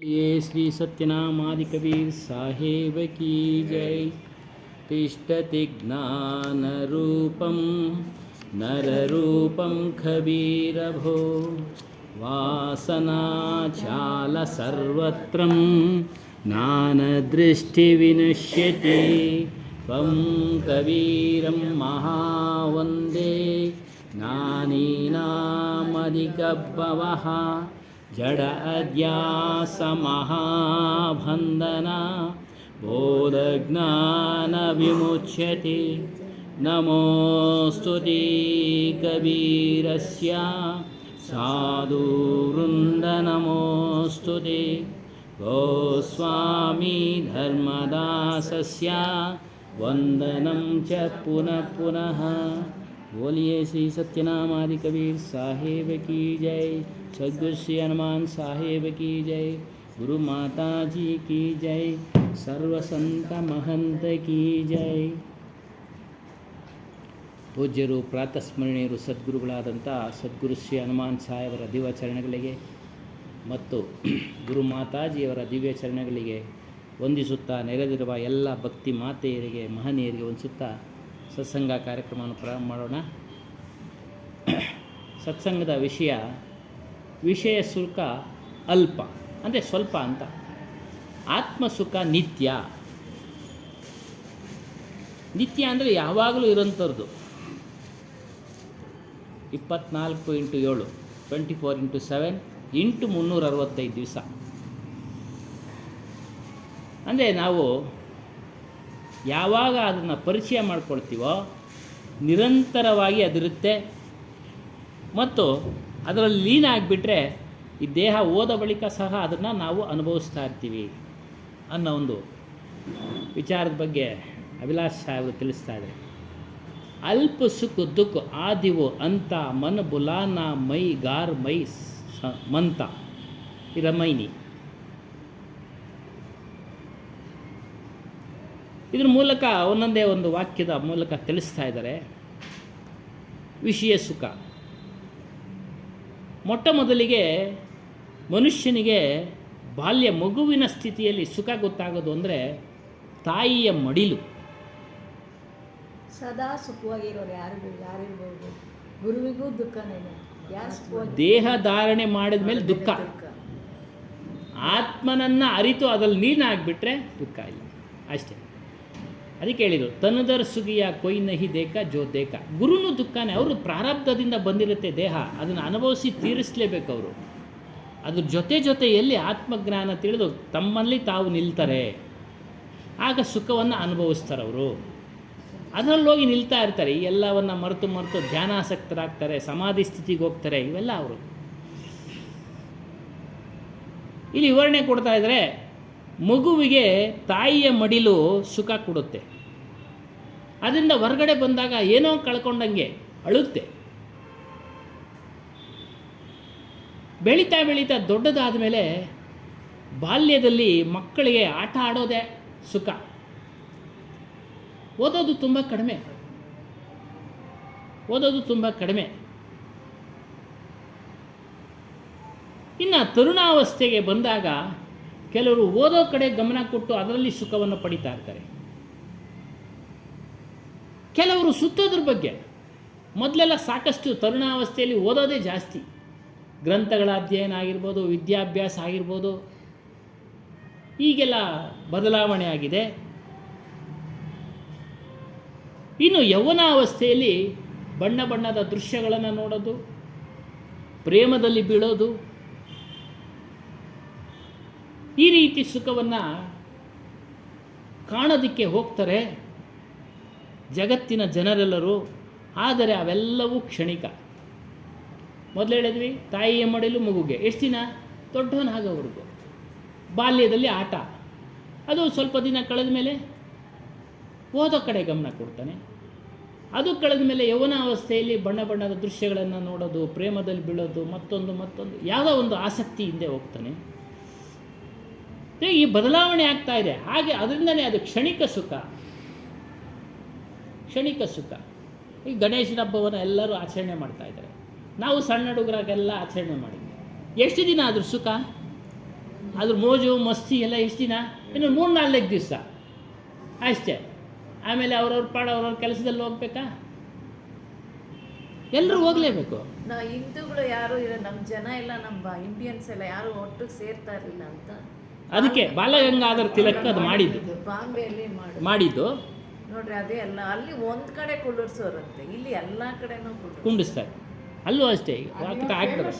ये श्री सत्यनामादि कबीर साहेब की जय। तिष्ठति ज्ञानरूपं नररूपं कबीरभो वासनाचाल सर्वत्रं ज्ञानदृष्टिविनश्यति त्वं कबीरं महावन्दे ज्ञानीनामधिगभवः जड अध्यासमहाबन्धना बोधज्ञानविमुच्यते नमोऽस्तु ते कबीरस्य साधुवृन्दनमोऽस्तु ते गोस्वामी धर्मदासस्य वन्दनं च पुनः पुनः। बोलिए श्री सत्यनामादि कबीर साहेब की जय। सद्गुरु श्री हनुमान साहेब की जय। गुरु माता जी की जय। सर्व संत महंत की जय। ಪೂಜ್ಯರು ಪ್ರಾತಸ್ಮರಣೀಯರು ಸದ್ಗುರುಗಳಾದಂಥ ಸದ್ಗುರು ಶ್ರೀ ಹನುಮಾನ್ ಸಾಹೇಬರ ದಿವ್ಯ ಚರಣಗಳಿಗೆ ಮತ್ತು ಗುರು ಮಾತಾಜಿಯವರ ದಿವ್ಯ ಚರಣಗಳಿಗೆ ವಂದಿಸುತ್ತಾ ನೆರೆದಿರುವ ಎಲ್ಲ ಭಕ್ತಿ ಮಾತೆಯರಿಗೆ ಮಹನೀಯರಿಗೆ ವಂದಿಸುತ್ತಾ ಸತ್ಸಂಗ ಕಾರ್ಯಕ್ರಮವನ್ನು ಪ್ರಾರಂಭ ಮಾಡೋಣ. ಸತ್ಸಂಗದ ವಿಷಯ ಸುಖ ಅಲ್ಪ ಅಂದರೆ ಸ್ವಲ್ಪ ಅಂತ. ಆತ್ಮಸುಖ ನಿತ್ಯ. ನಿತ್ಯ ಅಂದರೆ ಯಾವಾಗಲೂ ಇರೋಂಥವ್ರದ್ದು. 24x7 24x7 ಇಂಟು 365 ದಿವಸ. ಅಂದರೆ ನಾವು ಯಾವಾಗ ಅದನ್ನು ಪರಿಚಯ ಮಾಡ್ಕೊಳ್ತೀವೋ ನಿರಂತರವಾಗಿ ಅದಿರುತ್ತೆ ಮತ್ತು ಅದರಲ್ಲಿ ಲೀನ ಆಗಿಬಿಟ್ರೆ ಈ ದೇಹ ಹೋದ ಬಳಿಕ ಸಹ ಅದನ್ನು ನಾವು ಅನುಭವಿಸ್ತಾ ಇರ್ತೀವಿ ಅನ್ನೋ ಒಂದು ವಿಚಾರದ ಬಗ್ಗೆ ಅಭಿಲಾಷ್ ಸಾಹೇಬರು ತಿಳಿಸ್ತಾ ಇದ್ದಾರೆ. ಅಲ್ಪ ಸುಖ ದುಃಖ ಆದಿವು ಅಂತ ಮನ ಬುಲಾನ ಮೈ ಗಾರ್ ಮೈ ಮಂತ ಈ ರಮೈನಿ. ಇದ್ರ ಮೂಲಕ ಒಂದೊಂದೇ ಒಂದು ವಾಕ್ಯದ ಮೂಲಕ ತಿಳಿಸ್ತಾ ಇದ್ದಾರೆ. ವಿಷಯ ಸುಖ ಮೊಟ್ಟ ಮೊದಲಿಗೆ ಮನುಷ್ಯನಿಗೆ ಬಾಲ್ಯ ಮಗುವಿನ ಸ್ಥಿತಿಯಲ್ಲಿ ಸುಖ ಗೊತ್ತಾಗೋದು ಅಂದರೆ ತಾಯಿಯ ಮಡಿಲು. ಸದಾ ಸುಖವಾಗಿರೋರು ಯಾರಿರ್ಬೋದು. ಗುರುವಿಗೂ ದುಃಖನೇ. ದೇಹ ಧಾರಣೆ ಮಾಡಿದ ಮೇಲೆ ದುಃಖ. ಆತ್ಮನನ್ನು ಅರಿತು ಅದ್ರಲ್ಲಿ ನೀನು ಆಗಿಬಿಟ್ರೆ ದುಃಖ ಇಲ್ಲ, ಅಷ್ಟೇ. ಅದಕ್ಕೆ ಹೇಳಿದರು ತನ್ನದರ ಸುಗಿಯ ಕೊಯ್ ನಹಿ ದೇಕ ಜೋ ದೇಕ. ಗುರುನು ದುಃಖನೇ. ಅವರು ಪ್ರಾರಬ್ಧದಿಂದ ಬಂದಿರುತ್ತೆ ದೇಹ, ಅದನ್ನು ಅನುಭವಿಸಿ ತೀರಿಸಲೇಬೇಕು ಅವರು. ಅದ್ರ ಜೊತೆಯಲ್ಲಿ ಆತ್ಮಜ್ಞಾನ ತಿಳಿದು ತಮ್ಮಲ್ಲಿ ತಾವು ನಿಲ್ತಾರೆ. ಆಗ ಸುಖವನ್ನು ಅನುಭವಿಸ್ತಾರೆ ಅವರು. ಅದರಲ್ಲಿ ಹೋಗಿ ನಿಲ್ತಾ ಇರ್ತಾರೆ. ಈ ಎಲ್ಲವನ್ನು ಮರೆತು ಧ್ಯಾನಾಸಕ್ತರಾಗ್ತಾರೆ, ಸಮಾಧಿ ಸ್ಥಿತಿಗೆ ಹೋಗ್ತಾರೆ. ಇವೆಲ್ಲ ಅವರು ಇಲ್ಲಿ ವಿವರಣೆ ಕೊಡ್ತಾ ಇದ್ದಾರೆ. ಮಗುವಿಗೆ ತಾಯಿಯ ಮಡಿಲು ಸುಖ ಕೊಡುತ್ತೆ. ಅದರಿಂದ ಹೊರಗಡೆ ಬಂದಾಗ ಏನೋ ಕಳ್ಕೊಂಡಂಗೆ ಅಳುತ್ತೆ. ಬೆಳೀತಾ ದೊಡ್ಡದಾದ ಮೇಲೆ ಬಾಲ್ಯದಲ್ಲಿ ಮಕ್ಕಳಿಗೆ ಆಟ ಆಡೋದೇ ಸುಖ. ಓದೋದು ತುಂಬ ಕಡಿಮೆ. ಇನ್ನು ತರುಣಾವಸ್ಥೆಗೆ ಬಂದಾಗ ಕೆಲವರು ಓದೋ ಕಡೆ ಗಮನ ಕೊಟ್ಟು ಅದರಲ್ಲಿ ಸುಖವನ್ನು ಪಡಿತಾ ಇರ್ತಾರೆ. ಕೆಲವರು ಸುತ್ತೋದ್ರ ಬಗ್ಗೆ. ಮೊದಲೆಲ್ಲ ಸಾಕಷ್ಟು ತರುಣಾವಸ್ಥೆಯಲ್ಲಿ ಓದೋದೇ ಜಾಸ್ತಿ. ಗ್ರಂಥಗಳ ಅಧ್ಯಯನ ಆಗಿರ್ಬೋದು, ವಿದ್ಯಾಭ್ಯಾಸ ಆಗಿರ್ಬೋದು. ಈಗೆಲ್ಲ ಬದಲಾವಣೆ ಆಗಿದೆ. ಇನ್ನು ಯೌವನಾವಸ್ಥೆಯಲ್ಲಿ ಬಣ್ಣದ ದೃಶ್ಯಗಳನ್ನು ನೋಡೋದು, ಪ್ರೇಮದಲ್ಲಿ ಬೀಳೋದು, ಈ ರೀತಿ ಸುಖವನ್ನು ಕಾಣೋದಕ್ಕೆ ಹೋಗ್ತಾರೆ ಜಗತ್ತಿನ ಜನರೆಲ್ಲರೂ. ಆದರೆ ಅವೆಲ್ಲವೂ ಕ್ಷಣಿಕ. ಮೊದಲು ಹೇಳಿದ್ವಿ ತಾಯಿಯ ಮಡಿಲು ಮಗುಗೆ ಎಷ್ಟು ದಿನ, ದೊಡ್ಡವನಾಗೋವರೆಗೂ. ಬಾಲ್ಯದಲ್ಲಿ ಆಟ, ಅದು ಸ್ವಲ್ಪ ದಿನ ಕಳೆದ ಮೇಲೆ ಓದೋ ಕಡೆ ಗಮನ ಕೊಡ್ತಾನೆ. ಅದು ಕಳೆದ ಮೇಲೆ ಯೌವನಾವಸ್ಥೆಯಲ್ಲಿ ಬಣ್ಣದ ದೃಶ್ಯಗಳನ್ನು ನೋಡೋದು, ಪ್ರೇಮದಲ್ಲಿ ಬೀಳೋದು, ಮತ್ತೊಂದು ಯಾವುದೋ ಒಂದು ಆಸಕ್ತಿ ಹಿಂದೆ ಹೋಗ್ತಾನೆ. ಈ ಬದಲಾವಣೆ ಆಗ್ತಾ ಇದೆ. ಹಾಗೆ ಅದರಿಂದನೇ ಅದು ಕ್ಷಣಿಕ ಸುಖ. ಈ ಗಣೇಶನ ಹಬ್ಬವನ್ನು ಎಲ್ಲರೂ ಆಚರಣೆ ಮಾಡ್ತಾ ಇದ್ದಾರೆ. ನಾವು ಸಣ್ಣ ಹುಡುಗರಾಗೆಲ್ಲ ಆಚರಣೆ ಮಾಡಿದ್ವಿ. ಎಷ್ಟು ದಿನ ಆದರೂ ಸುಖ? ಅದ್ರ ಮೋಜು ಮಸ್ತಿ ಎಲ್ಲ ಎಷ್ಟು ದಿನ? ಇನ್ನು 3-4 ದಿವಸ ಅಷ್ಟೇ. ಆಮೇಲೆ ಅವ್ರವ್ರ ಪಾಡು ಅವ್ರವ್ರ ಕೆಲಸದಲ್ಲಿ ಹೋಗ್ಬೇಕಾ? ಎಲ್ಲರೂ ಹೋಗಲೇಬೇಕು. ನಾವು ಹಿಂದೂಗಳು ಯಾರು ಇಲ್ಲ, ನಮ್ಮ ಜನ ಎಲ್ಲ, ನಮ್ಮ ಇಂಡಿಯನ್ಸ್ ಎಲ್ಲ ಯಾರು ಒಟ್ಟಿಗೆ ಸೇರ್ತಾ ಇರಲಿಲ್ಲ ಅಂತ ಅದಕ್ಕೆ ಬಾಲಗಂಗಾಧರ ತಿಲಕ್ ಅದು ಮಾಡಿದ್ದು, ಬಾಂಬೆಯಲ್ಲಿ ಮಾಡಿದ್ದು ನೋಡ್ರಿ. ಅದೇ ಅಲ್ಲ, ಅಲ್ಲಿ ಒಂದ್ ಕಡೆ ಕುಳ್ಳಿರ್ಸೋರಂತೆ, ಇಲ್ಲಿ ಎಲ್ಲಾ ಕಡೆನೂ ಕುಂಡಿಸ್ತಾರೆ. ಅಲ್ಲೂ ಅಷ್ಟೇ ಆಗ್ತಾರೆ.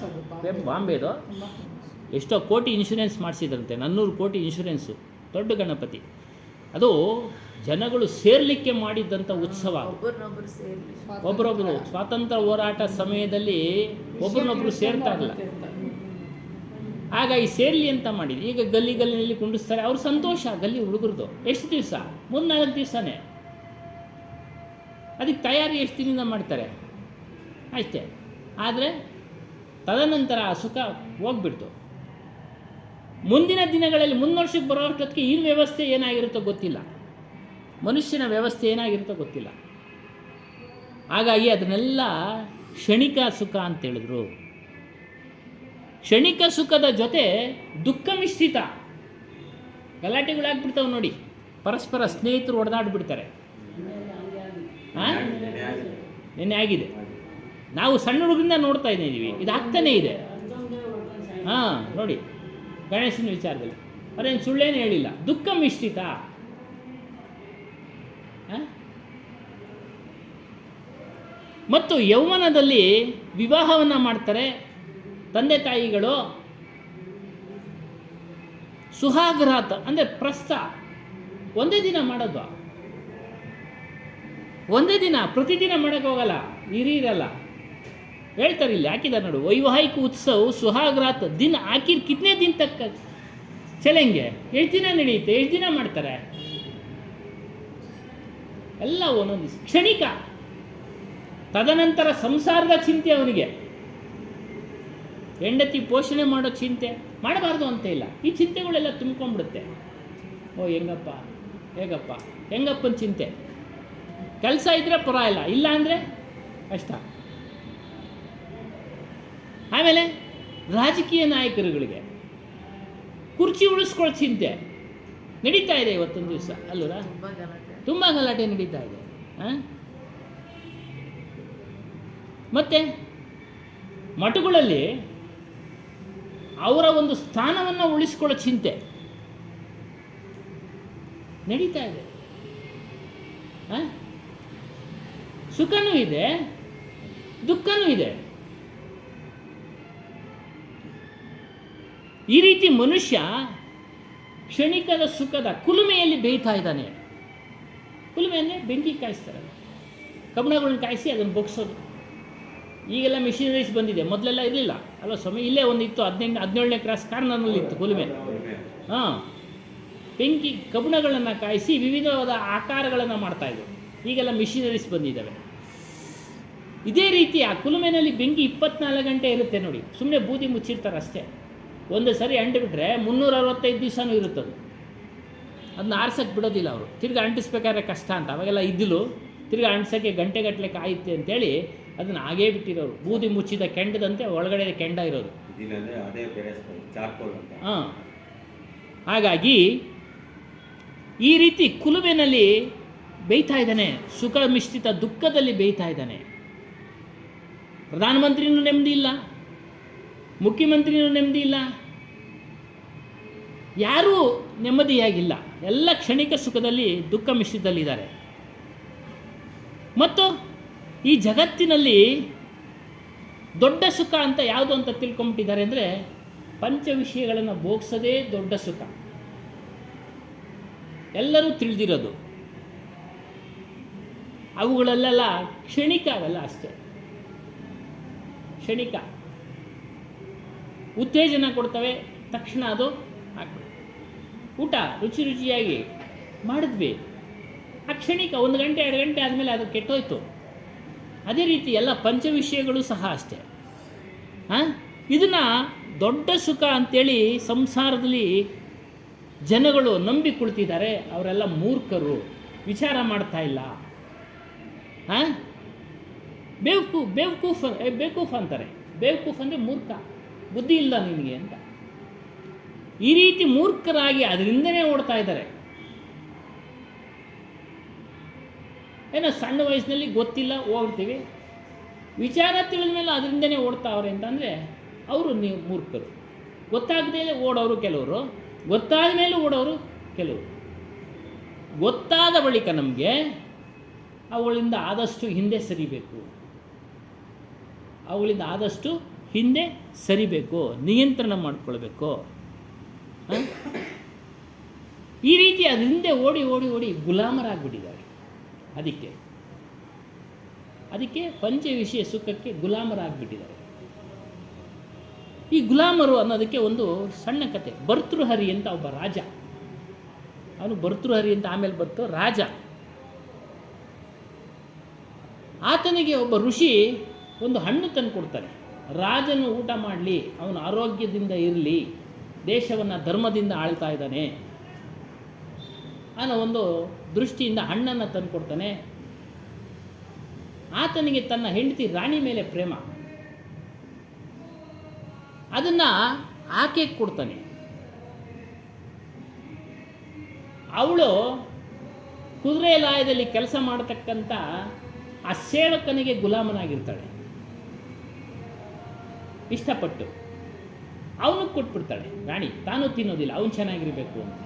ಬಾಂಬೆದು ಎಷ್ಟೋ ಕೋಟಿ ಇನ್ಶೂರೆನ್ಸ್ ಮಾಡಿಸಿದ್ರಂತೆ, 400 ಕೋಟಿ ಇನ್ಶೂರೆನ್ಸು, ದೊಡ್ಡ ಗಣಪತಿ. ಅದು ಜನಗಳು ಸೇರ್ಲಿಕ್ಕೆ ಮಾಡಿದ್ದಂಥ ಉತ್ಸವ. ಒಬ್ಬರನ್ನೊಬ್ಬರು ಸೇರ್ಲಿ, ಒಬ್ಬರೊಬ್ಬರು ಸ್ವಾತಂತ್ರ್ಯ ಹೋರಾಟ ಸಮಯದಲ್ಲಿ ಒಬ್ಬರನ್ನೊಬ್ಬರು ಸೇರ್ತಾ ಇಲ್ಲ, ಹಾಗಾಗಿ ಸೇರ್ಲಿ ಅಂತ ಮಾಡಿದ್ರು. ಈಗ ಗಲ್ಲಿನಲ್ಲಿ ಕುಂಡಿಸ್ತಾರೆ, ಅವ್ರ ಸಂತೋಷ. ಗಲ್ಲಿ ಹುಡುಗರದು ಎಷ್ಟು ದಿವಸ? 3-4 ದಿವಸನೇ. ಅದಕ್ಕೆ ತಯಾರಿ ಎಷ್ಟು ದಿನದಿಂದ ಮಾಡ್ತಾರೆ ಅಷ್ಟೇ. ಆದರೆ ತದನಂತರ ಆ ಸುಖ ಹೋಗ್ಬಿಡ್ತು. ಮುಂದಿನ ದಿನಗಳಲ್ಲಿ ವರ್ಷಕ್ಕೆ ಬರೋ ಅಷ್ಟೊತ್ತಿಗೆ ಈ ವ್ಯವಸ್ಥೆ ಏನಾಗಿರುತ್ತೋ ಗೊತ್ತಿಲ್ಲ, ಮನುಷ್ಯನ ವ್ಯವಸ್ಥೆ ಏನಾಗಿರುತ್ತೋ ಗೊತ್ತಿಲ್ಲ. ಹಾಗಾಗಿ ಅದನ್ನೆಲ್ಲ ಕ್ಷಣಿಕ ಸುಖ ಅಂತೇಳಿದ್ರು. ಕ್ಷಣಿಕ ಸುಖದ ಜೊತೆ ದುಃಖ ಮಿಶ್ರಿತ ಗಲಾಟೆಗಳಾಗ್ಬಿಡ್ತಾವೆ ನೋಡಿ. ಪರಸ್ಪರ ಸ್ನೇಹಿತರು ಹೊಡೆದಾಡ್ಬಿಡ್ತಾರೆ. ನೆನ್ನೆ ಆಗಿದೆ, ನಾವು ಸಣ್ಣ ಹುಡುಗರಿಂದ ನೋಡ್ತಾ ಇದ್ದೀವಿ, ಇದಾಗ್ತಾನೇ ಇದೆ. ನೋಡಿ ಗಣೇಶನ ವಿಚಾರದಲ್ಲಿ ಅವರೇನು ಸುಳ್ಳೇನು ಹೇಳಿಲ್ಲ, ದುಃಖ ಮಿಶ್ರಿತ. ಮತ್ತು ಯೌವನದಲ್ಲಿ ವಿವಾಹವನ್ನು ಮಾಡ್ತಾರೆ ತಂದೆ ತಾಯಿಗಳು. ಸುಹಾಗ್ರಾತ ಅಂದರೆ ಪ್ರಸ್ತ ಒಂದೇ ದಿನ ಮಾಡೋದು, ಒಂದೇ ದಿನ, ಪ್ರತಿದಿನ ಮಾಡೋಕ್ಕೆ ಹೋಗಲ್ಲ, ಇರಲ್ಲ. ಹೇಳ್ತಾರೆ ಇಲ್ಲಿ ಹಾಕಿದ್ದಾರೆ ನೋಡು, ವೈವಾಹಿಕ ಉತ್ಸವ ಸುಹಾಗ್ರಾತ್ ದಿನ ಆಕಿರ್ ಕಿತ್ನೇ ದಿನ ತಕ್ಕ ಚಲೆಂಗೆ, ಎಷ್ಟು ದಿನ ನಡೆಯುತ್ತೆ, ಎಷ್ಟು ದಿನ ಮಾಡ್ತಾರೆ, ಎಲ್ಲ ಒಂದೊಂದು ಕ್ಷಣಿಕ. ತದನಂತರ ಸಂಸಾರದ ಚಿಂತೆ ಅವನಿಗೆ, ಹೆಂಡತಿ ಪೋಷಣೆ ಮಾಡೋ ಚಿಂತೆ ಮಾಡಬಾರ್ದು ಅಂತ ಇಲ್ಲ, ಈ ಚಿಂತೆಗಳೆಲ್ಲ ತುಂಬ್ಕೊಂಡ್ಬಿಡುತ್ತೆ. ಓ ಹೆಂಗಪ್ಪ ಹೇಗಪ್ಪ, ಹೆಂಗಪ್ಪನ ಚಿಂತೆ. ಕೆಲಸ ಇದ್ದರೆ ಪರವಾಗಿಲ್ಲ, ಇಲ್ಲ ಅಂದರೆ ಕಷ್ಟ. ಆಮೇಲೆ ರಾಜಕೀಯ ನಾಯಕರುಗಳಿಗೆ ಕುರ್ಚಿ ಉಳಿಸ್ಕೊಳ್ಳೋ ಚಿಂತೆ ನಡೀತಾ ಇದೆ ಇವತ್ತೊಂದು ದಿವಸ ಅಲ್ಲೂರ, ತುಂಬ ಗಲಾಟೆ ನಡೀತಾ ಇದೆ. ಮತ್ತು ಮಠಗಳಲ್ಲಿ ಅವರ ಒಂದು ಸ್ಥಾನವನ್ನು ಉಳಿಸ್ಕೊಳ್ಳೋ ಚಿಂತೆ ನಡೀತಾ ಇದೆ. ಸುಖನೂ ಇದೆ, ದುಃಖನೂ ಇದೆ. ಈ ರೀತಿ ಮನುಷ್ಯ ಕ್ಷಣಿಕದ ಸುಖದ ಕುಲುಮೆಯಲ್ಲಿ ಬೇಯ್ತಾ ಇದ್ದಾನೆ. ಕುಲುಮೆಯನ್ನೇ ಬೆಂಕಿ ಕಾಯಿಸ್ತಾರಲ್ಲ, ಕಬ್ಬಣಗಳನ್ನ ಕಾಯಿಸಿ ಅದನ್ನು ಬೊಗ್ಸೋದು. ಈಗೆಲ್ಲ ಮಿಷಿನರೀಸ್ ಬಂದಿದೆ, ಮೊದಲೆಲ್ಲ ಇರಲಿಲ್ಲ ಅಲ್ಲ ಸ್ವಾಮಿ. ಇಲ್ಲೇ ಒಂದಿತ್ತು 17ನೇ ಕ್ರಾಸ್ ಕಾರ್ನರ್ನಲ್ಲಿ ಇತ್ತು ಕುಲುಮೆ. ಬೆಂಕಿ ಕಬ್ಬಣಗಳನ್ನು ಕಾಯಿಸಿ ವಿವಿಧವಾದ ಆಕಾರಗಳನ್ನು ಮಾಡ್ತಾಯಿದ್ರು. ಈಗೆಲ್ಲ ಮಿಷಿನರೀಸ್ ಬಂದಿದ್ದಾವೆ. ಇದೇ ರೀತಿ ಆ ಕುಲುಮೆನಲ್ಲಿ ಬೆಂಕಿ 24 ಗಂಟೆ ಇರುತ್ತೆ ನೋಡಿ. ಸುಮ್ಮನೆ ಬೂದಿ ಮುಚ್ಚಿರ್ತಾರೆ ಅಷ್ಟೇ. ಒಂದು ಸರಿ ಅಂಟಿಬಿಟ್ರೆ 365 ದಿವಸನೂ ಇರುತ್ತದು. ಅದನ್ನ ಆರ್ಸೋಕ್ಕೆ ಬಿಡೋದಿಲ್ಲ ಅವರು. ತಿರ್ಗಿ ಅಂಟಿಸ್ಬೇಕಾದ್ರೆ ಕಷ್ಟ ಅಂತ, ಅವಾಗೆಲ್ಲ ಇದ್ದಿಲು ತಿರ್ಗಿ ಅಂಟಿಸೋಕ್ಕೆ ಗಂಟೆಗಟ್ಟಲೆ ಕಾಯುತ್ತೆ ಅಂತೇಳಿ ಅದನ್ನು ಹಾಗೇ ಬಿಟ್ಟಿರೋರು. ಬೂದಿ ಮುಚ್ಚಿದ ಕೆಂಡದಂತೆ ಒಳಗಡೆ ಕೆಂಡ ಇರೋದು. ಹಾಗಾಗಿ ಈ ರೀತಿ ಕುಲುಮೆನಲ್ಲಿ ಬೇಯ್ತಾ ಇದ್ದಾನೆ, ಸುಖ ಮಿಶ್ರಿತ ದುಃಖದಲ್ಲಿ ಬೇಯ್ತಾ ಇದ್ದಾನೆ. ಪ್ರಧಾನಮಂತ್ರಿನೂ ನೆಮ್ಮದಿ ಇಲ್ಲ, ಮುಖ್ಯಮಂತ್ರಿನೂ ನೆಮ್ಮದಿ ಇಲ್ಲ, ಯಾರೂ ನೆಮ್ಮದಿಯಾಗಿಲ್ಲ. ಎಲ್ಲ ಕ್ಷಣಿಕ ಸುಖದಲ್ಲಿ ದುಃಖ ಮಿಶ್ರಿತದಲ್ಲಿದ್ದಾರೆ. ಮತ್ತು ಈ ಜಗತ್ತಿನಲ್ಲಿ ದೊಡ್ಡ ಸುಖ ಅಂತ ಯಾವುದು ಅಂತ ತಿಳ್ಕೊಂಬಿಟ್ಟಿದ್ದಾರೆ ಅಂದರೆ, ಪಂಚ ವಿಷಯಗಳನ್ನು ಭೋಗಿಸೋದೇ ದೊಡ್ಡ ಸುಖ. ಎಲ್ಲರೂ ತಿಳಿದಿರೋದು ಅವುಗಳಲ್ಲೆಲ್ಲ ಕ್ಷಣಿಕ, ಅವೆಲ್ಲ ಅಷ್ಟೇ ಕ್ಷಣಿಕ. ಉತ್ತೇಜನ ಕೊಡ್ತವೆ, ತಕ್ಷಣ ಅದು ಹಾಕ್ಬಿಡು. ಊಟ ರುಚಿಯಾಗಿ ಮಾಡಿದ್ವಿ, ಆ ಕ್ಷಣಿಕ 1 ಗಂಟೆ 2 ಗಂಟೆ ಆದಮೇಲೆ ಅದು ಕೆಟ್ಟೋಯ್ತು. ಅದೇ ರೀತಿ ಎಲ್ಲ ಪಂಚ ವಿಷಯಗಳು ಸಹ ಅಷ್ಟೇ. ಇದನ್ನು ದೊಡ್ಡ ಸುಖ ಅಂಥೇಳಿ ಸಂಸಾರದಲ್ಲಿ ಜನಗಳು ನಂಬಿ ಕುಳಿತಿದ್ದಾರೆ. ಅವರೆಲ್ಲ ಮೂರ್ಖರು, ವಿಚಾರ ಮಾಡ್ತಾ ಇಲ್ಲ. ಬೇವಕೂಫ್ ಅಂತಾರೆ. ಬೇವಕೂಫ್ ಅಂದರೆ ಮೂರ್ಖ, ಬುದ್ಧಿ ಇಲ್ಲ ನಿನಗೆ ಅಂತ. ಈ ರೀತಿ ಮೂರ್ಖರಾಗಿ ಅದರಿಂದನೇ ಓಡ್ತಾ ಇದ್ದಾರೆ. ಏನೋ ಸಣ್ಣ ವಯಸ್ಸಿನಲ್ಲಿ ಗೊತ್ತಿಲ್ಲ, ಹೋಗ್ತೀವಿ, ವಿಚಾರ ತಿಳಿದ ಮೇಲೆ ಅದರಿಂದನೇ ಓಡ್ತಾವ್ರೆ ಅಂತಂದರೆ ಅವರು ನೀವು ಮೂರ್ಖರು. ಗೊತ್ತಾಗದೇ ಓಡೋರು ಕೆಲವರು, ಗೊತ್ತಾದ ಮೇಲೆ ಓಡೋರು ಕೆಲವರು. ಗೊತ್ತಾದ ಬಳಿಕ ನಮಗೆ ಅವುಗಳಿಂದ ಆದಷ್ಟು ಹಿಂದೆ ಸರಿಬೇಕು, ಅವುಗಳಿಂದ ಆದಷ್ಟು ಹಿಂದೆ ಸರಿಬೇಕು, ನಿಯಂತ್ರಣ ಮಾಡಿಕೊಳ್ಬೇಕು. ಈ ರೀತಿ ಅದ್ರ ಹಿಂದೆ ಓಡಿ ಓಡಿ ಓಡಿ ಗುಲಾಮರಾಗ್ಬಿಟ್ಟಿದ್ದಾರೆ. ಅದಕ್ಕೆ ಪಂಚ ವಿಷಯ ಸುಖಕ್ಕೆ ಗುಲಾಮರಾಗ್ಬಿಟ್ಟಿದ್ದಾರೆ. ಈ ಗುಲಾಮರು ಅನ್ನೋದಕ್ಕೆ ಒಂದು ಸಣ್ಣ ಕತೆ. ಭರ್ತೃಹರಿ ಅಂತ ಒಬ್ಬ ರಾಜ, ಅವನು ಭರ್ತೃಹರಿ ಅಂತ ಆಮೇಲೆ ಬಂತು ರಾಜ. ಆತನಿಗೆ ಒಬ್ಬ ಋಷಿ ಒಂದು ಹಣ್ಣು ತಂದು ಕೊಡ್ತಾನೆ. ರಾಜನು ಊಟ ಮಾಡಲಿ, ಅವನು ಆರೋಗ್ಯದಿಂದ ಇರಲಿ, ದೇಶವನ್ನು ಧರ್ಮದಿಂದ ಆಳ್ತಾ ಇದ್ದಾನೆ ಅನ್ನೋ ಒಂದು ದೃಷ್ಟಿಯಿಂದ ಹಣ್ಣನ್ನು ತಂದು ಕೊಡ್ತಾನೆ. ಆತನಿಗೆ ತನ್ನ ಹೆಂಡತಿ ರಾಣಿ ಮೇಲೆ ಪ್ರೇಮ, ಅದನ್ನು ಆಕೆಗೆ ಕೊಡ್ತಾನೆ. ಅವಳು ಕುದುರೆ ಲಾಯದಲ್ಲಿ ಕೆಲಸ ಮಾಡತಕ್ಕಂಥ ಆ ಸೇವಕನಿಗೆ ಗುಲಾಮನಾಗಿರ್ತಾಳೆ. ಇಷ್ಟಪಟ್ಟು ಅವನಿಗೆ ಕೊಟ್ಬಿಡ್ತಾಳೆ ರಾಣಿ. ತಾನು ತಿನ್ನೋದಿಲ್ಲ, ಅವನು ಚೆನ್ನಾಗಿರಬೇಕು ಅಂತ.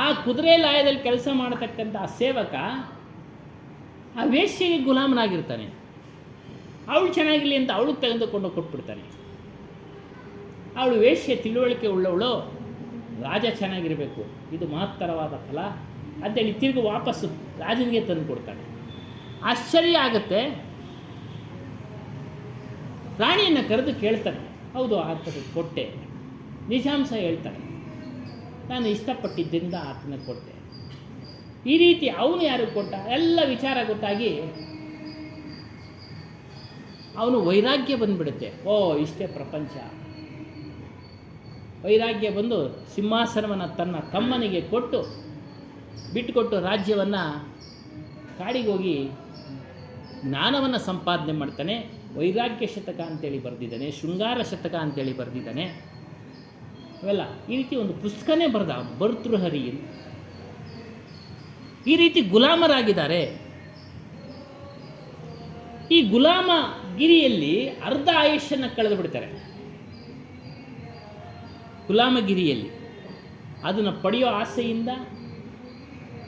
ಆ ಕುದುರೆ ಲಾಯದಲ್ಲಿ ಕೆಲಸ ಮಾಡತಕ್ಕಂಥ ಆ ಸೇವಕ ಆ ವೇಶ್ಯೆಗೆ ಗುಲಾಮನಾಗಿರ್ತಾನೆ. ಅವಳು ಚೆನ್ನಾಗಿರಲಿ ಅಂತ ಅವಳಿಗೆ ತೆಗೆದುಕೊಂಡು ಕೊಟ್ಬಿಡ್ತಾನೆ. ಅವಳು ವೇಶ್ಯೆ ತಿಳುವಳಿಕೆ ಉಳ್ಳವಳು, ರಾಜ ಚೆನ್ನಾಗಿರಬೇಕು, ಇದು ಮಹತ್ತರವಾದ ಫಲ ಅಂತೇಳಿ ತಿರುಗಿ ವಾಪಸ್ಸು ರಾಜನಿಗೆ ತಂದು ಕೊಡ್ತಾನೆ. ಆಶ್ಚರ್ಯ ಆಗುತ್ತೆ. ರಾಣಿಯನ್ನು ಕರೆದು ಕೇಳ್ತಾನೆ, ಹೌದು ಆತನಿಗೆ ಕೊಟ್ಟೆ, ನಿಜಾಂಶ ಹೇಳ್ತಾನೆ, ನಾನು ಇಷ್ಟಪಟ್ಟಿದ್ದರಿಂದ ಆತನ ಕೊಟ್ಟೆ. ಈ ರೀತಿ ಅವನು ಯಾರು ಕೊಟ್ಟ ಎಲ್ಲ ವಿಚಾರ ಗೊತ್ತಾಗಿ ಅವನು ವೈರಾಗ್ಯ ಬಂದುಬಿಡುತ್ತೆ. ಓ ಇಷ್ಟೇ ಪ್ರಪಂಚ. ವೈರಾಗ್ಯ ಬಂದು ಸಿಂಹಾಸನವನ್ನು ತನ್ನ ತಮ್ಮನಿಗೆ ಬಿಟ್ಟುಕೊಟ್ಟು ರಾಜ್ಯವನ್ನು ಕಾಡಿಗೆ ಹೋಗಿ ಜ್ಞಾನವನ್ನು ಸಂಪಾದನೆ ಮಾಡ್ತಾನೆ. ವೈರಾಗ್ಯ ಶತಕ ಅಂತೇಳಿ ಬರೆದಿದ್ದಾನೆ, ಶೃಂಗಾರ ಶತಕ ಅಂತೇಳಿ ಬರೆದಿದ್ದಾನೆ. ಅವೆಲ್ಲ ಈ ರೀತಿ ಒಂದು ಪುಸ್ತಕನೇ ಬರೆದ ಭರ್ತೃಹರಿ. ಈ ರೀತಿ ಗುಲಾಮರಾಗಿದ್ದಾರೆ. ಈ ಗುಲಾಮಗಿರಿಯಲ್ಲಿ ಅರ್ಧ ಆಯುಷ್ಯನ್ನು ಕಳೆದು ಬಿಡ್ತಾರೆ. ಗುಲಾಮಗಿರಿಯಲ್ಲಿ ಅದನ್ನು ಪಡೆಯೋ ಆಸೆಯಿಂದ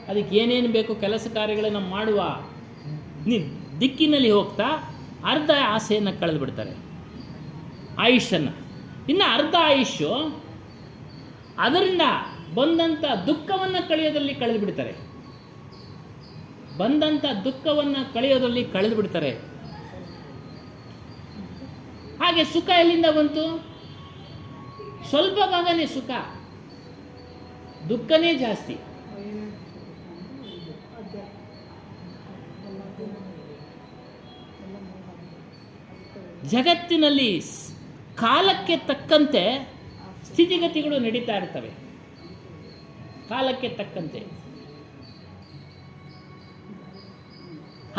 ಅದಕ್ಕೆ ಏನೇನು ಬೇಕು ಕೆಲಸ ಕಾರ್ಯಗಳನ್ನು ಮಾಡುವ ದಿಕ್ಕಿನಲ್ಲಿ ಹೋಗ್ತಾ ಅರ್ಧ ಆಸೆಯನ್ನು ಕಳೆದು ಬಿಡ್ತಾರೆ, ಆಯುಷ್ಯನ್ನು. ಇನ್ನು ಅರ್ಧ ಆಯುಷ್ಯು ಅದರಿಂದ ಬಂದಂಥ ದುಃಖವನ್ನು ಕಳೆಯೋದ್ರಲ್ಲಿ ಕಳೆದು ಬಿಡ್ತಾರೆ. ಹಾಗೆ ಸುಖ ಎಲ್ಲಿಂದ ಬಂತು? ಸ್ವಲ್ಪ ಭಾಗನೇ ಸುಖ, ದುಃಖನೇ ಜಾಸ್ತಿ. ಜಗತ್ತಿನಲ್ಲಿ ಕಾಲಕ್ಕೆ ತಕ್ಕಂತೆ ಸ್ಥಿತಿಗತಿಗಳು ನಡೀತಾ ಇರ್ತವೆ. ಕಾಲಕ್ಕೆ ತಕ್ಕಂತೆ.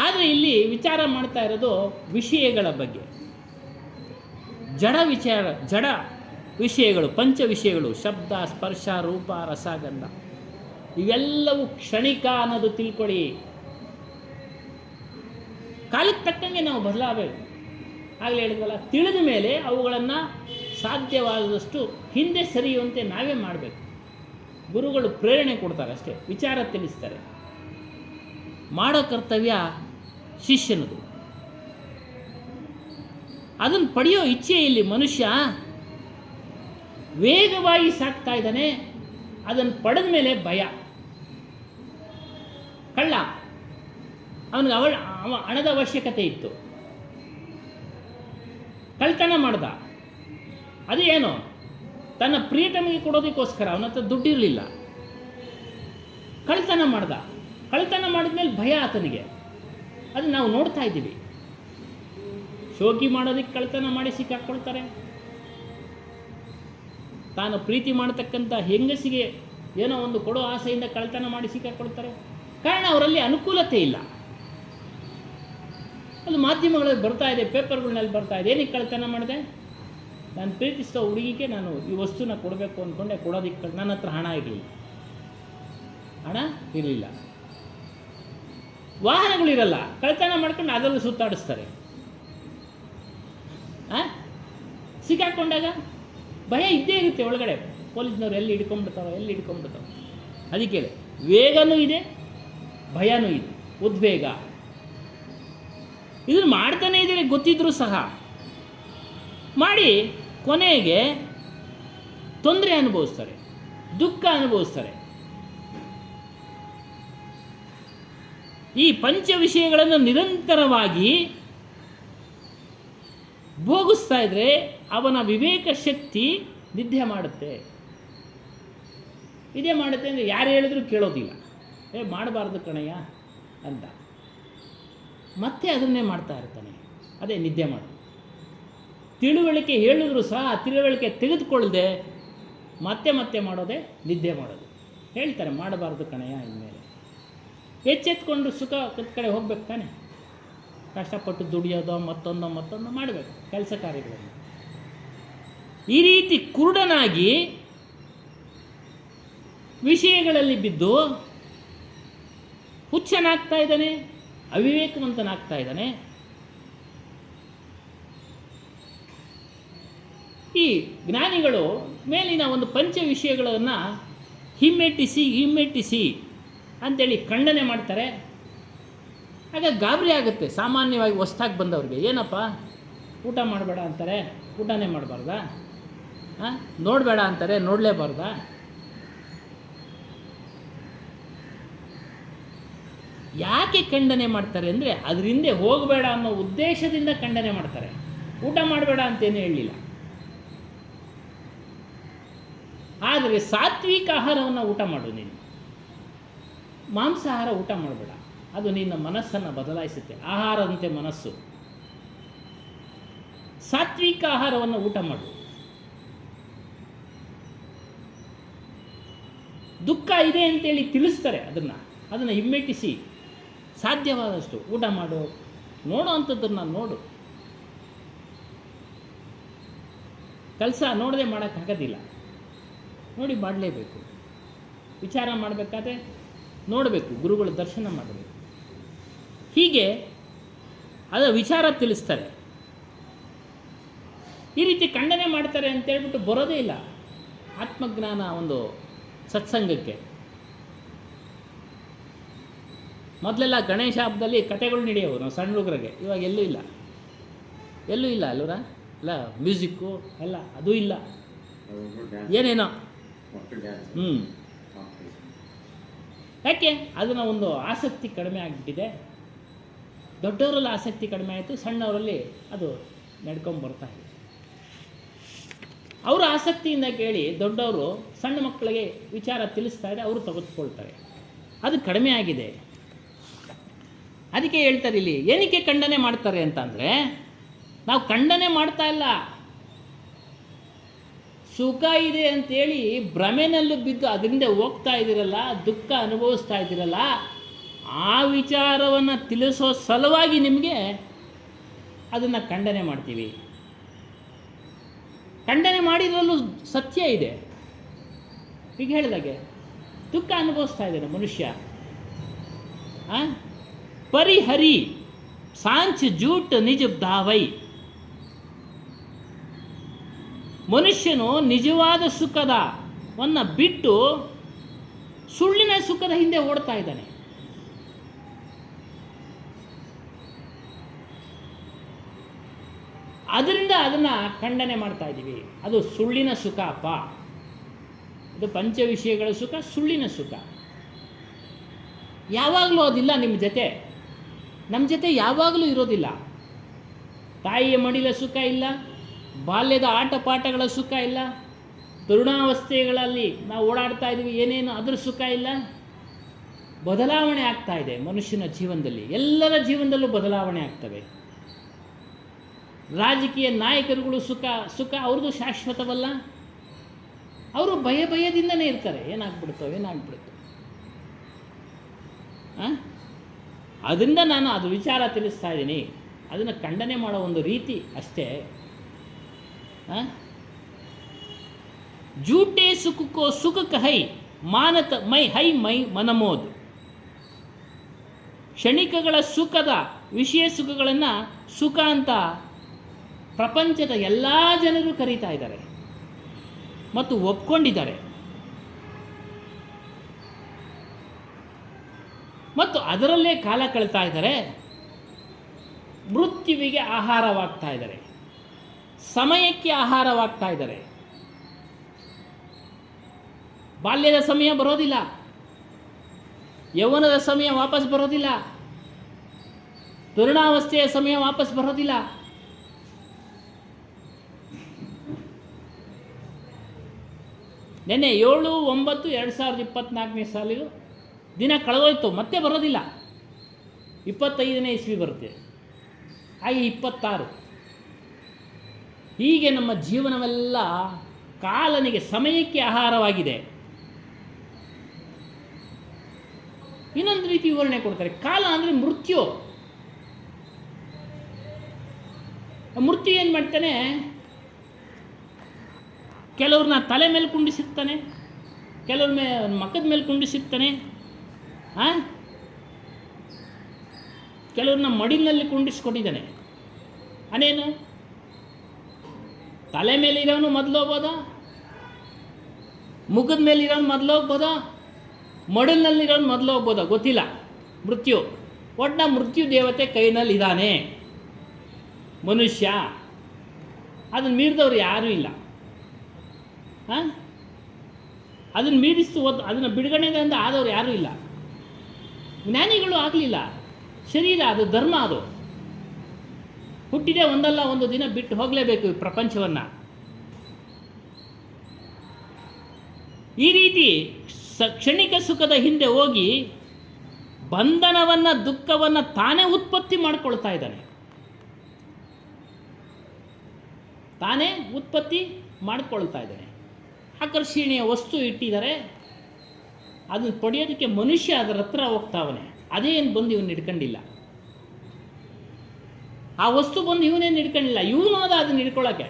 ಆದರೆ ಇಲ್ಲಿ ವಿಚಾರ ಮಾಡ್ತಾ ಇರೋದು ವಿಷಯಗಳ ಬಗ್ಗೆ. ಜಡ ವಿಷಯಗಳು, ಪಂಚ ವಿಷಯಗಳು, ಶಬ್ದ, ಸ್ಪರ್ಶ, ರೂಪ, ರಸಗಂಧ, ಇವೆಲ್ಲವೂ ಕ್ಷಣಿಕ ಅನ್ನೋದು ತಿಳ್ಕೊಳ್ಳಿ. ಕಾಲಕ್ಕೆ ತಕ್ಕಂಗೆ ನಾವು ಬದಲಾಗಬೇಕು. ಆಗಲೇ ಹೇಳಿದ್ವಲ್ಲ, ತಿಳಿದ ಮೇಲೆ ಅವುಗಳನ್ನು ಸಾಧ್ಯವಾದಷ್ಟು ಹಿಂದೆ ಸರಿಯುವಂತೆ ನಾವೇ ಮಾಡಬೇಕು. ಗುರುಗಳು ಪ್ರೇರಣೆ ಕೊಡ್ತಾರೆ ಅಷ್ಟೇ, ವಿಚಾರ ತಿಳಿಸ್ತಾರೆ. ಮಾಡೋ ಕರ್ತವ್ಯ ಶಿಷ್ಯನದು. ಅದನ್ನು ಪಡೆಯೋ ಇಚ್ಛೆಯಲ್ಲಿ ಮನುಷ್ಯ ವೇಗವಾಗಿ ಸಾಕ್ತಾ ಇದ್ದಾನೆ. ಅದನ್ನು ಪಡೆದ ಮೇಲೆ ಭಯ. ಕಳ್ಳ, ಅವನಿಗೆ ಹಣದ ಅವಶ್ಯಕತೆ ಇತ್ತು, ಕಳ್ತನ ಮಾಡ್ದ. ಅದು ಏನು, ತನ್ನ ಪ್ರಿಯತಮಿಗೆ ಕೊಡೋದಕ್ಕೋಸ್ಕರ. ಅವನ ಹತ್ರ ದುಡ್ಡಿರಲಿಲ್ಲ, ಕಳ್ತನ ಮಾಡ್ದ. ಕಳ್ತನ ಮಾಡಿದ್ಮೇಲೆ ಭಯ ಆತನಿಗೆ. ಅದು ನಾವು ನೋಡ್ತಾ ಇದ್ದೀವಿ. ಶೋಕಿ ಮಾಡೋದಕ್ಕೆ ಕಳ್ತನ ಮಾಡಿ ಸಿಕ್ಕಾಕ್ಕೊಳ್ತಾರೆ. ತಾನು ಪ್ರೀತಿ ಮಾಡತಕ್ಕಂಥ ಹೆಂಗಸಿಗೆ ಏನೋ ಒಂದು ಕೊಡೋ ಆಸೆಯಿಂದ ಕಳ್ತನ ಮಾಡಿ ಸಿಕ್ಕಾಕ್ಕೊಳ್ತಾರೆ. ಕಾರಣ ಅವರಲ್ಲಿ ಅನುಕೂಲತೆ ಇಲ್ಲ. ಅದು ಮಾಧ್ಯಮಗಳಲ್ಲಿ ಬರ್ತಾ ಇದೆ, ಪೇಪರ್ಗಳಲ್ಲಿ ಬರ್ತಾ ಇದೆ. ಏನಕ್ಕೆ ಕಳ್ತನ ಮಾಡಿದೆ? ನಾನು ಪ್ರೀತಿಸಿದ ಹುಡುಗಿಗೆ ನಾನು ಈ ವಸ್ತುನ ಕೊಡಬೇಕು ಅಂದ್ಕೊಂಡೆ, ಕೊಡೋದಕ್ಕೆ ನನ್ನ ಹತ್ರ ಹಣ ಇರಲಿಲ್ಲ, ವಾಹನಗಳಿರಲ್ಲ, ಕಳ್ತನ ಮಾಡ್ಕೊಂಡು ಅದರಲ್ಲೂ ಸುತ್ತಾಡಿಸ್ತಾರೆ. ಸಿಕ್ಕಾಕೊಂಡಾಗ ಭಯ ಇದ್ದೇ ಇರುತ್ತೆ ಒಳಗಡೆ, ಪೊಲೀಸ್ನವ್ರು ಎಲ್ಲಿ ಹಿಡ್ಕೊಂಡ್ಬಿಡ್ತಾವೆ. ಅದಕ್ಕೆ ವೇಗನೂ ಇದೆ, ಭಯನೂ ಇದೆ, ಉದ್ವೇಗ. ಇದನ್ನು ಮಾಡ್ತಾನೇ ಇದ್ದಾರೆ ಗೊತ್ತಿದ್ರೂ ಸಹ ಮಾಡಿ ಕೊನೆಗೆ ತೊಂದರೆ ಅನುಭವಿಸ್ತಾರೆ, ದುಃಖ ಅನುಭವಿಸ್ತಾರೆ. ಈ ಪಂಚ ವಿಷಯಗಳನ್ನು ನಿರಂತರವಾಗಿ ಭೋಗಿಸ್ತಾ ಇದ್ರೆ ಅವನ ವಿವೇಕ ಶಕ್ತಿ ನಿದ್ದೆ ಮಾಡುತ್ತೆ. ಇದೇ ಮಾಡುತ್ತೆ ಅಂದರೆ ಯಾರು ಹೇಳಿದ್ರು ಕೇಳೋದಿಲ್ಲ, ಮಾಡಬಾರ್ದು ಕಣಯ್ಯ ಅಂತ ಮತ್ತೆ ಅದನ್ನೇ ಮಾಡ್ತಾ ಇರ್ತಾನೆ. ಅದೇ ನಿದ್ದೆ ಮಾಡೋದು. ತಿಳುವಳಿಕೆ ಹೇಳಿದ್ರು ಸಹ ಆ ತಿಳುವಳಿಕೆ ತೆಗೆದುಕೊಳ್ಳದೆ ಮತ್ತೆ ಮಾಡೋದೇ ನಿದ್ದೆ ಮಾಡೋದು. ಹೇಳ್ತಾರೆ ಮಾಡಬಾರ್ದು ಕಣಯ್ಯ ಇನ್ಮೇಲೆ. ಎಚ್ಚೆತ್ಕೊಂಡು ಸುಖ ಕಡೆ ಹೋಗ್ಬೇಕು ತಾನೆ, ಕಷ್ಟಪಟ್ಟು ದುಡಿಯೋದು ಮತ್ತೊಂದು ಮಾಡಬೇಕು ಕೆಲಸ ಕಾರ್ಯಗಳನ್ನು. ಈ ರೀತಿ ಕುರುಡನಾಗಿ ವಿಷಯಗಳಲ್ಲಿ ಬಿದ್ದು ಹುಚ್ಚನಾಗ್ತಾ ಇದ್ದಾನೆ, ಅವಿವೇಕವಂತನಾಗ್ತಾ ಇದ್ದಾನೆ. ಈ ಜ್ಞಾನಿಗಳು ಮೇಲಿನ ಒಂದು ಪಂಚ ವಿಷಯಗಳನ್ನು ಹಿಮ್ಮೆಟ್ಟಿಸಿ ಅಂತೇಳಿ ಖಂಡನೆ ಮಾಡ್ತಾರೆ. ಆಗ ಗಾಬರಿ ಆಗುತ್ತೆ ಸಾಮಾನ್ಯವಾಗಿ ಹೊಸ್ದಾಗಿ ಬಂದವ್ರಿಗೆ. ಏನಪ್ಪ ಊಟ ಮಾಡಬೇಡ ಅಂತಾರೆ, ಊಟನೇ ಮಾಡಬಾರ್ದಾ? ನೋಡಬೇಡ ಅಂತಾರೆ, ನೋಡಲೇಬಾರ್ದಾ? ಯಾಕೆ ಖಂಡನೆ ಮಾಡ್ತಾರೆ ಅಂದರೆ ಅದ್ರ ಹಿಂದೆ ಹೋಗಬೇಡ ಅನ್ನೋ ಉದ್ದೇಶದಿಂದ ಖಂಡನೆ ಮಾಡ್ತಾರೆ. ಊಟ ಮಾಡಬೇಡ ಅಂತೇನು ಹೇಳಲಿಲ್ಲ. ಆದರೆ ಸಾತ್ವಿಕ ಆಹಾರವನ್ನು ಊಟ ಮಾಡು, ನೀನು ಮಾಂಸಾಹಾರ ಊಟ ಮಾಡಬೇಡ, ಅದು ನಿನ್ನ ಮನಸ್ಸನ್ನು ಬದಲಾಯಿಸುತ್ತೆ. ಆಹಾರದಂತೆ ಮನಸ್ಸು. ಸಾತ್ವಿಕ ಆಹಾರವನ್ನು ಊಟ ಮಾಡು. ದುಃಖ ಇದೆ ಅಂತೇಳಿ ತಿಳಿಸ್ತಾರೆ, ಅದನ್ನು ಹಿಮ್ಮೆಟ್ಟಿಸಿ ಸಾಧ್ಯವಾದಷ್ಟು ಊಟ ಮಾಡು, ನೋಡೋ ಅಂಥದ್ದನ್ನು ನೋಡು. ಕೆಲಸ ನೋಡದೆ ಮಾಡೋಕ್ಕಾಗೋದಿಲ್ಲ, ನೋಡಿ ಮಾಡಲೇಬೇಕು. ವಿಚಾರ ಮಾಡಬೇಕಾದ್ರೆ ನೋಡಬೇಕು, ಗುರುಗಳ ದರ್ಶನ ಮಾಡಬೇಕು. ಹೀಗೆ ಅದರ ವಿಚಾರ ತಿಳಿಸ್ತಾರೆ. ಈ ರೀತಿ ಖಂಡನೆ ಮಾಡ್ತಾರೆ ಅಂತೇಳ್ಬಿಟ್ಟು ಬರೋದೇ ಇಲ್ಲ ಆತ್ಮಜ್ಞಾನ ಒಂದು ಸತ್ಸಂಗಕ್ಕೆ. ಮೊದಲೆಲ್ಲ ಗಣೇಶ ಹಬ್ಬದಲ್ಲಿ ಕತೆಗಳು ನಡೆಯೋವು ನಾವು ಸಣ್ಣ ಹುಡುಗರಿಗೆ. ಇವಾಗ ಎಲ್ಲೂ ಇಲ್ಲ ಅಲ್ಲೂರ ಇಲ್ಲ, ಮ್ಯೂಸಿಕ್ಕು ಎಲ್ಲ ಅದೂ ಇಲ್ಲ, ಏನೇನೋ. ಯಾಕೆ ಅದನ್ನು ಒಂದು ಆಸಕ್ತಿ ಕಡಿಮೆ ಆಗಿಬಿಟ್ಟಿದೆ. ದೊಡ್ಡವರಲ್ಲಿ ಆಸಕ್ತಿ ಕಡಿಮೆ ಆಯಿತು, ಸಣ್ಣವರಲ್ಲಿ ಅದು ನಡ್ಕೊಂಬರ್ತಾ ಇದೆ. ಅವರು ಆಸಕ್ತಿಯಿಂದ ಕೇಳಿ ದೊಡ್ಡವರು ಸಣ್ಣ ಮಕ್ಕಳಿಗೆ ವಿಚಾರ ತಿಳಿಸ್ತಾ ಇದೆ, ಅವರು ತೆಗೆದುಕೊಳ್ತಾರೆ. ಅದು ಕಡಿಮೆ ಆಗಿದೆ. ಅದಕ್ಕೆ ಹೇಳ್ತಾರೆ ಇಲ್ಲಿ ಏನಕ್ಕೆ ಖಂಡನೆ ಮಾಡ್ತಾರೆ ಅಂತಂದರೆ, ನಾವು ಖಂಡನೆ ಮಾಡ್ತಾ ಇಲ್ಲ, ಸುಖ ಇದೆ ಅಂತೇಳಿ ಭ್ರಮೆನಲ್ಲೂ ಬಿದ್ದು ಅದರಿಂದ ಹೋಗ್ತಾ ಇದ್ದೀರಲ್ಲ, ದುಃಖ ಅನುಭವಿಸ್ತಾ ಇದ್ದೀರಲ್ಲ, ಆ ವಿಚಾರವನ್ನು ತಿಳಿಸೋ ಸಲುವಾಗಿ ನಿಮಗೆ ಅದನ್ನು ಖಂಡನೆ ಮಾಡ್ತೀವಿ. ಖಂಡನೆ ಮಾಡಿದ್ರಲ್ಲೂ ಸತ್ಯ ಇದೆ. ಈಗ ಹೇಳಿದಾಗೆ ದುಃಖ ಅನುಭವಿಸ್ತಾ ಇದ್ದಾನೆ ಮನುಷ್ಯ. ಪರಿಹರಿ ಸಾಂಚ್ ಜೂಟ್ ನಿಜ ದಾವೈ. ಮನುಷ್ಯನು ನಿಜವಾದ ಸುಖದವನ್ನು ಬಿಟ್ಟು ಸುಳ್ಳಿನ ಸುಖದ ಹಿಂದೆ ಓಡ್ತಾ ಇದ್ದಾನೆ. ಅದರಿಂದ ಅದನ್ನು ಖಂಡನೆ ಮಾಡ್ತಾ ಇದ್ದೀವಿ. ಅದು ಸುಳ್ಳಿನ ಸುಖ ಅಪ್ಪ, ಅದು ಪಂಚ ವಿಷಯಗಳ ಸುಖ, ಸುಳ್ಳಿನ ಸುಖ. ಯಾವಾಗಲೂ ಅದಿಲ್ಲ ನಮ್ಮ ಜೊತೆ ಯಾವಾಗಲೂ ಇರೋದಿಲ್ಲ. ತಾಯಿಯ ಮಡಿಲ ಸುಖ ಇಲ್ಲ, ಬಾಲ್ಯದ ಆಟ ಪಾಠಗಳ ಸುಖ ಇಲ್ಲ, ತರುಣಾವಸ್ಥೆಗಳಲ್ಲಿ ನಾವು ಓಡಾಡ್ತಾ ಇದ್ದೀವಿ ಏನೇನು ಅದ್ರ ಸುಖ ಇಲ್ಲ. ಬದಲಾವಣೆ ಆಗ್ತಾ ಇದೆ ಮನುಷ್ಯನ ಜೀವನದಲ್ಲಿ, ಎಲ್ಲರ ಜೀವನದಲ್ಲೂ ಬದಲಾವಣೆ ಆಗ್ತವೆ. ರಾಜಕೀಯ ನಾಯಕರುಗಳು ಸುಖ ಅವ್ರದ್ದು ಶಾಶ್ವತವಲ್ಲ. ಅವರು ಭಯದಿಂದನೇ ಇರ್ತಾರೆ, ಏನಾಗ್ಬಿಡುತ್ತೋ. ಅದರಿಂದ ನಾನು ಅದು ವಿಚಾರ ತಿಳಿಸ್ತಾ ಇದ್ದೀನಿ. ಅದನ್ನು ಖಂಡನೆ ಮಾಡೋ ಒಂದು ರೀತಿ ಅಷ್ಟೇ. ಜೂಟೆ ಸುಖಕ್ಕೋ ಸುಖಕ್ಕೆ ಹೈ ಮಾನತ ಮೈ ಹೈ ಮೈ ಮನಮೋದು. ಕ್ಷಣಿಕಗಳ ಸುಖದ ವಿಷಯ ಸುಖಗಳನ್ನು ಸುಖ ಅಂತ ಪ್ರಪಂಚದ ಎಲ್ಲ ಜನರು ಕರೀತಾ ಇದ್ದಾರೆ ಮತ್ತು ಒಪ್ಕೊಂಡಿದ್ದಾರೆ. ಮತ್ತು ಅದರಲ್ಲೇ ಕಾಲ ಕಳೀತಾ ಇದ್ದಾರೆ. ಮೃತ್ಯುವಿಗೆ ಆಹಾರವಾಗ್ತಾ ಇದ್ದಾರೆ, ಸಮಯಕ್ಕೆ ಆಹಾರವಾಗ್ತಾ ಇದ್ದಾರೆ. ಬಾಲ್ಯದ ಸಮಯ ಬರೋದಿಲ್ಲ, ಯೌವನದ ಸಮಯ ವಾಪಸ್ ಬರೋದಿಲ್ಲ, ತರುಣಾವಸ್ಥೆಯ ಸಮಯ ವಾಪಸ್ ಬರೋದಿಲ್ಲ. ನೆನ್ನೆ 7/9/2024 ಸಾಲಿಗೂ ದಿನ ಕಳೆದೋಯ್ತು, ಮತ್ತೆ ಬರೋದಿಲ್ಲ. 25ನೇ ಇಸ್ವಿ ಬರುತ್ತೆ, ಹಾಗೆ 26. ಹೀಗೆ ನಮ್ಮ ಜೀವನವೆಲ್ಲ ಕಾಲನಿಗೆ ಸಮಯಕ್ಕೆ ಆಹಾರವಾಗಿದೆ. ಇನ್ನೊಂದು ರೀತಿ ವಿವರಣೆ ಕೊಡ್ತಾರೆ. ಕಾಲ ಅಂದರೆ ಮೃತ್ಯು. ಮೃತ್ಯು ಏನು ಮಾಡ್ತಾನೆ, ಕೆಲವ್ರನ್ನ ತಲೆ ಮೇಲೆ ಕುಂಡಿಸಿರ್ತಾನೆ, ಕೆಲವ್ರ ಮಕ್ಕದ ಮೇಲೆ ಕುಂಡಿಸಿರ್ತಾನೆ, ಕೆಲವ್ರನ್ನ ಮಡಿಲಿನಲ್ಲಿ ಕುಂಡಿಸ್ಕೊಟ್ಟಿದ್ದಾನೆ. ಅನೇನು ತಲೆ ಮೇಲೆ ಇರೋನು ಮೊದಲು ಹೋಗ್ಬೋದಾ, ಮುಖದ ಮೇಲೆ ಇರೋನು ಮೊದಲು ಹೋಗ್ಬೋದಾ, ಮಡಿಲಿನಲ್ಲಿರೋನು ಮೊದಲು ಹೋಗ್ಬೋದಾ ಗೊತ್ತಿಲ್ಲ. ಮೃತ್ಯು ಒಟ್ಟ ಮೃತ್ಯು ದೇವತೆ ಕೈನಲ್ಲಿದ್ದಾನೆ ಮನುಷ್ಯ. ಅದನ್ನು ಮೀರಿದವ್ರು ಯಾರೂ ಇಲ್ಲ. ಅದನ್ನು ಮೀರಿಸ್ತು ಅದನ್ನು ಬಿಡುಗಡೆಯಿಂದ ಆದವ್ರು ಯಾರೂ ಇಲ್ಲ. ಜ್ಞಾನಿಗಳು ಆಗಲಿಲ್ಲ. ಶರೀರ ಅದು ಧರ್ಮ, ಅದು ಹುಟ್ಟಿದೆ ಒಂದಲ್ಲ ಒಂದು ದಿನ ಬಿಟ್ಟು ಹೋಗಲೇಬೇಕು ಈ ಪ್ರಪಂಚವನ್ನು. ಈ ರೀತಿ ಕ್ಷಣಿಕ ಸುಖದ ಹಿಂದೆ ಹೋಗಿ ಬಂಧನವನ್ನು ದುಃಖವನ್ನು ತಾನೇ ಉತ್ಪತ್ತಿ ಮಾಡಿಕೊಳ್ತಾ ಇದ್ದಾನೆ. ತಾನೇ ಉತ್ಪತ್ತಿ ಮಾಡಿಕೊಳ್ತಾ ಇದ್ದಾನೆ. ಆಕರ್ಷಣೀಯ ವಸ್ತು ಇಟ್ಟಿದ್ದಾರೆ, ಅದನ್ನು ಪಡೆಯೋದಕ್ಕೆ ಮನುಷ್ಯ ಅದರ ಹತ್ರ ಹೋಗ್ತಾವನೆ. ಅದೇನು ಬಂದು ಇವನು ಹಿಡ್ಕೊಂಡಿಲ್ಲ, ಆ ವಸ್ತು ಬಂದು ಇವನೇನು ಹಿಡ್ಕೊಂಡಿಲ್ಲ, ಇವನು ಅದ ಅದನ್ನು ಹಿಡ್ಕೊಳ್ಳೋಕ್ಕೆ.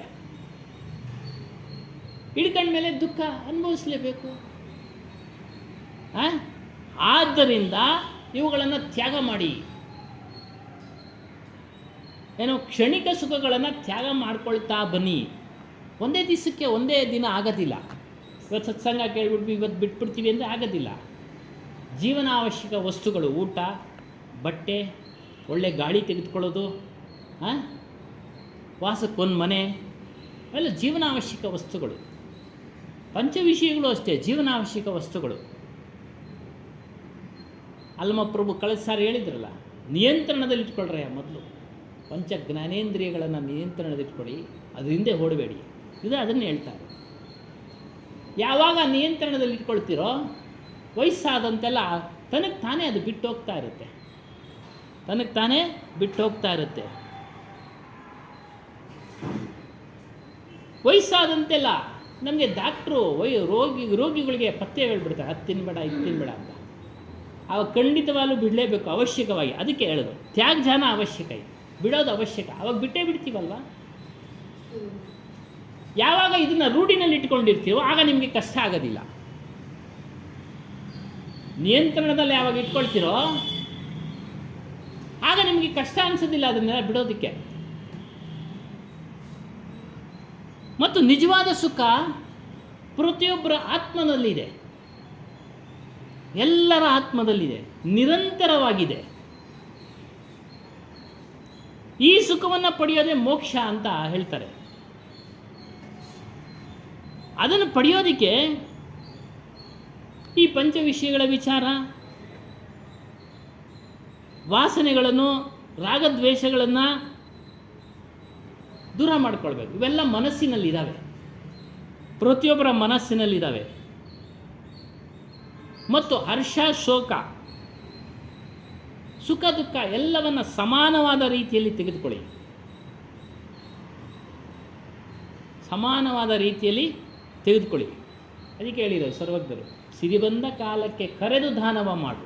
ಹಿಡ್ಕೊಂಡ್ಮೇಲೆ ದುಃಖ ಅನುಭವಿಸಲೇಬೇಕು. ಆದ್ದರಿಂದ ಇವುಗಳನ್ನು ತ್ಯಾಗ ಮಾಡಿ, ಏನೋ ಕ್ಷಣಿಕ ಸುಖಗಳನ್ನು ತ್ಯಾಗ ಮಾಡ್ಕೊಳ್ತಾ ಬನ್ನಿ. ಒಂದೇ ದಿವಸಕ್ಕೆ ಒಂದೇ ದಿನ ಆಗೋದಿಲ್ಲ. ಇವತ್ತು ಸತ್ಸಂಗ ಕೇಳ್ಬಿಟ್ವಿ, ಇವತ್ತು ಬಿಟ್ಬಿಡ್ತೀವಿ ಅಂದರೆ ಆಗೋದಿಲ್ಲ. ಜೀವನ ಅವಶ್ಯಕ ವಸ್ತುಗಳು, ಊಟ, ಬಟ್ಟೆ, ಒಳ್ಳೆ ಗಾಳಿ ತೆಗೆದುಕೊಳ್ಳೋದು, ವಾಸಕ್ಕೊಂದು ಮನೆ, ಅವೆಲ್ಲ ಜೀವನಾವಶ್ಯಕ ವಸ್ತುಗಳು. ಪಂಚವಿಷಯಗಳು ಅಷ್ಟೇ ಜೀವನಾವಶ್ಯಕ ವಸ್ತುಗಳು. ಅಲ್ಲಮಪ್ರಭು ಕಳೆದ ಸಾರಿ ಹೇಳಿದ್ರಲ್ಲ, ನಿಯಂತ್ರಣದಲ್ಲಿಟ್ಕೊಳ್ರೆ. ಮೊದಲು ಪಂಚ ಜ್ಞಾನೇಂದ್ರಿಯಗಳನ್ನು ನಿಯಂತ್ರಣದಲ್ಲಿಟ್ಕೊಳ್ಳಿ, ಅದ್ರ ಹಿಂದೆ ಓಡಬೇಡಿ. ಇದು ಅದನ್ನು ಹೇಳ್ತಾರೆ. ಯಾವಾಗ ನಿಯಂತ್ರಣದಲ್ಲಿ ಇಟ್ಕೊಳ್ತೀರೋ ವಯಸ್ಸಾದಂತೆಲ್ಲ ತನಗೆ ತಾನೇ ಅದು ಬಿಟ್ಟು ಹೋಗ್ತಾ ಇರುತ್ತೆ, ತನಗೆ ತಾನೇ ಬಿಟ್ಟು ಹೋಗ್ತಾ ಇರುತ್ತೆ. ವಯಸ್ಸಾದಂತೆಲ್ಲ ನಮಗೆ ಡಾಕ್ಟ್ರು ರೋಗಿಗಳಿಗೆ ಪಥ್ಯ ಹೇಳ್ಬಿಡ್ತಾರೆ, ಅದು ತಿನ್ನಬೇಡ ಇದು ತಿನ್ನಬೇಡ ಅಂತ. ಅವಾಗ ಖಂಡಿತವಾಗ್ಲೂ ಬಿಡಲೇಬೇಕು, ಅವಶ್ಯಕವಾಗಿ. ಅದಕ್ಕೆ ಹೇಳೋದು ತ್ಯಾಗ ಜಾನ ಅವಶ್ಯಕ, ಬಿಡೋದು ಅವಶ್ಯಕ. ಅವಾಗ ಬಿಟ್ಟೇ ಬಿಡ್ತೀವಲ್ವ. ಯಾವಾಗ ಇದನ್ನು ರೂಢಿನಲ್ಲಿ ಇಟ್ಕೊಂಡಿರ್ತೀವೋ ಆಗ ನಿಮಗೆ ಕಷ್ಟ ಆಗೋದಿಲ್ಲ. ನಿಯಂತ್ರಣದಲ್ಲಿ ಯಾವಾಗ ಇಟ್ಕೊಳ್ತೀರೋ ಆಗ ನಿಮಗೆ ಕಷ್ಟ ಅನಿಸೋದಿಲ್ಲ ಅದನ್ನೆಲ್ಲ ಬಿಡೋದಕ್ಕೆ. ಮತ್ತು ನಿಜವಾದ ಸುಖ ಪ್ರತಿಯೊಬ್ಬರ ಆತ್ಮನಲ್ಲಿದೆ, ಎಲ್ಲರ ಆತ್ಮದಲ್ಲಿದೆ, ನಿರಂತರವಾಗಿದೆ. ಈ ಸುಖವನ್ನು ಪಡೆಯೋದೇ ಮೋಕ್ಷ ಅಂತ ಹೇಳ್ತಾರೆ. ಅದನ್ನು ಪಡೆಯೋದಕ್ಕೆ ಈ ಪಂಚ ವಿಷಯಗಳ ವಿಚಾರ, ವಾಸನೆಗಳನ್ನು, ರಾಗದ್ವೇಷಗಳನ್ನು ದೂರ ಮಾಡಿಕೊಳ್ಬೇಕು. ಇವೆಲ್ಲ ಮನಸ್ಸಿನಲ್ಲಿದ್ದಾವೆ, ಪ್ರತಿಯೊಬ್ಬರ ಮನಸ್ಸಿನಲ್ಲಿದ್ದಾವೆ. ಮತ್ತು ಹರ್ಷ, ಶೋಕ, ಸುಖ, ದುಃಖ ಎಲ್ಲವನ್ನು ಸಮಾನವಾದ ರೀತಿಯಲ್ಲಿ ತೆಗೆದುಕೊಳ್ಳಿ, ಸಮಾನವಾದ ರೀತಿಯಲ್ಲಿ ತೆಗೆದುಕೊಳ್ಳಿ. ಅದಕ್ಕೆ ಹೇಳಿರೋದು ಸರ್ವಜ್ಞರು, ಸಿರಿ ಬಂದ ಕಾಲಕ್ಕೆ ಕರೆದು ದಾನವ ಮಾಡು.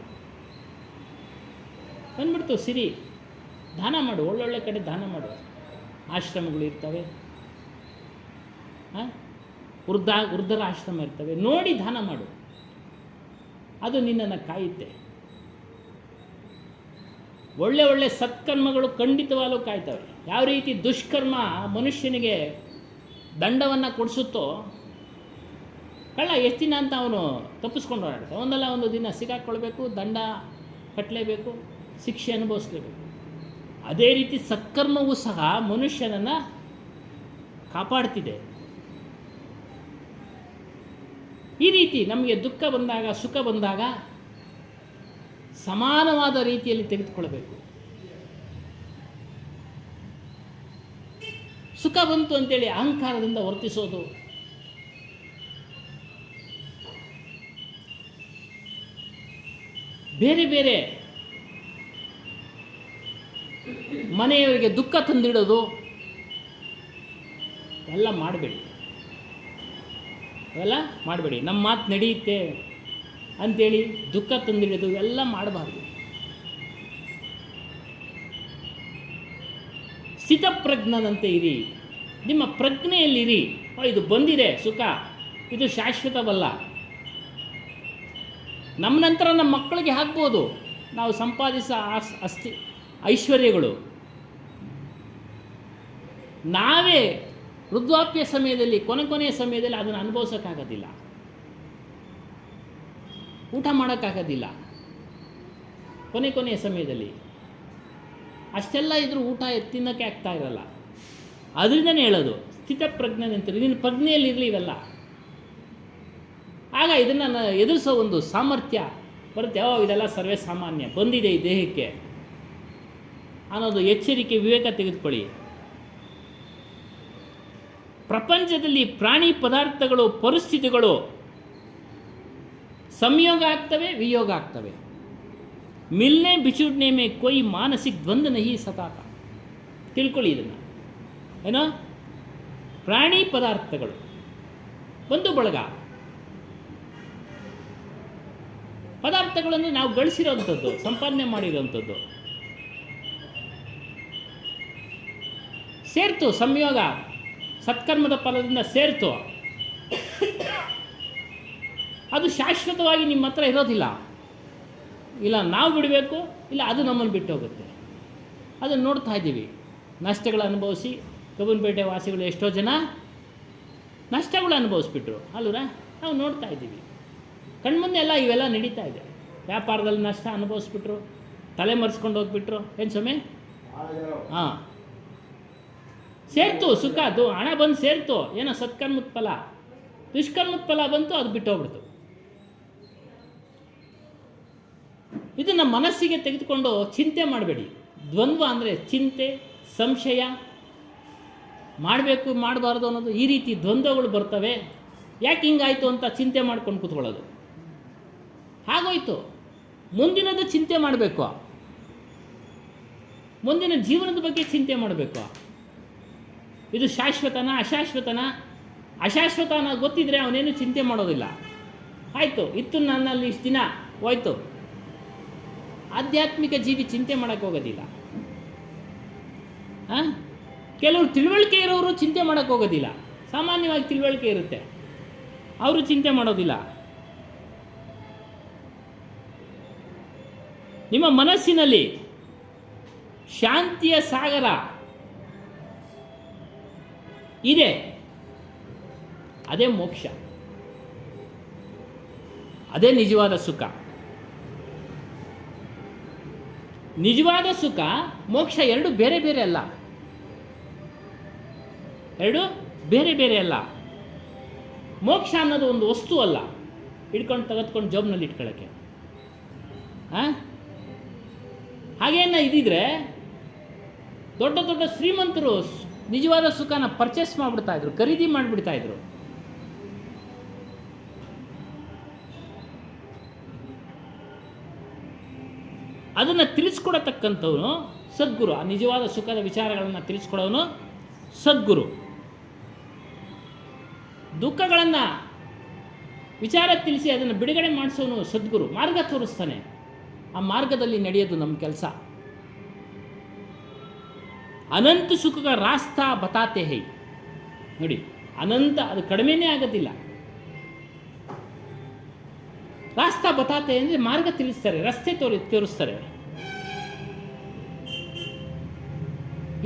ಬಂದ್ಬಿಡ್ತು ಸಿರಿ, ದಾನ ಮಾಡು, ಒಳ್ಳೊಳ್ಳೆ ಕಡೆ ದಾನ ಮಾಡು. ಆಶ್ರಮಗಳು ಇರ್ತವೆ, ವೃದ್ಧರ ಆಶ್ರಮ ಇರ್ತವೆ, ನೋಡಿ ದಾನ ಮಾಡು, ಅದು ನಿನ್ನನ್ನು ಕಾಯುತ್ತೆ. ಒಳ್ಳೆ ಒಳ್ಳೆ ಸತ್ಕರ್ಮಗಳು ಖಂಡಿತವಾಗಲೂ ಕಾಯ್ತವೆ. ಯಾವ ರೀತಿ ದುಷ್ಕರ್ಮ ಮನುಷ್ಯನಿಗೆ ದಂಡವನ್ನು ಕೊಡಿಸುತ್ತೋ, ಕಳ್ಳ ಎಷ್ಟು ದಿನ ಅಂತ ಅವನು ತಪ್ಪಿಸ್ಕೊಂಡು ಓಡಾಡ್ತಾನೆ, ಒಂದಲ್ಲ ಒಂದು ದಿನ ಸಿಗಾಕ್ಕೊಳ್ಬೇಕು, ದಂಡ ಕಟ್ಟಲೇಬೇಕು, ಶಿಕ್ಷೆ ಅನುಭವಿಸ್ಲೇಬೇಕು. ಅದೇ ರೀತಿ ಸತ್ಕರ್ಮವೂ ಸಹ ಮನುಷ್ಯನನ್ನು ಕಾಪಾಡ್ತಿದೆ. ಈ ರೀತಿ ನಮಗೆ ದುಃಖ ಬಂದಾಗ, ಸುಖ ಬಂದಾಗ ಸಮಾನವಾದ ರೀತಿಯಲ್ಲಿ ತೆಗೆದುಕೊಳ್ಬೇಕು. ಸುಖ ಬಂತು ಅಂತೇಳಿ ಅಹಂಕಾರದಿಂದ ವರ್ತಿಸೋದು, ಬೇರೆ ಬೇರೆ ಮನೆಯವರಿಗೆ ದುಃಖ ತಂದಿಡೋದು ಎಲ್ಲ ಮಾಡಬೇಡಿ. ಅವೆಲ್ಲ ಮಾಡಬೇಡಿ. ನಮ್ಮ ಮಾತು ನಡೆಯುತ್ತೆ ಅಂಥೇಳಿ ದುಃಖ ತಂದಿಡೋದು ಎಲ್ಲ ಮಾಡಬಾರ್ದು. ಸ್ಥಿತಪ್ರಜ್ಞನಂತೆ ಇರಿ, ನಿಮ್ಮ ಪ್ರಜ್ಞೆಯಲ್ಲಿರಿ. ಇದು ಬಂದಿದೆ ಸುಖ, ಇದು ಶಾಶ್ವತವಲ್ಲ. ನಮ್ಮ ನಂತರ ನಮ್ಮ ಮಕ್ಕಳಿಗೆ ಹಾಕ್ಬೋದು ನಾವು ಸಂಪಾದಿಸೋ ಐಶ್ವರ್ಯಗಳು. ನಾವೇ ವೃದ್ಧಾಪ್ಯ ಸಮಯದಲ್ಲಿ, ಕೊನೆಯ ಸಮಯದಲ್ಲಿ ಅದನ್ನು ಅನುಭವಿಸೋಕ್ಕಾಗೋದಿಲ್ಲ, ಊಟ ಮಾಡೋಕ್ಕಾಗೋದಿಲ್ಲ. ಕೊನೆಯ ಸಮಯದಲ್ಲಿ ಅಷ್ಟೆಲ್ಲ ಇದ್ರೂ ಊಟ ತಿನ್ನೋಕ್ಕೆ ಆಗ್ತಾ ಇರಲ್ಲ. ಅದರಿಂದನೇ ಹೇಳೋದು ಸ್ಥಿತಪ್ರಜ್ಞೆ ಅಂತಾರೆ. ನಿನ್ನ ಪ್ರಜ್ಞೆಯಲ್ಲಿರಲಿ ಇವೆಲ್ಲ. ಆಗ ಇದನ್ನು ಎದುರಿಸೋ ಒಂದು ಸಾಮರ್ಥ್ಯ ಬರುತ್ತೆ. ಇದೆಲ್ಲ ಸರ್ವೇ ಸಾಮಾನ್ಯ, ಬಂದಿದೆ ಈ ದೇಹಕ್ಕೆ ಅನ್ನೋದು ಎಚ್ಚರಿಕೆ, ವಿವೇಕ ತೆಗೆದುಕೊಳ್ಳಿ. ಪ್ರಪಂಚದಲ್ಲಿ ಪ್ರಾಣಿ ಪದಾರ್ಥಗಳು, ಪರಿಸ್ಥಿತಿಗಳು ಸಂಯೋಗ ಆಗ್ತವೆ, ವಿಯೋಗ ಆಗ್ತವೆ. ಮಿಲ್ನೆ ಬಿಚುಡ್ನೆ ಮೇ ಕೊಯ್ ಮಾನಸಿಕ ದ್ವಂದ್ವ ನಹಿ ಸತಾತ. ತಿಳ್ಕೊಳ್ಳಿ ಇದನ್ನು. ಏನೋ ಪ್ರಾಣಿ ಪದಾರ್ಥಗಳು, ಬಂಧು ಬಳಗ, ಪದಾರ್ಥಗಳನ್ನು ನಾವು ಗಳಿಸಿರೋವಂಥದ್ದು, ಸಂಪಾದನೆ ಮಾಡಿರೋವಂಥದ್ದು, ಸೇರ್ತು ಸಂಯೋಗ, ಸತ್ಕರ್ಮದ ಫಲದಿಂದ ಸೇರ್ತು. ಅದು ಶಾಶ್ವತವಾಗಿ ನಿಮ್ಮ ಹತ್ರ ಇರೋದಿಲ್ಲ. ಇಲ್ಲ ನಾವು ಬಿಡಬೇಕು, ಇಲ್ಲ ಅದು ನಮ್ಮನ್ನು ಬಿಟ್ಟು ಹೋಗುತ್ತೆ. ಅದನ್ನು ನೋಡ್ತಾ ಇದ್ದೀವಿ. ನಷ್ಟಗಳು ಅನುಭವಿಸಿ ಕಬ್ಬನ್ಪೇಟೆ ವಾಸಿಗಳು ಎಷ್ಟೋ ಜನ ನಷ್ಟಗಳು ಅನುಭವಿಸ್ಬಿಟ್ರು ಅಲ್ವರ, ನಾವು ನೋಡ್ತಾ ಇದ್ದೀವಿ. ಕಣ್ಮುಂದೆ ಎಲ್ಲ ಇವೆಲ್ಲ ನಡೀತಾ ಇದೆ. ವ್ಯಾಪಾರದಲ್ಲಿ ನಷ್ಟ ಅನುಭವಿಸ್ಬಿಟ್ರು, ತಲೆ ಮರೆಸ್ಕೊಂಡು ಹೋಗ್ಬಿಟ್ರು. ಏನು ಸ್ವಾಮಿ? ಹಾಂ, ಸೇರ್ತು ಸುಖ, ಅದು ಹಣ ಬಂದು ಸೇರ್ತು. ಏನೋ ಸತ್ಕರ್ಮದ ಫಲ, ದುಷ್ಕರ್ಮದ ಫಲ ಬಂತು, ಅದು ಬಿಟ್ಟು ಹೋಗ್ಬಿಡ್ತು. ಇದನ್ನು ಮನಸ್ಸಿಗೆ ತೆಗೆದುಕೊಂಡು ಚಿಂತೆ ಮಾಡಬೇಡಿ. ದ್ವಂದ್ವ ಅಂದರೆ ಚಿಂತೆ, ಸಂಶಯ, ಮಾಡಬೇಕು ಮಾಡಬಾರ್ದು ಅನ್ನೋದು, ಈ ರೀತಿ ದ್ವಂದ್ವಗಳು ಬರ್ತವೆ. ಯಾಕೆ ಹಿಂಗಾಯಿತು ಅಂತ ಚಿಂತೆ ಮಾಡ್ಕೊಂಡು ಕೂತ್ಕೊಳ್ಳೋದು, ಹಾಗೋಯ್ತು. ಮುಂದಿನದು ಚಿಂತೆ ಮಾಡಬೇಕು, ಮುಂದಿನ ಜೀವನದ ಬಗ್ಗೆ ಚಿಂತೆ ಮಾಡಬೇಕು. ಇದು ಶಾಶ್ವತನ ಅಶಾಶ್ವತನ? ಅಶಾಶ್ವತನ ಗೊತ್ತಿದ್ರೆ ಅವನೇನು ಚಿಂತೆ ಮಾಡೋದಿಲ್ಲ. ಆಯಿತು, ಇತ್ತು ನನ್ನಲ್ಲಿ ಇಷ್ಟು ದಿನ ಹೋಯ್ತು. ಆಧ್ಯಾತ್ಮಿಕ ಜೀವಿ ಚಿಂತೆ ಮಾಡೋಕ್ಕೆ ಹೋಗೋದಿಲ್ಲ. ಕೆಲವರು ತಿಳುವಳಿಕೆ ಇರೋರು ಚಿಂತೆ ಮಾಡೋಕ್ಕೆ ಹೋಗೋದಿಲ್ಲ. ಸಾಮಾನ್ಯವಾಗಿ ತಿಳುವಳಿಕೆ ಇರುತ್ತೆ, ಅವರು ಚಿಂತೆ ಮಾಡೋದಿಲ್ಲ. ನಿಮ್ಮ ಮನಸ್ಸಿನಲ್ಲಿ ಶಾಂತಿಯ ಸಾಗರ ಇದೆ, ಅದೇ ಮೋಕ್ಷ, ಅದೇ ನಿಜವಾದ ಸುಖ. ನಿಜವಾದ ಸುಖ, ಮೋಕ್ಷ ಎರಡು ಬೇರೆ ಬೇರೆ ಅಲ್ಲ. ಎರಡು ಬೇರೆ ಬೇರೆ ಅಲ್ಲ. ಮೋಕ್ಷ ಅನ್ನೋದು ಒಂದು ವಸ್ತು ಅಲ್ಲ, ಹಿಡ್ಕೊಂಡು ತೆಗೆದುಕೊಂಡು ಜಾಬ್ನಲ್ಲಿ ಇಟ್ಕೊಳ್ಳೋಕ್ಕೆ. ಹಾಗೇನ ಇದ್ದಿದ್ರೆ ದೊಡ್ಡ ದೊಡ್ಡ ಶ್ರೀಮಂತರು ನಿಜವಾದ ಸುಖನ ಪರ್ಚೇಸ್ ಮಾಡಿಬಿಡ್ತಾಯಿದ್ರು, ಖರೀದಿ ಮಾಡಿಬಿಡ್ತಾಯಿದ್ರು. ಅದನ್ನು ತಿಳಿಸ್ಕೊಡತಕ್ಕಂಥವನು ಸದ್ಗುರು. ಆ ನಿಜವಾದ ಸುಖದ ವಿಚಾರಗಳನ್ನು ತಿಳಿಸ್ಕೊಡೋನು ಸದ್ಗುರು. ದುಃಖಗಳನ್ನು ವಿಚಾರ ತಿಳಿಸಿ ಅದನ್ನು ಬಿಡುಗಡೆ ಮಾಡಿಸೋನು ಸದ್ಗುರು. ಮಾರ್ಗ ತೋರಿಸ್ತಾನೆ, ಆ ಮಾರ್ಗದಲ್ಲಿ ನಡೆಯೋದು ನಮ್ಮ ಕೆಲಸ. ಅನಂತ ಸುಖಗ ರಾಸ್ತಾ ಬತಾತೆ ಹೈ. ನೋಡಿ, ಅನಂತ, ಅದು ಕಡಿಮೆನೇ ಆಗೋದಿಲ್ಲ. ರಾಸ್ತಾ ಬತಾತೆ ಅಂದರೆ ಮಾರ್ಗ ತಿಳಿಸ್ತಾರೆ, ರಸ್ತೆ ತೋರಿಸ್ತಾರೆ.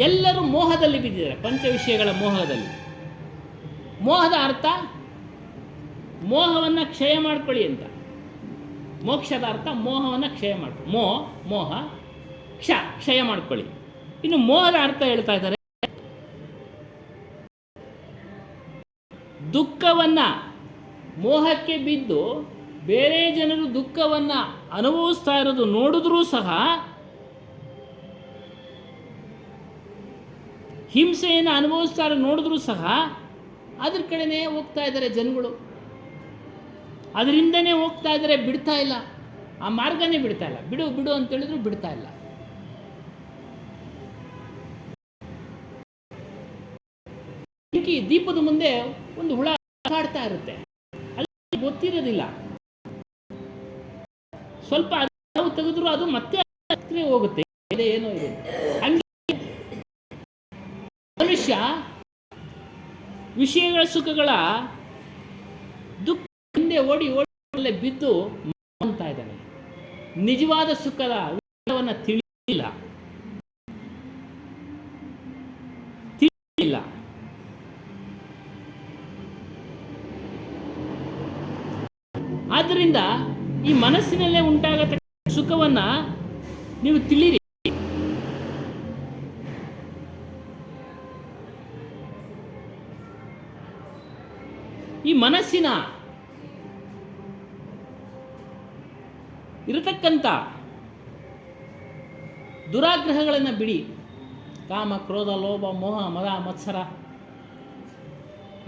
ಎಲ್ಲರೂ ಮೋಹದಲ್ಲಿ ಬಿದ್ದಿದ್ದಾರೆ, ಪಂಚ ವಿಷಯಗಳ ಮೋಹದಲ್ಲಿ. ಮೋಹದ ಅರ್ಥ ಮೋಹವನ್ನು ಕ್ಷಯ ಮಾಡ್ಕೊಳ್ಳಿ ಅಂತ. ಮೋಕ್ಷದ ಅರ್ಥ ಮೋಹವನ್ನು ಕ್ಷಯ ಮಾಡ್ಕೊಳ್ಳಿ. ಮೋಹ ಕ್ಷಯ ಮಾಡ್ಕೊಳ್ಳಿ. ಇನ್ನು ಮೋಹದ ಅರ್ಥ ಹೇಳ್ತಾ ಇದ್ದಾರೆ, ದುಃಖವನ್ನು, ಮೋಹಕ್ಕೆ ಬಿದ್ದು ಬೇರೆ ಜನರು ದುಃಖವನ್ನು ಅನುಭವಿಸ್ತಾ ಇರೋದು ನೋಡಿದ್ರೂ ಸಹ, ಹಿಂಸೆಯನ್ನು ಅನುಭವಿಸ್ತಾ ಇರೋದು ನೋಡಿದ್ರೂ ಸಹ ಅದ್ರ ಕಡೆನೇ ಹೋಗ್ತಾ ಇದ್ದಾರೆ ಜನಗಳು. ಅದರಿಂದನೇ ಹೋಗ್ತಾ ಇದ್ದಾರೆ, ಬಿಡ್ತಾ ಇಲ್ಲ. ಆ ಮಾರ್ಗನೇ ಬಿಡ್ತಾ ಇಲ್ಲ. ಬಿಡು ಅಂತ ಹೇಳಿದ್ರು ಬಿಡ್ತಾ ಇಲ್ಲ. ದೀಪದ ಮುಂದೆ ಒಂದು ಹುಳ ಕಾಡ್ತಾ ಇರುತ್ತೆ, ಅಲ್ಲಿ ಗೊತ್ತಿರೋದಿಲ್ಲ. ಸ್ವಲ್ಪ ನಾವು ತೆಗೆದ್ರು ಅದು ಮತ್ತೆ ಹೋಗುತ್ತೆ, ಏನೋ ಇದೆ. ಹಂಗೆ ಮನುಷ್ಯ ವಿಷಯಗಳ ಸುಖಗಳ ದುಃಖ ಹಿಂದೆ ಓಡಿ ಬಿದ್ದು ಮಾಡ್ತಾ ಇದ್ದಾನೆ. ನಿಜವಾದ ಸುಖದ ವಿಷಯವನ್ನು ತಿಳಿಯಿಲ್ಲ. ಆದ್ದರಿಂದ ಈ ಮನಸ್ಸಿನಲ್ಲೇ ಉಂಟಾಗತಕ್ಕ ಸುಖವನ್ನು ನೀವು ತಿಳಿರಿ. ಈ ಮನಸ್ಸಿನ ಇರತಕ್ಕಂಥ ದುರಾಗ್ರಹಗಳನ್ನು ಬಿಡಿ. ಕಾಮ, ಕ್ರೋಧ, ಲೋಭ, ಮೋಹ, ಮದ, ಮತ್ಸರ,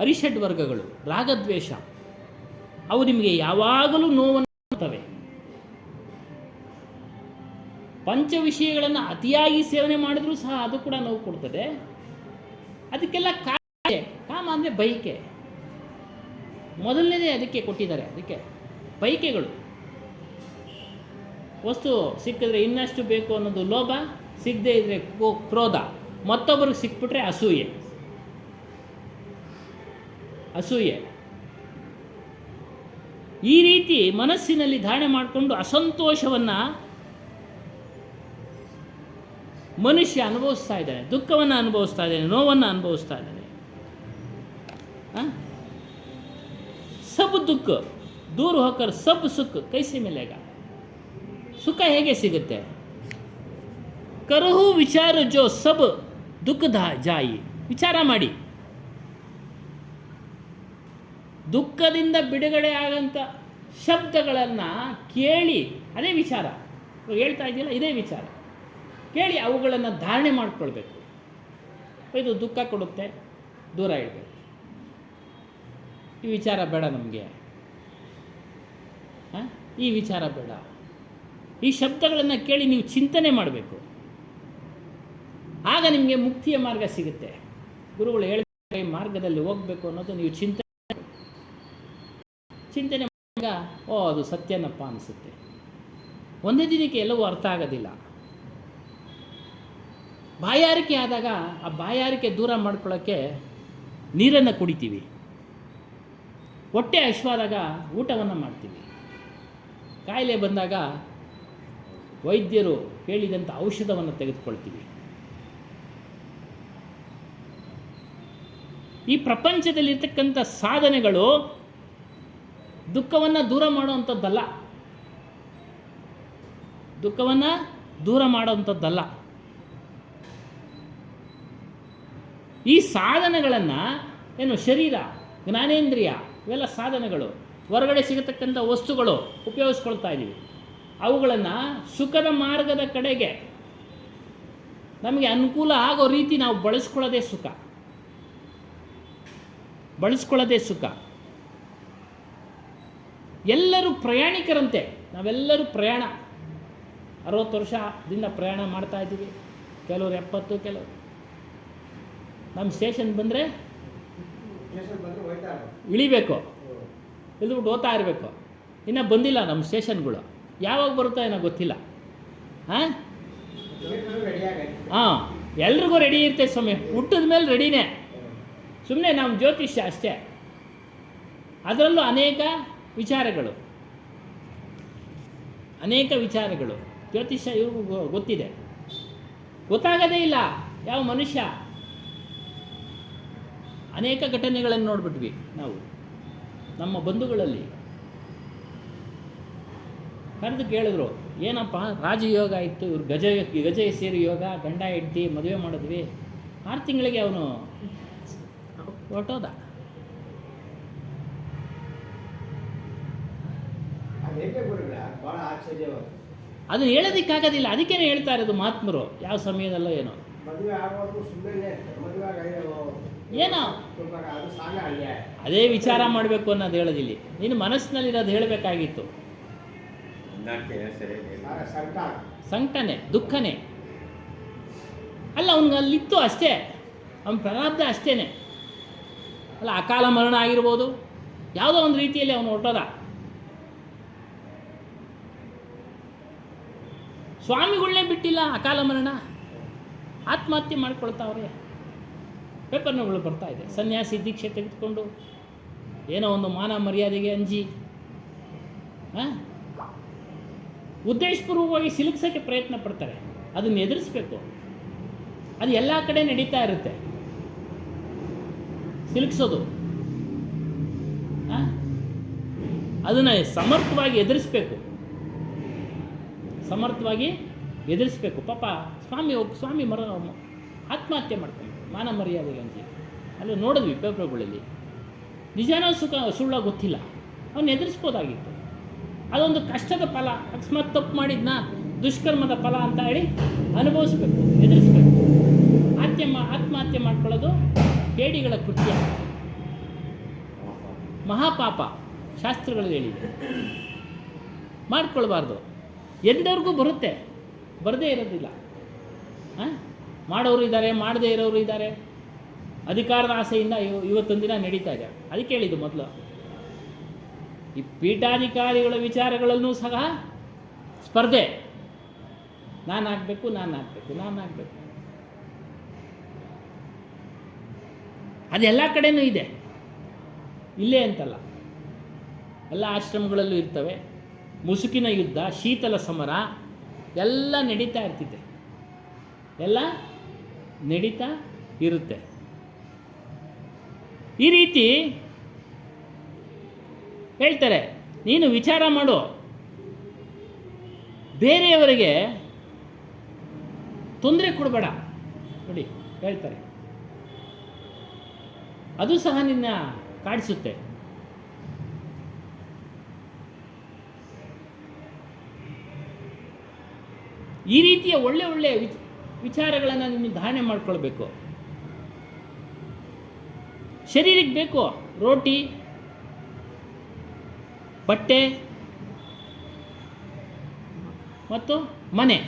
ಅರಿಷಡ್ ವರ್ಗಗಳು, ರಾಗದ್ವೇಷ, ಅವು ನಿಮಗೆ ಯಾವಾಗಲೂ ನೋವನ್ನು ಕೊಡ್ತವೆ. ಪಂಚ ವಿಷಯಗಳನ್ನು ಅತಿಯಾಗಿ ಸೇವನೆ ಮಾಡಿದ್ರೂ ಸಹ ಅದು ಕೂಡ ನೋವು ಕೊಡ್ತದೆ. ಅದಕ್ಕೆಲ್ಲ ಕಾಮ ಅಂದರೆ ಬಯಕೆ. ಮೊದಲನೇದೇ ಅದಕ್ಕೆ ಕೊಟ್ಟಿದ್ದಾರೆ. ಅದಕ್ಕೆ ಬಯಕೆಗಳು. ವಸ್ತು ಸಿಕ್ಕಿದ್ರೆ ಇನ್ನಷ್ಟು ಬೇಕು ಅನ್ನೋದು ಲೋಭ, ಸಿಗದೇ ಇದ್ರೆ ಕ್ರೋಧ, ಮತ್ತೊಬ್ಬರಿಗೆ ಸಿಕ್ಬಿಟ್ರೆ ಅಸೂಯೆ. ಈ ರೀತಿ ಮನಸ್ಸಿನಲ್ಲಿ ಧಾರಣೆ ಮಾಡಿಕೊಂಡು ಅಸಂತೋಷವನ್ನು ಮನುಷ್ಯ ಅನುಭವಿಸ್ತಾ ಇದ್ದಾನೆ, ದುಃಖವನ್ನು ಅನುಭವಿಸ್ತಾ ಇದ್ದಾನೆ, ನೋವನ್ನು ಅನುಭವಿಸ್ತಾ ಇದ್ದಾನೆ. ಸಬ್ ದುಃಖ ದೂರ ಹೋಕರ್ ಸಬ್ ಸುಖ ಕೈಸೆ ಮಿಲೇಗ. ಸುಖ ಹೇಗೆ ಸಿಗುತ್ತೆ? ಕರಹು ವಿಚಾರ ಜೋ ಸಬ್ ದುಃಖದ ಜಾಯಿ. ವಿಚಾರ ಮಾಡಿ. ದುಃಖದಿಂದ ಬಿಡುಗಡೆ ಆಗಂಥ ಶಬ್ದಗಳನ್ನು ಕೇಳಿ, ಅದೇ ವಿಚಾರ. ಹೇಳ್ತಾ ಇದೆಯಲ್ಲ, ಇದೇ ವಿಚಾರ ಕೇಳಿ ಅವುಗಳನ್ನು ಧಾರಣೆ ಮಾಡಿಕೊಳ್ಬೇಕು. ಇದು ದುಃಖ ಕೊಡುತ್ತೆ, ದೂರ ಇಡಬೇಕು. ಈ ವಿಚಾರ ಬೇಡ ನಮಗೆ, ಈ ವಿಚಾರ ಬೇಡ. ಈ ಶಬ್ದಗಳನ್ನು ಕೇಳಿ ನೀವು ಚಿಂತನೆ ಮಾಡಬೇಕು. ಆಗ ನಿಮಗೆ ಮುಕ್ತಿಯ ಮಾರ್ಗ ಸಿಗುತ್ತೆ. ಗುರುಗಳು ಹೇಳಿದ ಮಾರ್ಗದಲ್ಲಿ ಹೋಗಬೇಕು ಅನ್ನೋದು ನೀವು ಚಿಂತನೆ ಮಾಡಿದಾಗ ಅದು ಸತ್ಯನಪ್ಪ ಅನಿಸುತ್ತೆ. ಒಂದೇ ದಿನಕ್ಕೆ ಎಲ್ಲವೂ ಅರ್ಥ ಆಗೋದಿಲ್ಲ. ಬಾಯಾರಿಕೆ ಆದಾಗ ಆ ಬಾಯಾರಿಕೆ ದೂರ ಮಾಡ್ಕೊಳ್ಳೋಕ್ಕೆ ನೀರನ್ನು ಕುಡಿತೀವಿ. ಹೊಟ್ಟೆ ಹಸಿವಾದಾಗ ಊಟವನ್ನು ಮಾಡ್ತೀವಿ. ಕಾಯಿಲೆ ಬಂದಾಗ ವೈದ್ಯರು ಹೇಳಿದಂಥ ಔಷಧವನ್ನು ತೆಗೆದುಕೊಳ್ತೀವಿ. ಈ ಪ್ರಪಂಚದಲ್ಲಿರ್ತಕ್ಕಂಥ ಸಾಧನೆಗಳು ದುಃಖವನ್ನು ದೂರ ಮಾಡುವಂಥದ್ದಲ್ಲ. ಈ ಸಾಧನೆಗಳನ್ನು ಶರೀರ, ಜ್ಞಾನೇಂದ್ರಿಯ, ಇವೆಲ್ಲ ಸಾಧನೆಗಳು, ಹೊರಗಡೆ ಸಿಗತಕ್ಕಂಥ ವಸ್ತುಗಳು ಉಪಯೋಗಿಸ್ಕೊಳ್ತಾ ಇದ್ದೀವಿ. ಅವುಗಳನ್ನು ಸುಖದ ಮಾರ್ಗದ ಕಡೆಗೆ ನಮಗೆ ಅನುಕೂಲ ಆಗೋ ರೀತಿ ನಾವು ಬಳಸ್ಕೊಳ್ಳೋದೇ ಸುಖ. ಎಲ್ಲರೂ ಪ್ರಯಾಣಿಕರಂತೆ. ನಾವೆಲ್ಲರೂ 60 ವರ್ಷದಿಂದ ಪ್ರಯಾಣ ಮಾಡ್ತಾ ಇದ್ದೀವಿ. ಕೆಲವರು 70, ಕೆಲವರು ನಮ್ಮ ಸ್ಟೇಷನ್ ಬಂದರೆ ಇಳಿಬೇಕು, ಇಳಿದ್ಬಿಟ್ಟು ಓದ್ತಾ ಇರಬೇಕು. ಇನ್ನೂ ಬಂದಿಲ್ಲ ನಮ್ಮ ಸ್ಟೇಷನ್ಗಳು. ಯಾವಾಗ ಬರುತ್ತೋ ಏನೋ ಗೊತ್ತಿಲ್ಲ. ಎಲ್ರಿಗೂ ರೆಡಿ ಇರ್ತೈತೆ ಸ್ವಾಮಿ. ಹುಟ್ಟಿದ ಮೇಲೆ ರೆಡಿನೇ. ಸುಮ್ಮನೆ ನಾವು ಜ್ಯೋತಿಷ್ಯ ಅಷ್ಟೇ. ಅದರಲ್ಲೂ ಅನೇಕ ವಿಚಾರಗಳು ಜ್ಯೋತಿಷ್ಯ ಇವ್ರಿಗೂ ಗೊತ್ತಿದೆ. ಗೊತ್ತಾಗದೇ ಇಲ್ಲ ಯಾವ ಮನುಷ್ಯ. ಅನೇಕ ಘಟನೆಗಳನ್ನು ನೋಡಿಬಿಟ್ವಿ ನಾವು ನಮ್ಮ ಬಂಧುಗಳಲ್ಲಿ. ಕರೆದು ಕೇಳಿದ್ರು, ಏನಪ್ಪ ರಾಜಯೋಗ ಇತ್ತು, ಇವ್ರು ಗಜ ಸೇರಿ ಯೋಗ, ಗಂಡ ಹೆಂಡತಿ ಮದುವೆ ಮಾಡಿದ್ವಿ, 6 ತಿಂಗಳಿಗೆ ಅವನು ಹೊರಟೋದ. ಅದನ್ನು ಹೇಳೋದಕ್ಕಾಗೋದಿಲ್ಲ. ಅದಕ್ಕೇನೆ ಹೇಳ್ತಾ ಇರೋದು ಮಹಾತ್ಮರು, ಯಾವ ಸಮಯದಲ್ಲೋ ಏನೋ ಏನೋ ಅದೇ ವಿಚಾರ ಮಾಡಬೇಕು ಅನ್ನೋದು ಹೇಳೋದಿಲ್ಲ. ನೀನು ಮನಸ್ಸಿನಲ್ಲಿರೋದು ಹೇಳಬೇಕಾಗಿತ್ತು. ಸಂಕಟನೇ, ದುಃಖನೇ ಅಲ್ಲ, ಅವನಿಗೆ ಅಲ್ಲಿತ್ತು ಅಷ್ಟೇ, ಅವನ ಪ್ರಾರಬ್ಧ ಅಷ್ಟೇ ಅಲ್ಲ. ಅಕಾಲ ಮರಣ ಆಗಿರ್ಬೋದು, ಯಾವುದೋ ಒಂದು ರೀತಿಯಲ್ಲಿ ಅವನು ಹೊರಟೋದ. ಸ್ವಾಮಿಗಳನ್ನೇ ಬಿಟ್ಟಿಲ್ಲ ಅಕಾಲ ಮರಣ, ಆತ್ಮಹತ್ಯೆ ಮಾಡ್ಕೊಳ್ತಾವ್ರೆ. ಪೇಪರ್ನುಗಳು ಬರ್ತಾ ಇದೆ. ಸನ್ಯಾಸಿ ದೀಕ್ಷೆ ತೆಗೆದುಕೊಂಡು ಏನೋ ಒಂದು ಮಾನ ಮರ್ಯಾದೆಗೆ ಅಂಜಿ ಉದ್ದೇಶಪೂರ್ವಕವಾಗಿ ಸಿಲುಕ್ಸೋಕ್ಕೆ ಪ್ರಯತ್ನ ಪಡ್ತಾರೆ. ಅದನ್ನು ಎದುರಿಸ್ಬೇಕು. ಅದು ಎಲ್ಲ ಕಡೆ ನಡೀತಾ ಇರುತ್ತೆ, ಸಿಲುಕ್ಸೋದು. ಅದನ್ನು ಸಮರ್ಥವಾಗಿ ಎದುರಿಸ್ಬೇಕು. ಪಾಪ ಸ್ವಾಮಿ ಆತ್ಮಹತ್ಯೆ ಮಾಡ್ಕೊಂಡು ಮಾನ ಮರ್ಯಾದೆಗೆ ಅಂಜಿ ಅಲ್ಲಿ ನೋಡಿದ್ವಿ ಪೇಪರ್ಗಳಲ್ಲಿ. ನಿಜಾನೋ ಸುಳ್ಳ ಗೊತ್ತಿಲ್ಲ, ಅವನು ಎದುರಿಸ್ಬೋದಾಗಿತ್ತು. ಅದೊಂದು ಕಷ್ಟದ ಫಲ, ಅಕಸ್ಮಾತ್ ತಪ್ಪು ಮಾಡಿದ್ನ ದುಷ್ಕರ್ಮದ ಫಲ ಅಂತ ಹೇಳಿ ಅನುಭವಿಸ್ಬೇಕು, ಎದುರಿಸ್ಬೇಕು. ಆತ್ಮಹತ್ಯೆ ಮಾಡ್ಕೊಳ್ಳೋದು ಕೇಡಿಗಳ ಕೃತ್ಯ, ಮಹಾಪಾಪ. ಶಾಸ್ತ್ರಗಳಲ್ಲಿ ಹೇಳಿದೆ, ಮಾಡ್ಕೊಳ್ಬಾರ್ದು. ಎಂದವ್ರಿಗೂ ಬರುತ್ತೆ, ಬರದೇ ಇರೋದಿಲ್ಲ. ಮಾಡೋರು ಇದ್ದಾರೆ, ಮಾಡದೇ ಇರೋರು ಇದ್ದಾರೆ. ಅಧಿಕಾರದ ಆಸೆಯಿಂದ ಇವತ್ತೊಂದು ದಿನ ನಡೀತಾ ಇದೆ. ಅದಕ್ಕೆ ಹೇಳಿದ್ದು ಮೊದಲು, ಈ ಪೀಠಾಧಿಕಾರಿಗಳ ವಿಚಾರಗಳಲ್ಲೂ ಸಹ ಸ್ಪರ್ಧೆ. ನಾನಾಗಬೇಕು. ಅದೆಲ್ಲ ಕಡೆನೂ ಇದೆ, ಇಲ್ಲೇ ಅಂತಲ್ಲ, ಎಲ್ಲ ಆಶ್ರಮಗಳಲ್ಲೂ ಇರ್ತವೆ. ಮುಸುಕಿನ ಯುದ್ಧ, ಶೀತಲ ಸಮರ ಎಲ್ಲ ನಡೀತಾ ಇರುತ್ತೆ. ಈ ರೀತಿ ಹೇಳ್ತಾರೆ, ನೀನು ವಿಚಾರ ಮಾಡು, ಬೇರೆಯವರಿಗೆ ತೊಂದರೆ ಕೊಡಬೇಡ. ನೋಡಿ ಹೇಳ್ತಾರೆ, ಅದು ಸಹ ನಿನ್ನ ಕಾಡಿಸುತ್ತೆ. ಈ ರೀತಿಯ ಒಳ್ಳೆ ವಿಚಾರಗಳನ್ನು ನೀನು ಧಾರಣೆ ಮಾಡ್ಕೊಳ್ಬೇಕು. ಶರೀರಕ್ಕೆ ಬೇಕು ರೋಟಿ, ಬಟ್ಟೆ ಮತ್ತು ಮನೆ.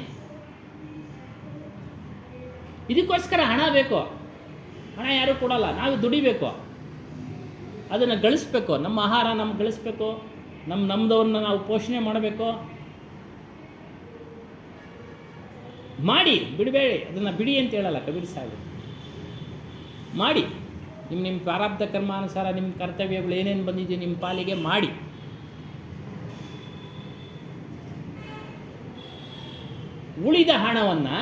ಇದಕ್ಕೋಸ್ಕರ ಹಣ ಬೇಕು. ಹಣ ಯಾರೂ ಕೊಡಲ್ಲ, ನಾವು ದುಡಿಬೇಕು, ಅದನ್ನು ಗಳಿಸ್ಬೇಕು. ನಮ್ಮ ಆಹಾರ ನಮ್ಗೆ ಗಳಿಸ್ಬೇಕು, ನಮ್ಮದವ್ರನ್ನ ನಾವು ಪೋಷಣೆ ಮಾಡಬೇಕು. ಮಾಡಿ ಬಿಡಬೇಡಿ, ಅದನ್ನು ಬಿಡಿ ಅಂತ ಹೇಳಲ್ಲ ಕಬೀರ್ ಸಾಹೇಬ್. ಮಾಡಿ, ನಿಮ್ಮ ಪ್ರಾರಬ್ಧ ಕರ್ಮಾನುಸಾರ ನಿಮ್ಮ ಕರ್ತವ್ಯಗಳು ಏನೇನು ಬಂದಿದೆ ನಿಮ್ಮ ಪಾಲಿಗೆ ಮಾಡಿ. ಉಳಿದ ಹಣವನ್ನು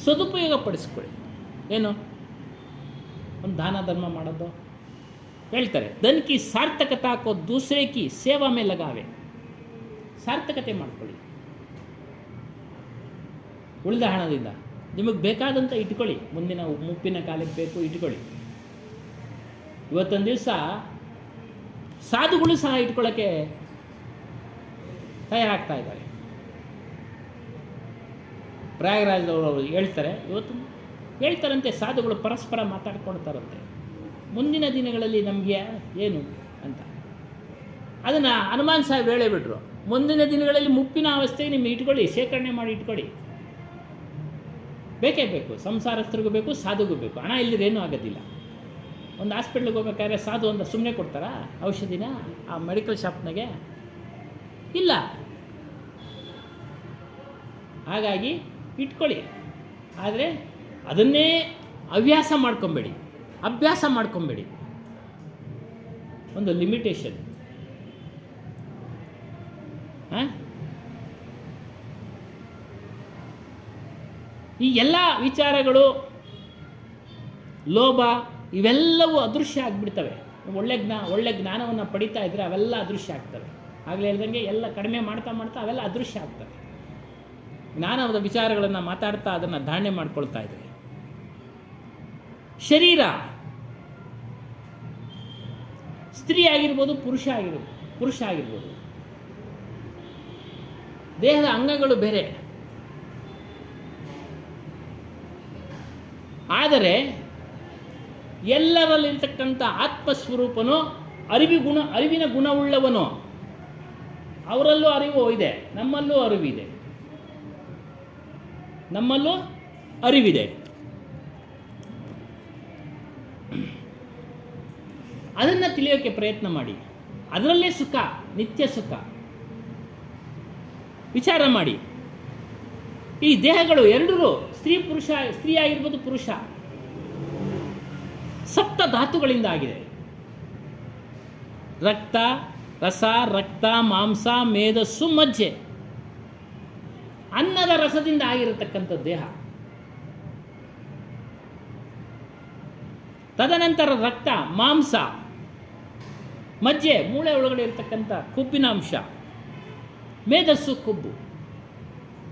ಸದುಪಯೋಗ ಪಡಿಸ್ಕೊಳ್ಳಿ. ಏನು ಒಂದು ದಾನ ಧರ್ಮ ಮಾಡೋದು ಹೇಳ್ತಾರೆ. ಧನ್ ಕಿ ಸಾರ್ಥಕತಾ ಕೋ ದೂಸರೆ ಕಿ ಸೇವಾ ಮೇ ಲಗಾವೆ. ಸಾರ್ಥಕತೆ ಮಾಡ್ಕೊಳ್ಳಿ. ಉಳಿದ ಹಣದಿಂದ ನಿಮಗೆ ಬೇಕಾದಂಥ ಇಟ್ಕೊಳ್ಳಿ, ಮುಂದಿನ ಮುಪ್ಪಿನ ಕಾಲಕ್ಕೆ ಬೇಕು ಇಟ್ಕೊಳ್ಳಿ. ಇವತ್ತೊಂದು ದಿವಸ ಸಾಧುಗಳು ಸಹ ಇಟ್ಕೊಳ್ಳೋಕ್ಕೆ ತಯಾರಾಗ್ತಾ ಇದ್ದಾರೆ. ಪ್ರಯಾಗರಾಜದವರು ಹೇಳ್ತಾರಂತೆ, ಸಾಧುಗಳು ಪರಸ್ಪರ ಮಾತಾಡ್ಕೊಳ್ತಾರಂತೆ, ಮುಂದಿನ ದಿನಗಳಲ್ಲಿ ನಮಗೆ ಏನು ಅಂತ. ಅದನ್ನು ಹನುಮಾನ್ ಸಾಹೇಬ್ ಹೇಳೇಬಿಟ್ರು, ಮುಂದಿನ ದಿನಗಳಲ್ಲಿ ಮುಪ್ಪಿನ ಅವಸ್ಥೆಗೆ ನಿಮ್ಮ ಇಟ್ಕೊಳ್ಳಿ, ಶೇಖರಣೆ ಮಾಡಿ ಇಟ್ಕೊಳ್ಳಿ. ಬೇಕೇ ಬೇಕು, ಸಂಸಾರಸ್ಥರಿಗೂ ಬೇಕು, ಸಾಧುಗೂ ಬೇಕು. ಹಣ ಇಲ್ಲದೇನೂ ಆಗೋದಿಲ್ಲ. ಒಂದು ಹಾಸ್ಪಿಟ್ಲಿಗೆ ಹೋಗ್ಬೇಕಾದ್ರೆ ಸಾಧು ಅಂತ ಸುಮ್ಮನೆ ಕೊಡ್ತಾರಾ ಔಷಧಿನ ಆ ಮೆಡಿಕಲ್ ಶಾಪ್ನಾಗೆ? ಇಲ್ಲ. ಹಾಗಾಗಿ ಇಟ್ಕೊಳ್ಳಿ, ಆದರೆ ಅದನ್ನೇ ಹವ್ಯಾಸ ಮಾಡ್ಕೊಬೇಡಿ, ಅಭ್ಯಾಸ ಮಾಡ್ಕೊಬೇಡಿ. ಒಂದು ಲಿಮಿಟೇಷನ್. ಈ ಎಲ್ಲ ವಿಚಾರಗಳು, ಲೋಭ, ಇವೆಲ್ಲವೂ ಅದೃಶ್ಯ ಆಗಿಬಿಡ್ತವೆ. ಒಳ್ಳೆ ಜ್ಞಾನವನ್ನು ಪಡಿತಾ ಇದ್ದರೆ ಅವೆಲ್ಲ ಅದೃಶ್ಯ ಆಗ್ತವೆ. ಆಗಲೇ ಹೇಳ್ದಂಗೆ ಎಲ್ಲ ಕಡಿಮೆ ಮಾಡ್ತಾ ಮಾಡ್ತಾ ಅವೆಲ್ಲ ಅದೃಶ್ಯ ಆಗ್ತವೆ. ಜ್ಞಾನದ ವಿಚಾರಗಳನ್ನು ಮಾತಾಡ್ತಾ ಅದನ್ನು ಧಾರಣೆ ಮಾಡ್ಕೊಳ್ತಾ ಇದ್ದಾರೆ. ಶರೀರ ಸ್ತ್ರೀ ಆಗಿರ್ಬೋದು, ಪುರುಷ ಆಗಿರ್ಬೋದು. ದೇಹದ ಅಂಗಗಳು ಬೇರೆ. ಆದರೆ ಎಲ್ಲರಲ್ಲಿರ್ತಕ್ಕಂಥ ಆತ್ಮಸ್ವರೂಪನು ಅರಿವಿನ ಗುಣವುಳ್ಳವನು. ಅವರಲ್ಲೂ ಅರಿವು ಇದೆ, ನಮ್ಮಲ್ಲೂ ಅರಿವಿದೆ. ಅದನ್ನು ತಿಳಿಯೋಕ್ಕೆ ಪ್ರಯತ್ನ ಮಾಡಿ. ಅದರಲ್ಲೇ ಸುಖ, ನಿತ್ಯ ಸುಖ. ವಿಚಾರ ಮಾಡಿ. ಈ ದೇಹಗಳು ಎರಡೂ ಸ್ತ್ರೀ ಆಗಿರ್ಬೋದು, ಪುರುಷ, ಸಪ್ತ ಧಾತುಗಳಿಂದ ಆಗಿದೆ. ರಕ್ತ, ರಸ, ಮಾಂಸ, ಮೇಧಸ್ಸು, ಮಜ್ಜೆ, ಅನ್ನದ ರಸದಿಂದ ಆಗಿರತಕ್ಕಂಥ ದೇಹ. ತದನಂತರ ರಕ್ತ, ಮಾಂಸ, ಮಜ್ಜೆ, ಮೂಳೆ ಒಳಗಡೆ ಇರತಕ್ಕಂಥ ಕೊಬ್ಬಿನಾಂಶ, ಮೇಧಸ್ಸು, ಕೊಬ್ಬು.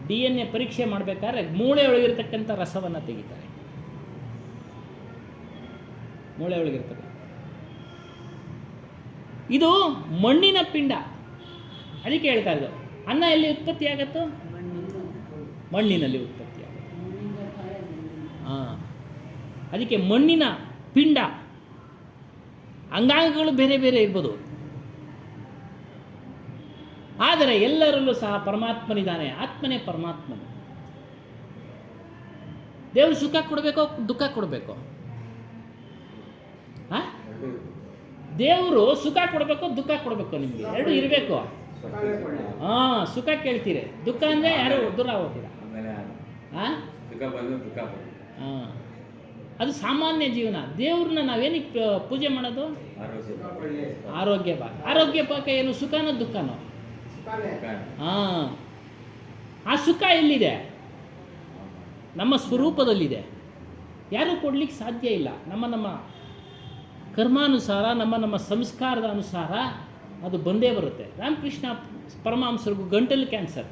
DNA ಪರೀಕ್ಷೆ ಮಾಡಬೇಕಾದ್ರೆ ಮೂಳೆ ಒಳಗಿರ್ತಕ್ಕಂಥ ರಸವನ್ನು ತೆಗಿತಾರೆ. ಮೂಳೆ ಒಳಗಿರ್ತದೆ. ಇದು ಮಣ್ಣಿನ ಪಿಂಡ. ಅದಕ್ಕೆ ಹೇಳ್ತಾ ಇದ್ದು, ಅನ್ನ ಎಲ್ಲಿ ಉತ್ಪತ್ತಿ ಆಗತ್ತೋ? ಮಣ್ಣಿನಲ್ಲಿ ಉತ್ಪತ್ತಿ ಆಗುತ್ತೆ. ಅದಕ್ಕೆ ಮಣ್ಣಿನ ಪಿಂಡ. ಅಂಗಾಂಗಗಳು ಬೇರೆ ಬೇರೆ ಇರ್ಬೋದು, ಆದರೆ ಎಲ್ಲರಲ್ಲೂ ಸಹ ಪರಮಾತ್ಮನಿದ್ದಾನೆ. ಆತ್ಮನೇ ಪರಮಾತ್ಮನು. ದೇವರು ಸುಖ ಕೊಡಬೇಕೋ ದುಃಖ ಕೊಡಬೇಕೋ? ದೇವರು ಸುಖ ಕೊಡಬೇಕು, ದುಃಖ ಕೊಡಬೇಕು? ನಿಮಗೆ ಎರಡು ಇರಬೇಕು. ಸುಖ ಕೇಳ್ತೀರಿ, ದುಃಖ ಅಂದರೆ ಯಾರು ದೂರ ಹೋಗ್ತೀರಾ. ಅದು ಸಾಮಾನ್ಯ ಜೀವನ. ದೇವ್ರನ್ನ ನಾವೇನಕ್ಕೆ ಪೂಜೆ ಮಾಡೋದು? ಆರೋಗ್ಯ ಪಾಕ. ಏನು ಸುಖನೋ ದುಃಖನೋ? ಆ ಸುಖ ಎಲ್ಲಿದೆ? ನಮ್ಮ ಸ್ವರೂಪದಲ್ಲಿದೆ. ಯಾರೂ ಕೊಡ್ಲಿಕ್ಕೆ ಸಾಧ್ಯ ಇಲ್ಲ. ನಮ್ಮ ಕರ್ಮಾನುಸಾರ, ನಮ್ಮ ಸಂಸ್ಕಾರದ ಅನುಸಾರ ಅದು ಬಂದೇ ಬರುತ್ತೆ. ರಾಮಕೃಷ್ಣ ಪರಮಹಂಸರಿಗೂ ಗಂಟಲು ಕ್ಯಾನ್ಸರ್.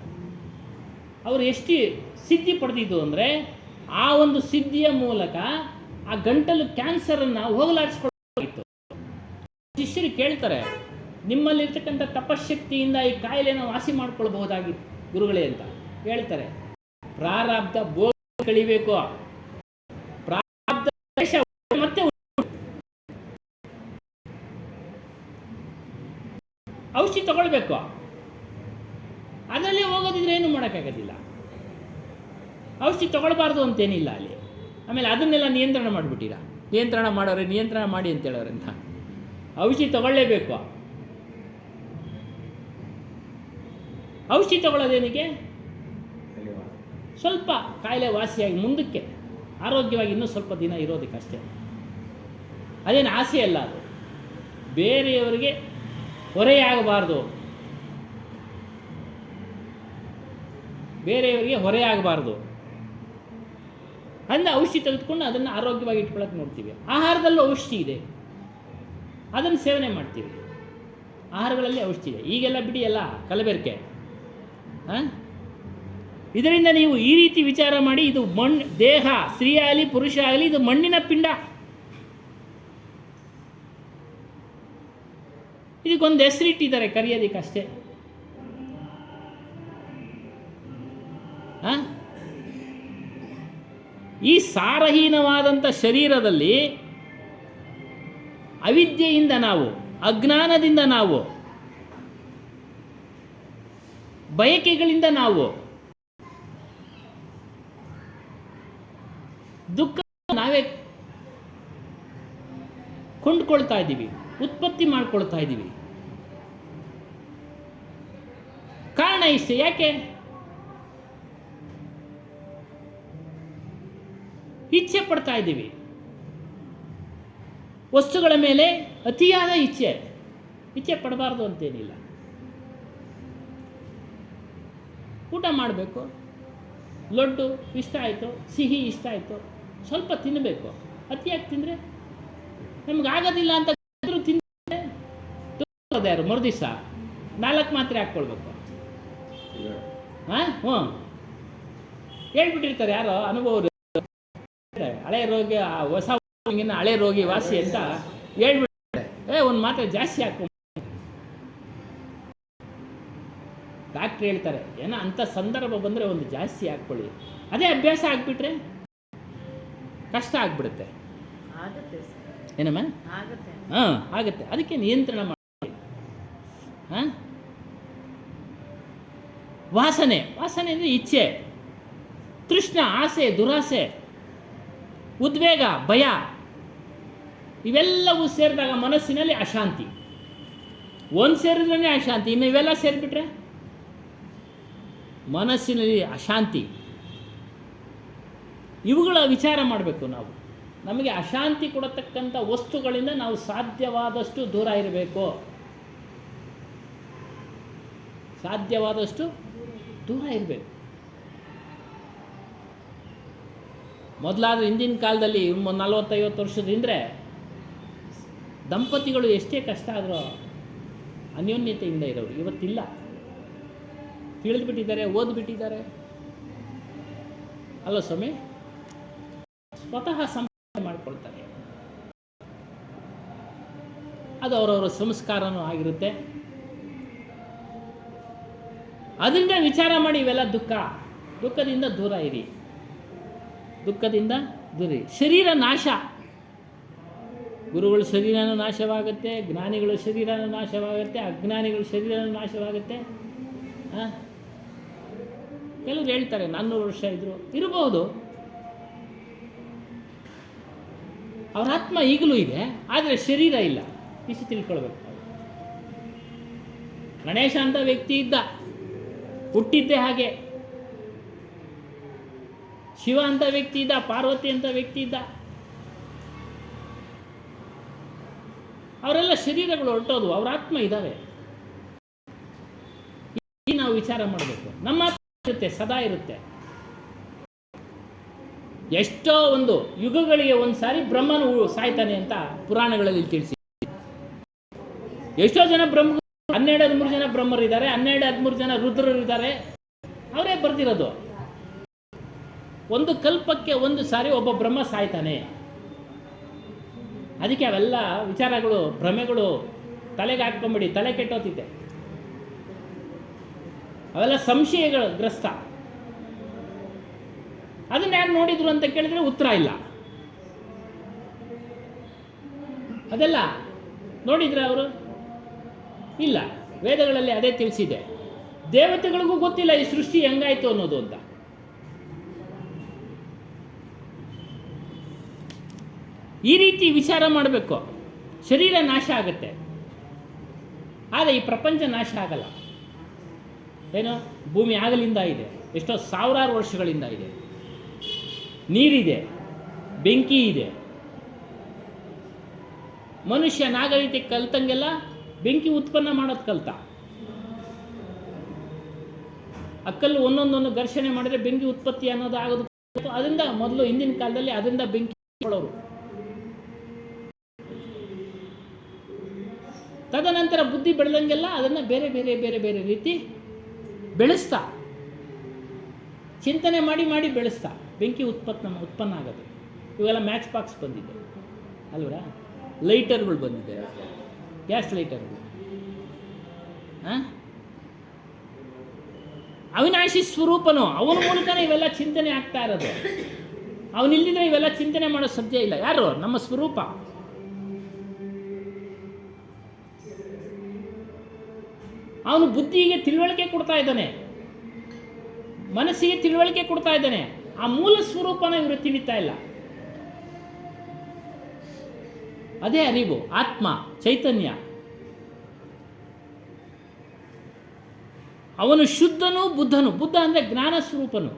ಅವರು ಎಷ್ಟು ಸಿದ್ಧಿ ಪಡೆದಿದ್ದು ಅಂದರೆ, ಆ ಒಂದು ಸಿದ್ಧಿಯ ಮೂಲಕ ಆ ಗಂಟಲು ಕ್ಯಾನ್ಸರನ್ನು ಹೋಗಲಾಡಿಸ್ಕೊಳ್ಳೋಗಿತ್ತು. ಶಿಷ್ಯರು ಕೇಳ್ತಾರೆ, ನಿಮ್ಮಲ್ಲಿರ್ತಕ್ಕಂಥ ತಪಶಕ್ತಿಯಿಂದ ಈ ಕಾಯಿಲೆನ ವಾಸಿ ಮಾಡ್ಕೊಳ್ಬಹುದಾಗಿತ್ತು ಗುರುಗಳೇ ಅಂತ ಹೇಳ್ತಾರೆ. ಪ್ರಾರಬ್ಧ ಭೋಗ ಕಳಿಬೇಕು, ಪ್ರಾರಬ್ಧ ಮತ್ತೆ ಔಷಧಿ ತಗೊಳ್ಬೇಕು. ಅದರಲ್ಲೇ ಹೋಗೋದಿದ್ರೆ ಏನು ಮಾಡೋಕ್ಕಾಗೋದಿಲ್ಲ. ಔಷಧಿ ತಗೊಳ್ಬಾರ್ದು ಅಂತೇನಿಲ್ಲ ಅಲ್ಲಿ. ಆಮೇಲೆ ಅದನ್ನೆಲ್ಲ ನಿಯಂತ್ರಣ ಮಾಡಿಬಿಟ್ಟಿರ. ನಿಯಂತ್ರಣ ಮಾಡೋರೆ ನಿಯಂತ್ರಣ ಮಾಡಿ ಅಂತ ಹೇಳೋರೆ ಅಂತ. ಔಷಧಿ ತಗೊಳ್ಳೇಬೇಕು. ಔಷಧಿ ತಗೊಳ್ಳೋದೇನಿಗೆ? ಸ್ವಲ್ಪ ಕಾಯಿಲೆ ವಾಸಿಯಾಗಿ ಮುಂದಕ್ಕೆ ಆರೋಗ್ಯವಾಗಿ ಇನ್ನೂ ಸ್ವಲ್ಪ ದಿನ ಇರೋದಕ್ಕಷ್ಟೇ. ಅದೇನು ಆಸೆ ಅಲ್ಲ. ಅದು ಬೇರೆಯವರಿಗೆ ಹೊರೆಯಾಗಬಾರ್ದು. ಅಂದರೆ ಔಷಧಿ ತೆಗೆದುಕೊಂಡು ಅದನ್ನು ಆರೋಗ್ಯವಾಗಿ ಇಟ್ಕೊಳ್ಳೋಕೆ ನೋಡ್ತೀವಿ. ಆಹಾರದಲ್ಲೂ ಔಷಧಿ ಇದೆ, ಅದನ್ನು ಸೇವನೆ ಮಾಡ್ತೀವಿ. ಆಹಾರಗಳಲ್ಲಿ ಔಷಧಿ ಇದೆ. ಈಗೆಲ್ಲ ಬಿಡಿ, ಎಲ್ಲ ಕಲಬೆರಕೆ. ಇದರಿಂದ ನೀವು ಈ ರೀತಿ ವಿಚಾರ ಮಾಡಿ, ಇದು ದೇಹ, ಸ್ತ್ರೀ ಆಗಲಿ ಪುರುಷ ಆಗಲಿ, ಇದು ಮಣ್ಣಿನ ಪಿಂಡ. ಇದಕ್ಕೊಂದು ಹೆಸರಿಟ್ಟಿದ್ದಾರೆ, ಕರೆಯೋದಕ್ಕಷ್ಟೇ. ಈ ಸಾರಹೀನವಾದಂಥ ಶರೀರದಲ್ಲಿ ಅವಿದ್ಯೆಯಿಂದ ನಾವು, ಅಜ್ಞಾನದಿಂದ ನಾವು, ಬಯಕೆಗಳಿಂದ ನಾವು ದುಃಖ ನಾವೇ ಕೊಂಡ್ಕೊಳ್ತಾ ಇದ್ದೀವಿ, ಉತ್ಪತ್ತಿ ಮಾಡ್ಕೊಳ್ತಾ ಇದ್ದೀವಿ. ಕಾರಣ ಇಷ್ಟೇ. ಯಾಕೆ? ಇಚ್ಛೆ ಪಡ್ತಾ ಇದ್ದೀವಿ. ವಸ್ತುಗಳ ಮೇಲೆ ಅತಿಯಾದ ಇಚ್ಛೆ ಪಡಬಾರ್ದು ಅಂತೇನಿಲ್ಲ. ಊಟ ಮಾಡಬೇಕು, ಲಡ್ಡು ಇಷ್ಟ ಆಯಿತು, ಸಿಹಿ ಇಷ್ಟ ಆಯಿತು, ಸ್ವಲ್ಪ ತಿನ್ನಬೇಕು. ಅತಿಯಾಗಿ ತಿಂದರೆ ನಮಗಾಗೋದಿಲ್ಲ ಅಂತ ತಿಂದರೆ ಯಾರು ಮರುದಿವಸ 4 ಮಾತ್ರೆ ಹಾಕ್ಕೊಳ್ಬೇಕು. ಹ್ಞೂ ಹೇಳ್ಬಿಟ್ಟಿರ್ತಾರೆ ಯಾರೋ ಅನುಭವರು, ಹಳೆ ರೋಗಿ ಹೊಸ ಹಳೆ ರೋಗಿ ವಾಸಿ ಅಂತ ಹೇಳ್ಬಿಟ್ಟಿರ್ತಾರೆ. ಒಂದು ಮಾತ್ರೆ ಜಾಸ್ತಿ ಹಾಕೊ. ಡಾಕ್ಟ್ರ್ ಹೇಳ್ತಾರೆ ಏನೋ ಅಂಥ ಸಂದರ್ಭ ಬಂದರೆ ಒಂದು ಜಾಸ್ತಿ ಹಾಕ್ಕೊಳ್ಳಿ. ಅದೇ ಅಭ್ಯಾಸ ಆಗಿಬಿಟ್ರೆ ಕಷ್ಟ ಆಗಿಬಿಡುತ್ತೆ. ಏನಮ್ಮ? ಆಗುತ್ತೆ. ಅದಕ್ಕೆ ನಿಯಂತ್ರಣ ಮಾಡಿ. ವಾಸನೆ ಅಂದರೆ ಇಚ್ಛೆ, ತೃಷ್ಣ, ಆಸೆ, ದುರಾಸೆ, ಉದ್ವೇಗ, ಭಯ, ಇವೆಲ್ಲವೂ ಸೇರಿದಾಗ ಮನಸ್ಸಿನಲ್ಲಿ ಅಶಾಂತಿ. ಒಂದು ಸೇರಿದ್ರೇ ಅಶಾಂತಿ, ಇನ್ನು ಇವೆಲ್ಲ ಸೇರಿಬಿಟ್ರೆ ಮನಸ್ಸಿನಲ್ಲಿ ಅಶಾಂತಿ. ಇವುಗಳ ವಿಚಾರ ಮಾಡಬೇಕು ನಾವು. ನಮಗೆ ಅಶಾಂತಿ ಕೊಡತಕ್ಕಂಥ ವಸ್ತುಗಳಿಂದ ನಾವು ಸಾಧ್ಯವಾದಷ್ಟು ದೂರ ಇರಬೇಕು. ಮೊದಲಾದ್ರೆ ಹಿಂದಿನ ಕಾಲದಲ್ಲಿ 40-50 ವರ್ಷದ ಹಿಂದೆ ದಂಪತಿಗಳು ಎಷ್ಟೇ ಕಷ್ಟ ಆದರೂ ಅನ್ಯೋನ್ಯತೆಯಿಂದ ಇರೋರು. ಇವತ್ತಿಲ್ಲ. ತಿಳಿದುಬಿಟ್ಟಿದ್ದಾರೆ, ಓದ್ಬಿಟ್ಟಿದ್ದಾರೆ ಅಲ್ಲ ಸ್ವಾಮಿ, ಸ್ವತಃ ಸಂಪಾದನೆ ಮಾಡಿಕೊಳ್ತಾರೆ. ಅದು ಅವರವರ ಸಂಸ್ಕಾರನೂ ಆಗಿರುತ್ತೆ. ಅದರಿಂದ ವಿಚಾರ ಮಾಡಿ ಇವೆಲ್ಲ ದುಃಖದಿಂದ ದೂರ ಇರಿ. ಶರೀರ ನಾಶ, ಗುರುಗಳ ಶರೀರನೂ ನಾಶವಾಗುತ್ತೆ, ಜ್ಞಾನಿಗಳ ಶರೀರನೂ ನಾಶವಾಗುತ್ತೆ, ಅಜ್ಞಾನಿಗಳ ಶರೀರನೂ ನಾಶವಾಗುತ್ತೆ. ಕೆಲವರು ಹೇಳ್ತಾರೆ 400 ವರ್ಷ ಇರಬಹುದು. ಅವರ ಆತ್ಮ ಈಗಲೂ ಇದೆ, ಆದರೆ ಶರೀರ ಇಲ್ಲ. ಇಷ್ಟು ತಿಳ್ಕೊಳ್ಬೇಕು. ಗಣೇಶ ಅಂತ ವ್ಯಕ್ತಿ ಇದ್ದ, ಹುಟ್ಟಿದ್ದೇ ಹಾಗೆ. ಶಿವ ಅಂತ ವ್ಯಕ್ತಿ ಇದ್ದ, ಪಾರ್ವತಿ ಅಂತ ವ್ಯಕ್ತಿ ಇದ್ದ. ಅವರೆಲ್ಲ ಶರೀರಗಳು ಹೊರಟೋದು, ಅವರ ಆತ್ಮ ಇದ್ದಾವೆ. ನಾವು ವಿಚಾರ ಮಾಡಬೇಕು. ನಮ್ಮ ಆತ್ಮ ಇರುತ್ತೆ, ಸದಾ ಇರುತ್ತೆ. ಎಷ್ಟೋ ಒಂದು ಯುಗಗಳಿಗೆ ಒಂದು ಸಾರಿ ಬ್ರಹ್ಮನು ಸಾಯ್ತಾನೆ ಅಂತ ಪುರಾಣಗಳಲ್ಲಿ ತಿಳಿಸಿ. ಎಷ್ಟೋ ಜನ 12-13 ಜನ ಬ್ರಹ್ಮರಿದ್ದಾರೆ, 12-13 ಜನ ರುದ್ರರಿದ್ದಾರೆ. ಅವರೇ ಬರ್ತಿರೋದು. ಒಂದು ಕಲ್ಪಕ್ಕೆ ಒಂದು ಸಾರಿ ಒಬ್ಬ ಬ್ರಹ್ಮ ಸಾಯ್ತಾನೆ. ಅದಕ್ಕೆ ಅವೆಲ್ಲ ವಿಚಾರಗಳು, ಭ್ರಮೆಗಳು ತಲೆಗೆ ಹಾಕ್ಕೊಂಬಿಡಿ, ತಲೆ ಕೆಟ್ಟೋತಿದೆ. ಅವೆಲ್ಲ ಸಂಶಯಗಳು ಗ್ರಸ್ತ. ಅದನ್ನ ಯಾರು ನೋಡಿದ್ರು ಅಂತ ಕೇಳಿದ್ರೆ ಉತ್ತರ ಇಲ್ಲ. ಅದೆಲ್ಲ ನೋಡಿದ್ರೆ ಅವರು ಇಲ್ಲ. ವೇದಗಳಲ್ಲಿ ಅದೇ ತಿಳಿಸಿದೆ. ದೇವತೆಗಳಿಗೂ ಗೊತ್ತಿಲ್ಲ ಈ ಸೃಷ್ಟಿ ಹೆಂಗಾಯ್ತು ಅನ್ನೋದು ಅಂತ. ಈ ರೀತಿ ವಿಚಾರ ಮಾಡಬೇಕು. ಶರೀರ ನಾಶ ಆಗುತ್ತೆ, ಆದರೆ ಈ ಪ್ರಪಂಚ ನಾಶ ಆಗಲ್ಲ. ಏನು, ಭೂಮಿ ಆಗಲಿಂದ ಇದೆ, ಎಷ್ಟೋ ಸಾವಿರಾರು ವರ್ಷಗಳಿಂದ ಇದೆ. ನೀರಿದೆ, ಬೆಂಕಿ ಇದೆ. ಮನುಷ್ಯ ನಾಗರಿಕತೆ ಕಲ್ತಂಗೆಲ್ಲ ಬೆಂಕಿ ಉತ್ಪನ್ನ ಮಾಡೋದು ಕಲ್ತ. ಅಕ್ಕಲ್ಲು ಒಂದೊಂದೊಂದು ಘರ್ಷಣೆ ಮಾಡಿದ್ರೆ ಬೆಂಕಿ ಉತ್ಪತ್ತಿ ಅನ್ನೋದು ಆಗೋದು. ಅದರಿಂದ ಮೊದಲು ಹಿಂದಿನ ಕಾಲದಲ್ಲಿ ಅದರಿಂದ ಬೆಂಕಿ ಕೊಡೋರು. ತದನಂತರ ಬುದ್ಧಿ ಬೆಳೆದಂಗೆಲ್ಲ ಅದನ್ನು ಬೇರೆ ಬೇರೆ ಬೇರೆ ಬೇರೆ ರೀತಿ ಬೆಳೆಸ್ತಾ, ಚಿಂತನೆ ಮಾಡಿ ಮಾಡಿ ಬೆಳೆಸ್ತಾ ಬೆಂಕಿ ಉತ್ಪನ್ನ ಆಗೋದು. ಇವೆಲ್ಲ ಮ್ಯಾಚ್ ಬಾಕ್ಸ್ ಬಂದಿದೆ ಅಲ್ವರಾ, ಲೈಟರ್ಗಳು ಬಂದಿದೆ, ಗ್ಯಾಸ್ ಲೈಟರ್ಗಳು. ಅವಿನಾಶಿ ಸ್ವರೂಪನು, ಅವನ ಮೂಲಕನೇ ಇವೆಲ್ಲ ಚಿಂತನೆ ಆಗ್ತಾ ಇರೋದು. ಅವನಿಲ್ಲದಿದ್ರೆ ಇವೆಲ್ಲ ಚಿಂತನೆ ಮಾಡೋ ಸಾಧ್ಯ ಇಲ್ಲ. ಯಾರು? ನಮ್ಮ ಸ್ವರೂಪ. ಅವನು ಬುದ್ಧಿಗೆ ತಿಳುವಳಿಕೆ ಕೊಡ್ತಾ ಇದ್ದಾನೆ, ಮನಸ್ಸಿಗೆ ತಿಳುವಳಿಕೆ ಕೊಡ್ತಾ ಇದ್ದಾನೆ. ಆ ಮೂಲ ಸ್ವರೂಪನ ಇವರು ತಿಳಿತಾ ಇಲ್ಲ. ಅದೇ ಅರಿವು, ಆತ್ಮ, ಚೈತನ್ಯ. ಅವನು ಶುದ್ಧನು, ಬುದ್ಧನು. ಬುದ್ಧ ಅಂದರೆ ಜ್ಞಾನ ಸ್ವರೂಪನು.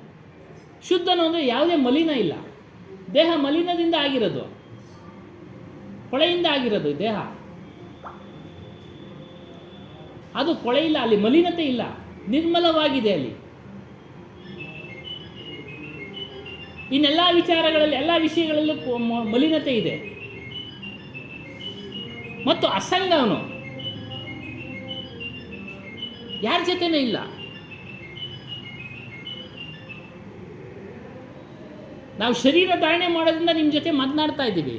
ಶುದ್ಧನು ಅಂದರೆ ಯಾವುದೇ ಮಲಿನ ಇಲ್ಲ. ದೇಹ ಮಲಿನದಿಂದ ಆಗಿರೋದು, ಕೊಳೆಯಿಂದ ಆಗಿರೋದು ದೇಹ. ಅದು ಕೊಳೆ ಇಲ್ಲ, ಅಲ್ಲಿ ಮಲಿನತೆ ಇಲ್ಲ, ನಿರ್ಮಲವಾಗಿದೆ ಅಲ್ಲಿ. ಇನ್ನೆಲ್ಲ ವಿಚಾರಗಳಲ್ಲಿ, ಎಲ್ಲ ವಿಷಯಗಳಲ್ಲೂ ಮಲಿನತೆ ಇದೆ. ಮತ್ತು ಅಸಂಗ, ಅವನು ಯಾರ ಜೊತೆನೂ ಇಲ್ಲ. ನಾವು ಶರೀರ ಧಾರಣೆ ಮಾಡೋದ್ರಿಂದ ನಿಮ್ಮ ಜೊತೆ ಮಾತನಾಡ್ತಾ ಇದ್ದೀವಿ.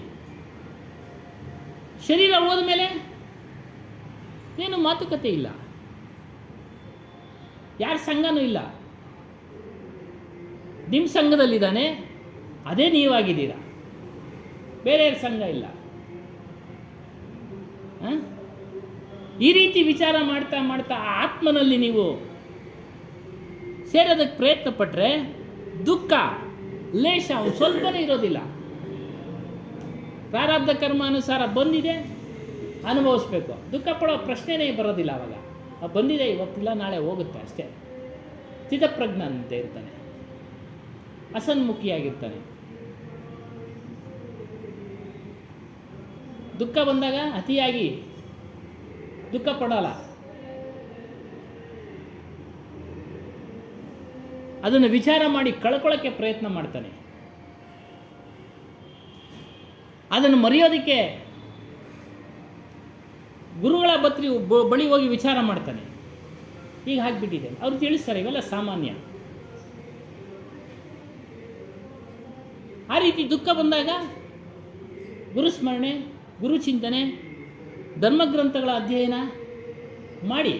ಶರೀರ ಹೋದ್ಮೇಲೆ ಏನು ಮಾತುಕತೆ ಇಲ್ಲ, ಯಾರ ಸಂಘನೂ ಇಲ್ಲ. ನಿಮ್ಮ ಸಂಘದಲ್ಲಿದ್ದಾನೆ, ಅದೇ ನೀವಾಗಿದ್ದೀರಾ, ಬೇರೆ ಸಂಘ ಇಲ್ಲ. ಈ ರೀತಿ ವಿಚಾರ ಮಾಡ್ತಾ ಮಾಡ್ತಾ ಆ ಆತ್ಮನಲ್ಲಿ ನೀವು ಸೇರೋದಕ್ಕೆ ಪ್ರಯತ್ನ ಪಟ್ಟರೆ ದುಃಖ ಲೇಷ ಒಂದು ಸ್ವಲ್ಪನೇ ಇರೋದಿಲ್ಲ. ಪ್ರಾರಬ್ಧ ಕರ್ಮ ಅನುಸಾರ ಬಂದಿದೆ, ಅನುಭವಿಸ್ಬೇಕು. ದುಃಖ ಪಡೋ ಪ್ರಶ್ನೆನೇ ಬರೋದಿಲ್ಲ ಅವಾಗ. ಬಂದಿದೆ, ಇವತ್ತಿಲ್ಲ ನಾಳೆ ಹೋಗುತ್ತೆ ಅಷ್ಟೇ. ಸ್ಥಿತಪ್ರಜ್ಞಂತೆ ಇರ್ತಾನೆ, ಅಸನ್ಮುಖಿಯಾಗಿರ್ತಾನೆ. ದುಃಖ ಬಂದಾಗ ಅತಿಯಾಗಿ ದುಃಖ ಪಡೋಲ್ಲ. ಅದನ್ನು ವಿಚಾರ ಮಾಡಿ ಕಳ್ಕೊಳ್ಳೋಕ್ಕೆ ಪ್ರಯತ್ನ ಮಾಡ್ತಾನೆ. ಅದನ್ನು ಮರೆಯೋದಕ್ಕೆ ಗುರುಗಳ ಬಳಿ ಹೋಗಿ ವಿಚಾರ ಮಾಡ್ತಾನೆ. ಈಗ ಹಾಕ್ಬಿಟ್ಟಿದೆ, ಅವ್ರು ತಿಳಿಸ್ತಾರೆ, ಇವೆಲ್ಲ ಸಾಮಾನ್ಯ. ಆ ರೀತಿ ದುಃಖ ಬಂದಾಗ ಗುರುಸ್ಮರಣೆ, ಗುರುಚಿಂತನೆ, ಧರ್ಮಗ್ರಂಥಗಳ ಅಧ್ಯಯನ ಮಾಡಿ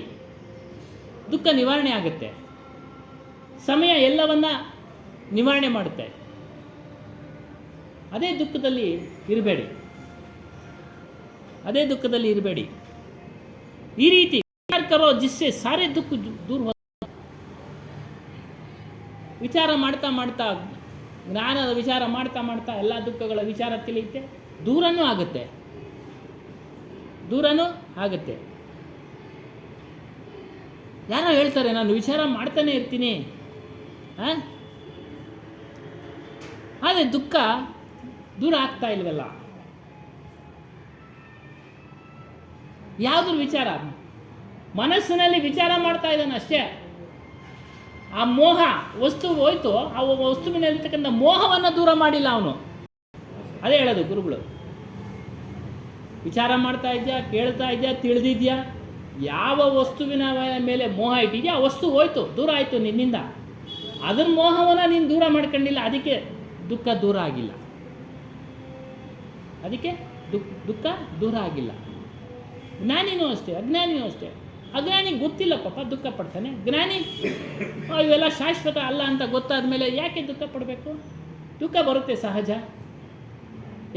ದುಃಖ ನಿವಾರಣೆ ಆಗುತ್ತೆ. ಸಮಯ ಎಲ್ಲವನ್ನ ನಿವಾರಣೆ ಮಾಡುತ್ತೆ. ಅದೇ ದುಃಖದಲ್ಲಿ ಇರಬೇಡಿ, ಅದೇ ದುಃಖದಲ್ಲಿ ಇರಬೇಡಿ. ಈ ರೀತಿ ವಿಚಾರ ಕರೋ ಜಿಸ್ಸೆ ಸಾರೇ ದುಃಖ ದೂರ ಹೋ. ವಿಚಾರ ಮಾಡ್ತಾ ಮಾಡ್ತಾ, ಜ್ಞಾನದ ವಿಚಾರ ಮಾಡ್ತಾ ಮಾಡ್ತಾ ಎಲ್ಲ ದುಃಖಗಳ ವಿಚಾರ ತಿಳಿಯುತ್ತೆ, ದೂರನೂ ಆಗುತ್ತೆ, ದೂರನೂ ಆಗುತ್ತೆ. ಯಾರೋ ಹೇಳ್ತಾರೆ, ನಾನು ವಿಚಾರ ಮಾಡ್ತಾನೆ ಇರ್ತೀನಿ, ಆದರೆ ದುಃಖ ದೂರ ಆಗ್ತಾ ಇಲ್ವಲ್ಲ. ಯಾವುದ್ರ ವಿಚಾರ? ಮನಸ್ಸಿನಲ್ಲಿ ವಿಚಾರ ಮಾಡ್ತಾ ಇದ್ದಾನೆ ಅಷ್ಟೇ. ಆ ಮೋಹ ವಸ್ತು ಹೋಯ್ತು, ಆ ವಸ್ತುವಿನಲ್ಲಿರ್ತಕ್ಕಂಥ ಮೋಹವನ್ನು ದೂರ ಮಾಡಿಲ್ಲ ಅವನು. ಅದೇ ಹೇಳೋದು ಗುರುಗಳು. ವಿಚಾರ ಮಾಡ್ತಾ ಇದೆಯಾ, ಕೇಳ್ತಾ ಇದೆಯಾ, ತಿಳಿದಿದ್ಯಾ, ಯಾವ ವಸ್ತುವಿನ ಮೇಲೆ ಮೋಹ ಇಟ್ಟಿದೆಯಾ ಆ ವಸ್ತು ಹೋಯ್ತು, ದೂರ ಆಯಿತು ನಿನ್ನಿಂದ. ಅದರ ಮೋಹವನ್ನು ನೀನು ದೂರ ಮಾಡ್ಕೊಂಡಿಲ್ಲ, ಅದಕ್ಕೆ ದುಃಖ ದೂರ ಆಗಿಲ್ಲ. ಅದಕ್ಕೆ ದುಃಖ ದೂರ ಆಗಿಲ್ಲ. ಜ್ಞಾನಿನೂ ಅಷ್ಟೇ, ಅಜ್ಞಾನಿನೂ ಅಷ್ಟೇ. ಅಜ್ಞಾನಿ ಗೊತ್ತಿಲ್ಲ ಪಾಪ, ದುಃಖ ಪಡ್ತಾನೆ. ಜ್ಞಾನಿ ಇವೆಲ್ಲ ಶಾಶ್ವತ ಅಲ್ಲ ಅಂತ ಗೊತ್ತಾದ ಮೇಲೆ ಯಾಕೆ ದುಃಖ ಪಡಬೇಕು? ದುಃಖ ಬರುತ್ತೆ ಸಹಜ.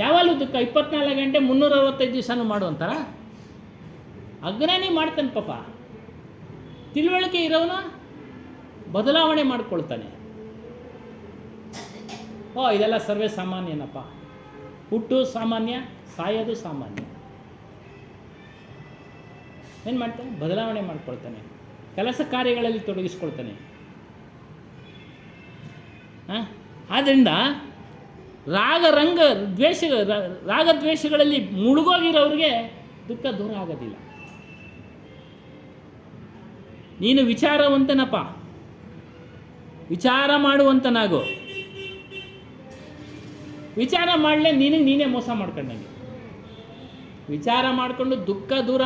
ಯಾವಾಗಲೂ ದುಃಖ 24 ಗಂಟೆ 365 ದಿವಸನೂ ಮಾಡುವಂತಾರ? ಅಜ್ಞಾನಿ ಮಾಡ್ತಾನೆ ಪಾಪ. ತಿಳುವಳಿಕೆ ಇರೋನು ಬದಲಾವಣೆ ಮಾಡ್ಕೊಳ್ತಾನೆ. ಇದೆಲ್ಲ ಸರ್ವೇ ಸಾಮಾನ್ಯನಪ್ಪ. ಹುಟ್ಟು ಸಾಮಾನ್ಯ, ಸಾಯೋದು ಸಾಮಾನ್ಯ. ಏನು ಮಾಡ್ತಾನೆ? ಬದಲಾವಣೆ ಮಾಡ್ಕೊಳ್ತಾನೆ, ಕೆಲಸ ಕಾರ್ಯಗಳಲ್ಲಿ ತೊಡಗಿಸ್ಕೊಳ್ತಾನೆ. ಆದ್ದರಿಂದ ರಾಗದ್ವೇಷಗಳಲ್ಲಿ ಮುಳುಗೋಗಿರೋರಿಗೆ ದುಃಖ ದೂರ ಆಗೋದಿಲ್ಲ. ನೀನು ವಿಚಾರವಂತನಪ್ಪ, ವಿಚಾರ ಮಾಡುವಂತನಾಗು. ವಿಚಾರ ಮಾಡಲೇ ನೀನೇ ಮೋಸ ಮಾಡ್ಕೊಂಡಂಗೆ. ವಿಚಾರ ಮಾಡಿಕೊಂಡು ದುಃಖ ದೂರ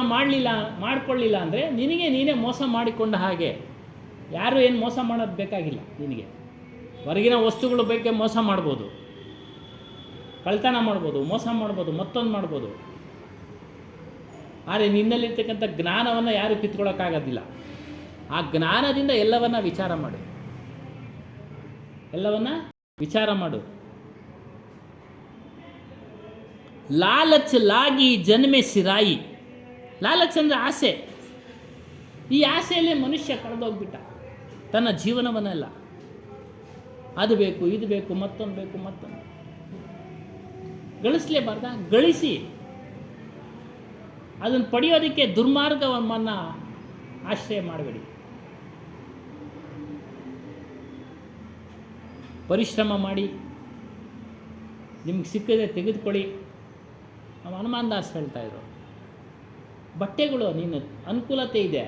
ಮಾಡ್ಕೊಳ್ಳಿಲ್ಲ ಅಂದರೆ ನಿನಗೆ ನೀನೇ ಮೋಸ ಮಾಡಿಕೊಂಡ ಹಾಗೆ. ಯಾರು ಏನು ಮೋಸ ಮಾಡೋದು ಬೇಕಾಗಿಲ್ಲ ನಿನಗೆ. ಹೊರಗಿನ ವಸ್ತುಗಳ ಬಗ್ಗೆ ಮೋಸ ಮಾಡ್ಬೋದು, ಕಳ್ತನ ಮಾಡ್ಬೋದು, ಮೋಸ ಮಾಡ್ಬೋದು, ಮತ್ತೊಂದು ಮಾಡ್ಬೋದು. ಆದರೆ ನಿನ್ನಲ್ಲಿರ್ತಕ್ಕಂಥ ಜ್ಞಾನವನ್ನು ಯಾರು ಕಿತ್ಕೊಳ್ಳೋಕ್ಕಾಗೋದಿಲ್ಲ. ಆ ಜ್ಞಾನದಿಂದ ಎಲ್ಲವನ್ನ ವಿಚಾರ ಮಾಡು, ಎಲ್ಲವನ್ನ ವಿಚಾರ ಮಾಡು. ಲಾಲಚ್ ಲಾಗಿ ಜನ್ಮೆ ಸಿರಾಯಿ. ಲಾಲಚ್ ಅಂದರೆ ಆಸೆ. ಈ ಆಸೆಯಲ್ಲೇ ಮನುಷ್ಯ ಕಳೆದೋಗ್ಬಿಟ್ಟ ತನ್ನ ಜೀವನವನ್ನೆಲ್ಲ. ಅದು ಬೇಕು, ಇದು ಬೇಕು, ಮತ್ತೊಂದು ಬೇಕು, ಮತ್ತೊಂದು. ಗಳಿಸಲೇಬಾರ್ದ? ಗಳಿಸಿ. ಅದನ್ನು ಪಡೆಯೋದಕ್ಕೆ ದುರ್ಮಾರ್ಗವನ್ನು ಆಶ್ರಯ ಮಾಡಬೇಡಿ. ಪರಿಶ್ರಮ ಮಾಡಿ ನಿಮ್ಗೆ ಸಿಕ್ಕಿದ್ರೆ ತೆಗೆದುಕೊಳ್ಳಿ. ನಮ್ಮ ಹನುಮಾನ್ ದಾಸ್ ಹೇಳ್ತಾಯಿದ್ರು, ಬಟ್ಟೆಗಳು ನೀನು ಅನುಕೂಲತೆ ಇದೆ,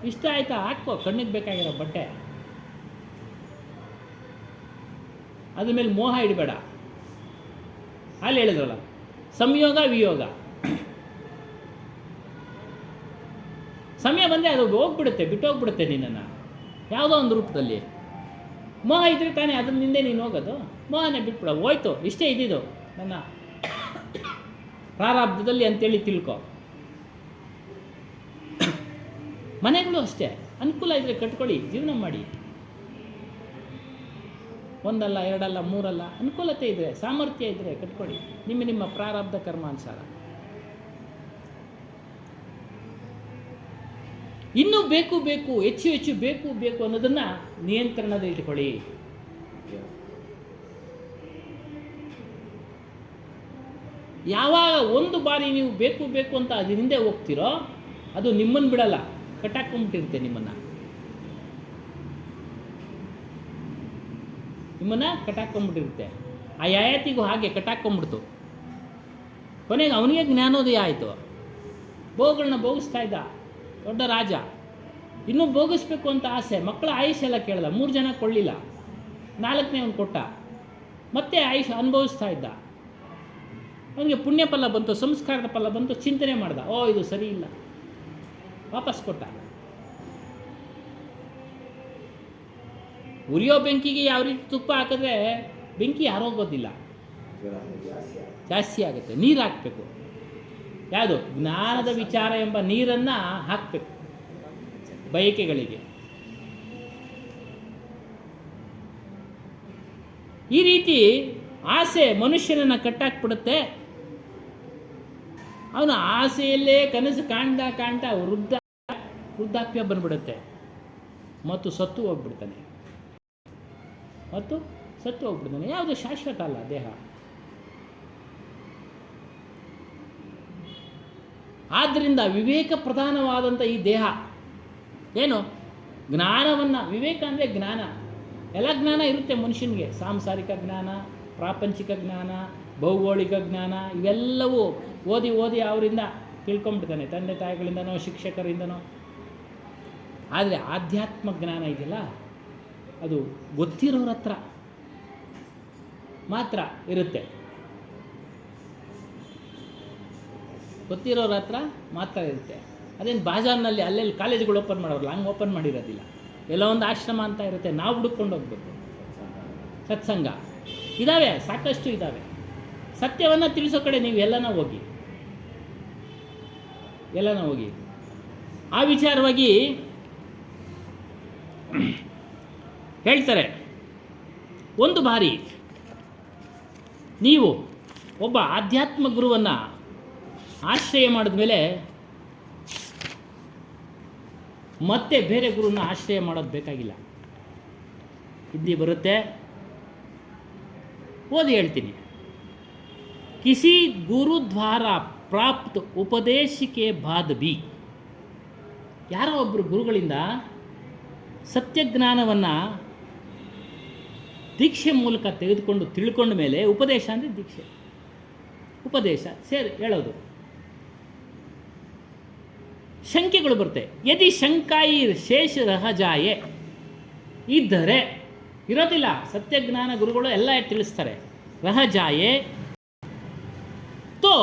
ಇಷ್ಟ ಆಯಿತಾ ಹಾಕೋ, ಕಣ್ಣಿಗೆ ಬೇಕಾಗಿರೋ ಬಟ್ಟೆ, ಅದ್ರ ಮೇಲೆ ಮೋಹ ಇಡಬೇಡ. ಅಲ್ಲಿ ಹೇಳಿದ್ರಲ್ಲ, ಸಂಯೋಗ ವಿಯೋಗ, ಸಮಯ ಬಂದರೆ ಅದು ಹೋಗ್ಬಿಡುತ್ತೆ, ಬಿಟ್ಟೋಗ್ಬಿಡುತ್ತೆ ನಿನ್ನನ್ನು ಯಾವುದೋ ಒಂದು ರೂಪದಲ್ಲಿ. ಮೋಹ ಇದ್ರೆ ತಾನೇ ಅದ್ರ ಹಿಂದೆ ನೀನು ಹೋಗೋದು. ಮೋಹನೇ ಬಿಟ್ಬಿಡ, ಹೋಯ್ತು, ಇಷ್ಟೇ ಇದ್ದಿದ್ದು ನನ್ನ ಪ್ರಾರಬ್ಧದಲ್ಲಿ ಅಂತೇಳಿ ತಿಳ್ಕೊ. ಮನೆಗಳು ಅಷ್ಟೇ, ಅನುಕೂಲ ಇದ್ದರೆ ಕಟ್ಕೊಳ್ಳಿ, ಜೀವನ ಮಾಡಿ. ಒಂದಲ್ಲ, ಎರಡಲ್ಲ, ಮೂರಲ್ಲ, ಅನುಕೂಲತೆ ಇದ್ದರೆ, ಸಾಮರ್ಥ್ಯ ಇದ್ದರೆ ಕಟ್ಕೊಳ್ಳಿ, ನಿಮ್ಮ ಪ್ರಾರಬ್ಧ ಕರ್ಮಾನುಸಾರ. ಇನ್ನೂ ಬೇಕು ಬೇಕು, ಹೆಚ್ಚು ಹೆಚ್ಚು ಬೇಕು ಬೇಕು ಅನ್ನೋದನ್ನು ನಿಯಂತ್ರಣದಲ್ಲಿ ಇಟ್ಕೊಳ್ಳಿ. ಯಾವಾಗ ಒಂದು ಬಾರಿ ನೀವು ಬೇಕು ಬೇಕು ಅಂತ ಅದ್ರ ಹಿಂದೆ ಹೋಗ್ತಿರೋ, ಅದು ನಿಮ್ಮನ್ನು ಬಿಡಲ್ಲ, ಕಟ್ಟಾಕೊಂಡ್ಬಿಟ್ಟಿರುತ್ತೆ ನಿಮ್ಮನ್ನು ಕಟ್ಟಾಕೊಂಡ್ಬಿಟ್ಟಿರುತ್ತೆ. ಆ ಯಾಯತಿಗೂ ಹಾಗೆ ಕಟ್ಟಾಕೊಂಡ್ಬಿಡ್ತು. ಕೊನೆಗೆ ಅವನಿಗೆ ಜ್ಞಾನೋದಯ ಆಯಿತು. ಭೋಗಗಳನ್ನ ಭೋಗಿಸ್ತಾ ಇದ್ದ, ದೊಡ್ಡ ರಾಜ. ಇನ್ನೂ ಭೋಗಿಸ್ಬೇಕು ಅಂತ ಆಸೆ. ಮಕ್ಕಳ ಆಯುಷ್ ಎಲ್ಲ ಕೇಳ್ದ, 3 ಜನ ಕೊಳ್ಳಿಲ್ಲ, 4ನೇ ಅವನು ಕೊಟ್ಟ. ಮತ್ತೆ ಆಯುಷ್ ಅನುಭವಿಸ್ತಾ ಇದ್ದ. ಅವನಿಗೆ ಪುಣ್ಯ ಫಲ ಬಂತು, ಸಂಸ್ಕಾರದ ಫಲ ಬಂತು, ಚಿಂತನೆ ಮಾಡ್ದ, ಓ ಇದು ಸರಿ ಇಲ್ಲ, ವಾಪಸ್ ಕೊಟ್ಟ. ಉರಿಯೋ ಬೆಂಕಿಗೆ ಯಾವ ರೀತಿ ತುಪ್ಪ ಹಾಕಿದ್ರೆ ಬೆಂಕಿ ಯಾರೋಗೋದಿಲ್ಲ, ಜಾಸ್ತಿ ಆಗುತ್ತೆ. ನೀರು ಹಾಕಬೇಕು, ಯಾವುದು ಜ್ಞಾನದ ವಿಚಾರ ಎಂಬ ನೀರನ್ನು ಹಾಕಬೇಕು ಬಯಕೆಗಳಿಗೆ. ಈ ರೀತಿ ಆಸೆ ಮನುಷ್ಯನನ್ನು ಕಟ್ಟಾಕ್ಬಿಡುತ್ತೆ. ಅವನು ಆಸೆಯಲ್ಲೇ ಕನಸು ಕಾಣ್ತಾ ವೃದ್ಧಾಪ್ಯ ಬಂದ್ಬಿಡುತ್ತೆ ಮತ್ತು ಸತ್ತು ಹೋಗ್ಬಿಡ್ತಾನೆ. ಯಾವುದು ಶಾಶ್ವತ ಅಲ್ಲ ದೇಹ. ಆದ್ದರಿಂದ ವಿವೇಕ ಪ್ರಧಾನವಾದಂಥ ಈ ದೇಹ ಏನು ಜ್ಞಾನವನ್ನು, ವಿವೇಕ ಅಂದರೆ ಜ್ಞಾನ, ಎಲ್ಲ ಜ್ಞಾನ ಇರುತ್ತೆ ಮನುಷ್ಯನಿಗೆ. ಸಾಂಸಾರಿಕ ಜ್ಞಾನ, ಪ್ರಾಪಂಚಿಕ ಜ್ಞಾನ, ಭೌಗೋಳಿಕ ಜ್ಞಾನ, ಇವೆಲ್ಲವೂ ಓದಿ ಅವರಿಂದ ತಿಳ್ಕೊಂಬಿಡ್ತಾನೆ, ತಂದೆ ತಾಯಿಗಳಿಂದನೋ ಶಿಕ್ಷಕರಿಂದನೋ. ಆದರೆ ಆಧ್ಯಾತ್ಮ ಜ್ಞಾನ ಇದೆಯಲ್ಲ, ಅದು ಗೊತ್ತಿರೋರ ಹತ್ರ ಮಾತ್ರ ಇರುತ್ತೆ. ಅದೇನು ಬಾಜಾರ್ನಲ್ಲಿ ಅಲ್ಲೆಲ್ಲಿ ಕಾಲೇಜುಗಳು ಓಪನ್ ಮಾಡೋರಲ್ಲ, ಹಂಗೆ ಓಪನ್ ಮಾಡಿರೋದಿಲ್ಲ. ಎಲ್ಲೋ ಒಂದು ಆಶ್ರಮ ಅಂತ ಇರುತ್ತೆ, ನಾವು ಹುಡುಕೊಂಡು ಹೋಗ್ಬೇಕು. ಸತ್ಸಂಗ ಇದ್ದಾವೆ, ಸಾಕಷ್ಟು ಇದ್ದಾವೆ. ಸತ್ಯವನ್ನು ತಿಳಿಸೋ ಕಡೆ ನೀವು ಎಲ್ಲನ ಹೋಗಿ. ಆ ವಿಚಾರವಾಗಿ ಹೇಳ್ತಾರೆ, ಒಂದು ಬಾರಿ ನೀವು ಒಬ್ಬ ಆಧ್ಯಾತ್ಮ ಗುರುವನ್ನು ಆಶ್ರಯ ಮಾಡಿದ ಮೇಲೆ ಮತ್ತೆ ಬೇರೆ ಗುರುನ ಆಶ್ರಯ ಮಾಡೋದು ಬೇಕಾಗಿಲ್ಲ. ಹಿಂದಿ ಬರುತ್ತೆ, ಓದಿ ಹೇಳ್ತೀನಿ. ಕಿಸಿ ಗುರು ದ್ವಾರ ಪ್ರಾಪ್ತ ಉಪದೇಶ ಕೆ ಬಾದ್ ಭಿ, ಯಾರೋ ಒಬ್ಬರು ಗುರುಗಳಿಂದ ಸತ್ಯಜ್ಞಾನವನ್ನು ದೀಕ್ಷೆ ಮೂಲಕ ತೆಗೆದುಕೊಂಡು ತಿಳ್ಕೊಂಡ ಮೇಲೆ, ಉಪದೇಶ ಅಂದರೆ ದೀಕ್ಷೆ, ಉಪದೇಶ ಹೇಳೋದು. ಶಂಕೆಗಳು ಬರುತ್ತೆ. ಯದಿ ಶಂಕಾಯಿ ಶೇಷ ರಹಜಾಯೆ, ಇದ್ದರೆ ಇರೋದಿಲ್ಲ. ಸತ್ಯಜ್ಞಾನ ಗುರುಗಳು ಎಲ್ಲ ತಿಳಿಸ್ತಾರೆ. ರಹಜಾಯೆ ತೋ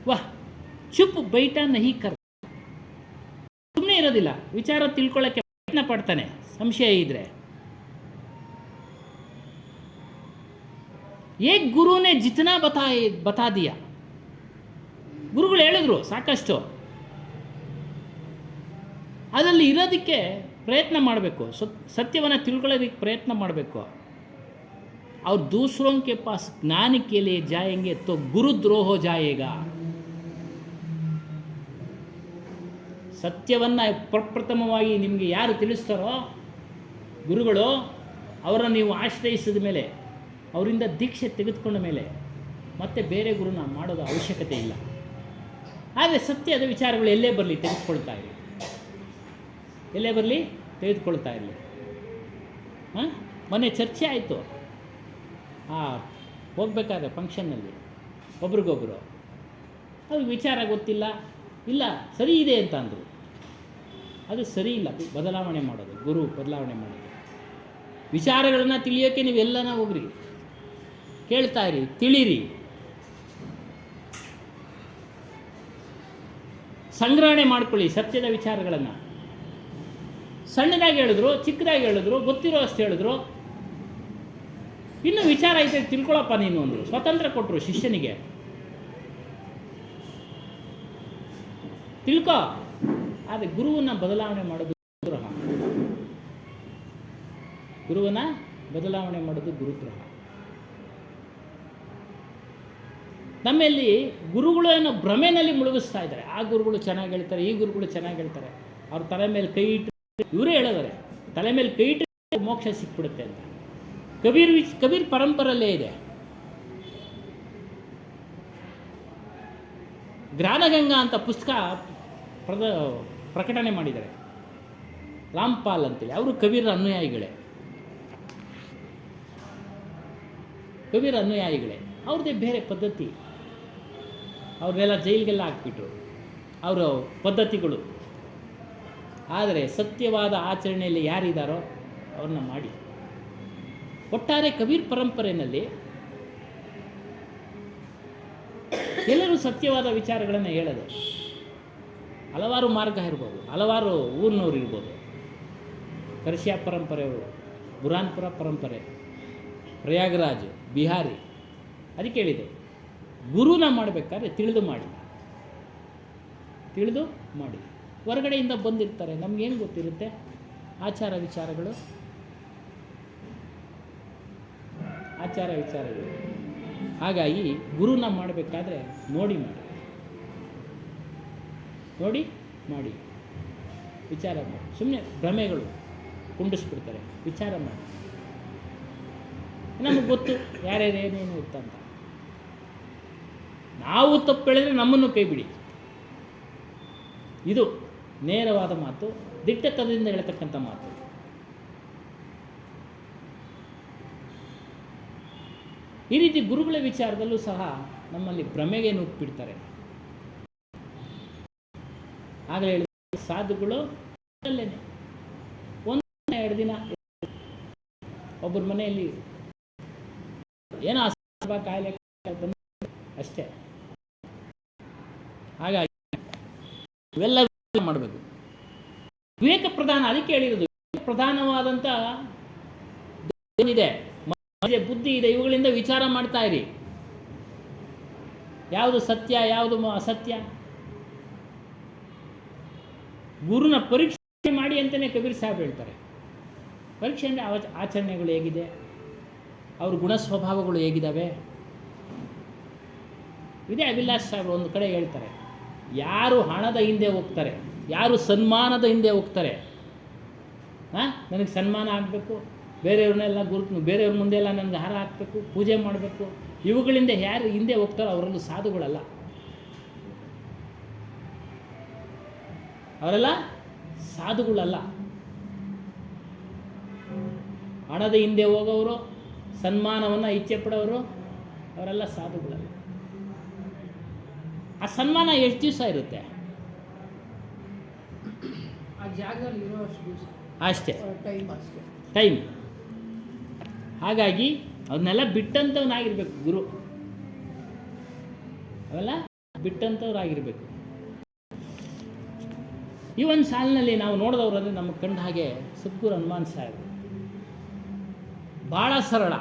ವಾಹ್ ಚುಪ್ ಬೈಟ ನಹಿ ಕರ್, ಸುಮ್ಮನೆ ಇರೋದಿಲ್ಲ, ವಿಚಾರ ತಿಳ್ಕೊಳ್ಳೋಕ್ಕೆ ಪ್ರಯತ್ನ ಪಡ್ತಾನೆ. ಸಂಶಯ ಇದ್ರೆ ಏಕ್ ಗುರುನೇ ಜಿತನಾ ಬತಾ ದಿಯಾ, ಗುರುಗಳು ಹೇಳಿದ್ರು ಸಾಕಷ್ಟು, ಅದರಲ್ಲಿ ಇರೋದಕ್ಕೆ ಪ್ರಯತ್ನ ಮಾಡಬೇಕು, ಸತ್ಯವನ್ನು ತಿಳ್ಕೊಳ್ಳೋದಕ್ಕೆ ಪ್ರಯತ್ನ ಮಾಡಬೇಕು. और दूसरों के पास ज्ञान के लिए जाएंगे तो गुरुद्रोह हो जाएगा. ಸತ್ಯವನ್ನು ಪ್ರಪ್ರಥಮವಾಗಿ ನಿಮಗೆ ಯಾರು ತಿಳಿಸ್ತಾರೋ ಗುರುಗಳು, ಅವರನ್ನು ನೀವು ಆಶ್ರಯಿಸಿದ ಮೇಲೆ, ಅವರಿಂದ ದೀಕ್ಷೆ ತೆಗೆದುಕೊಂಡ ಮೇಲೆ ಮತ್ತೆ ಬೇರೆ ಗುರುನ ಮಾಡೋದು ಅವಶ್ಯಕತೆ ಇಲ್ಲ. ಆದರೆ ಸತ್ಯದ ವಿಚಾರಗಳು ಎಲ್ಲೇ ಬರಲಿ ತೆಗೆದುಕೊಳ್ತಾ ಇರಲಿ. ಮೊನ್ನೆ ಚರ್ಚೆ ಆಯಿತು, ಆ ಹೋಗ್ಬೇಕಾದ್ರೆ ಫಂಕ್ಷನ್ನಲ್ಲಿ ಒಬ್ರಿಗೊಬ್ಬರು ಅದು ವಿಚಾರ ಗೊತ್ತಿಲ್ಲ, ಇಲ್ಲ ಸರಿ ಇದೆ ಅಂತ ಅಂದರು. ಅದು ಸರಿ ಇಲ್ಲ, ಬದಲಾವಣೆ ಮಾಡೋದು, ಗುರು ಬದಲಾವಣೆ ಮಾಡೋದು. ವಿಚಾರಗಳನ್ನು ತಿಳಿಯೋಕ್ಕೆ ನೀವೆಲ್ಲನ ಹೋಗ್ರಿ, ಕೇಳ್ತಾ ಇರಿ, ತಿಳಿರಿ, ಸಂಗ್ರಹಣೆ ಮಾಡ್ಕೊಳ್ಳಿ ಸತ್ಯದ ವಿಚಾರಗಳನ್ನು. ಸಣ್ಣದಾಗಿ ಹೇಳಿದ್ರು, ಚಿಕ್ಕದಾಗಿ ಹೇಳಿದ್ರು, ಗೊತ್ತಿರೋ ಅಷ್ಟು ಹೇಳಿದ್ರು, ಇನ್ನೂ ವಿಚಾರ ಐತೆ ತಿಳ್ಕೊಳಪ್ಪ ನೀನು ಅಂದರು. ಸ್ವತಂತ್ರ ಕೊಟ್ಟರು ಶಿಷ್ಯನಿಗೆ, ತಿಳ್ಕೊ. ಆದರೆ ಗುರುವನ್ನು ಬದಲಾವಣೆ ಮಾಡೋದು ಗುರುದ್ರೋಹ. ಗುರುವನ್ನ ಬದಲಾವಣೆ ಮಾಡೋದು ಗುರುದ್ರೋಹ. ನಮ್ಮಲ್ಲಿ ಗುರುಗಳು ಏನೋ ಭ್ರಮೆನಲ್ಲಿ ಮುಳುಗಿಸ್ತಾ ಇದ್ದಾರೆ. ಆ ಗುರುಗಳು ಚೆನ್ನಾಗಿ ಹೇಳ್ತಾರೆ, ಈ ಗುರುಗಳು ಚೆನ್ನಾಗಿ ಹೇಳ್ತಾರೆ, ಅವ್ರ ತಲೆ ಮೇಲೆ ಕೈ ಇಟ್ಟು ಇವರೇ ಹೇಳಿದ್ದಾರೆ, ತಲೆ ಮೇಲೆ ಕೈ ಇಟ್ಟು ಮೋಕ್ಷ ಸಿಕ್ಬಿಡುತ್ತೆ ಅಂತ. ಕಬೀರ್ ಪರಂಪರಲ್ಲೇ ಇದೆ. ಜ್ಞಾನಗಂಗಾ ಅಂತ ಪುಸ್ತಕ ಪ್ರಕಟಣೆ ಮಾಡಿದ್ದಾರೆ, ರಾಮ್ಪಾಲ್ ಅಂತೇಳಿ. ಅವರು ಕಬೀರ್ ಅನುಯಾಯಿಗಳೇ, ಅವ್ರದ್ದೇ ಬೇರೆ ಪದ್ಧತಿ. ಅವ್ರನ್ನೆಲ್ಲ ಜೈಲಿಗೆಲ್ಲ ಹಾಕ್ಬಿಟ್ರು, ಅವರ ಪದ್ಧತಿಗಳು. ಆದರೆ ಸತ್ಯವಾದ ಆಚರಣೆಯಲ್ಲಿ ಯಾರಿದ್ದಾರೋ ಅವ್ರನ್ನ ಮಾಡಿ. ಒಟ್ಟಾರೆ ಕಬೀರ್ ಪರಂಪರೆಯಲ್ಲಿ ಎಲ್ಲರೂ ಸತ್ಯವಾದ ವಿಚಾರಗಳನ್ನು ಹೇಳೋದು. ಹಲವಾರು ಮಾರ್ಗ ಇರ್ಬೋದು, ಹಲವಾರು ಊರಿನವ್ರು ಇರ್ಬೋದು. ಕರ್ಷಿಯಾ ಪರಂಪರೆಯವರು, ಬುರಾನ್ಪುರ ಪರಂಪರೆ, ಪ್ರಯಾಗರಾಜ್, ಬಿಹಾರಿ. ಅದಕ್ಕೆ ಹೇಳಿದೆ, ಗುರುನ ಮಾಡಬೇಕಾದ್ರೆ ತಿಳಿದು ಮಾಡಿ. ಹೊರಗಡೆಯಿಂದ ಬಂದಿರ್ತಾರೆ, ನಮಗೇನು ಗೊತ್ತಿರುತ್ತೆ ಆಚಾರ ವಿಚಾರಗಳು. ಹಾಗಾಗಿ ಗುರುನ ಮಾಡಬೇಕಾದ್ರೆ ನೋಡಿ ವಿಚಾರ ಮಾಡಿ. ಸುಮ್ಮನೆ ಭ್ರಮೆಗಳು ಕುಂಡಿಸ್ಬಿಡ್ತಾರೆ. ವಿಚಾರ ಮಾಡಿ. ನಮಗೆ ಗೊತ್ತು ಯಾರ್ಯಾರು ಏನೇನು ಇತ್ತಂತ. ನಾವು ತಪ್ಪು ಹೇಳಿದ್ರೆ ನಮ್ಮನ್ನು ಕೈ ಬಿಡಿ. ಇದು ನೇರವಾದ ಮಾತು, ದಿಟ್ಟತನದಿಂದ ಹೇಳ್ತಕ್ಕಂಥ ಮಾತು. ಈ ರೀತಿ ಗುರುಗಳ ವಿಚಾರದಲ್ಲೂ ಸಹ ನಮ್ಮಲ್ಲಿ ಭ್ರಮೆಗೆ ನುಗ್ಗಿಬಿಡ್ತಾರೆ. ಆಗಲೇ ಹೇಳಿದ ಸಾಧುಗಳು ಅಲ್ಲೇನೆ 1-2 ದಿನ ಒಬ್ಬರ ಮನೆಯಲ್ಲಿ ಏನೋ ಕಾಯಿಲೆ ಬಂದ ಅಷ್ಟೇ. ಹಾಗಾಗಿ ಇವೆಲ್ಲ ಮಾಡಬೇಕು. ವಿವೇಕ ಪ್ರಧಾನ, ಅದಕ್ಕೆ ಹೇಳಿರೋದು ಪ್ರಧಾನವಾದಂಥ ಏನಿದೆ, ಬುದ್ಧಿ ಇದೆ, ಇವುಗಳಿಂದ ವಿಚಾರ ಮಾಡ್ತಾ ಇರಿ. ಯಾವುದು ಸತ್ಯ, ಯಾವುದು ಅಸತ್ಯ. ಗುರುನ ಪರೀಕ್ಷೆ ಮಾಡಿ ಅಂತಲೇ ಕಬೀರ್ ಸಾಹೇಬ್ ಹೇಳ್ತಾರೆ. ಪರೀಕ್ಷೆ ಅಂದರೆ ಆಚರಣೆಗಳು ಹೇಗಿದೆ, ಅವ್ರ ಗುಣ ಸ್ವಭಾವಗಳು ಹೇಗಿದ್ದಾವೆ. ಇದೇ ಅಭಿಲಾಷ್ ಸಾಹೇಬ್ ಒಂದು ಕಡೆ ಹೇಳ್ತಾರೆ, ಯಾರು ಹಣದ ಹಿಂದೆ ಹೋಗ್ತಾರೆ, ಯಾರು ಸನ್ಮಾನದ ಹಿಂದೆ ಹೋಗ್ತಾರೆ, ನನಗೆ ಸನ್ಮಾನ ಆಗಬೇಕು, ಬೇರೆಯವ್ರನ್ನೆಲ್ಲ ಬೇರೆಯವ್ರ ಮುಂದೆ ಎಲ್ಲ ನನಗೆ ಹಾರ ಹಾಕಬೇಕು, ಪೂಜೆ ಮಾಡಬೇಕು, ಇವುಗಳಿಂದ ಯಾರು ಹಿಂದೆ ಹೋಗ್ತಾರೋ ಅವರೆಲ್ಲ ಸಾಧುಗಳಲ್ಲ. ಅವರೆಲ್ಲ ಸಾಧುಗಳಲ್ಲ. ಹಣದ ಹಿಂದೆ ಹೋಗೋರು, ಸನ್ಮಾನವನ್ನು ಇಚ್ಛೆ ಪಡೋರು, ಅವರೆಲ್ಲ ಸಾಧುಗಳಲ್ಲ. ಆ ಸನ್ಮಾನ ಎಷ್ಟು ದಿವಸ ಇರುತ್ತೆ, ಆ ಜಾಗದಲ್ಲಿ ಇರೋ ಅಷ್ಟೇ ಟೈಮ್. ಹಾಗಾಗಿ ಅವನ್ನೆಲ್ಲ ಬಿಟ್ಟಂಥವನಾಗಿರ್ಬೇಕು ಗುರು. ಅವೆಲ್ಲ ಬಿಟ್ಟಂಥವ್ರಾಗಿರ್ಬೇಕು. ಈ ಒಂದು ಸಾಲಿನಲ್ಲಿ ನಾವು ನೋಡಿದವರಲ್ಲಿ ನಮಗೆ ಕಂಡ ಹಾಗೆ ಸದ್ಗುರು ಹನುಮಾನ್ ಸಾಹೇಬ್ ಭಾಳ ಸರಳ.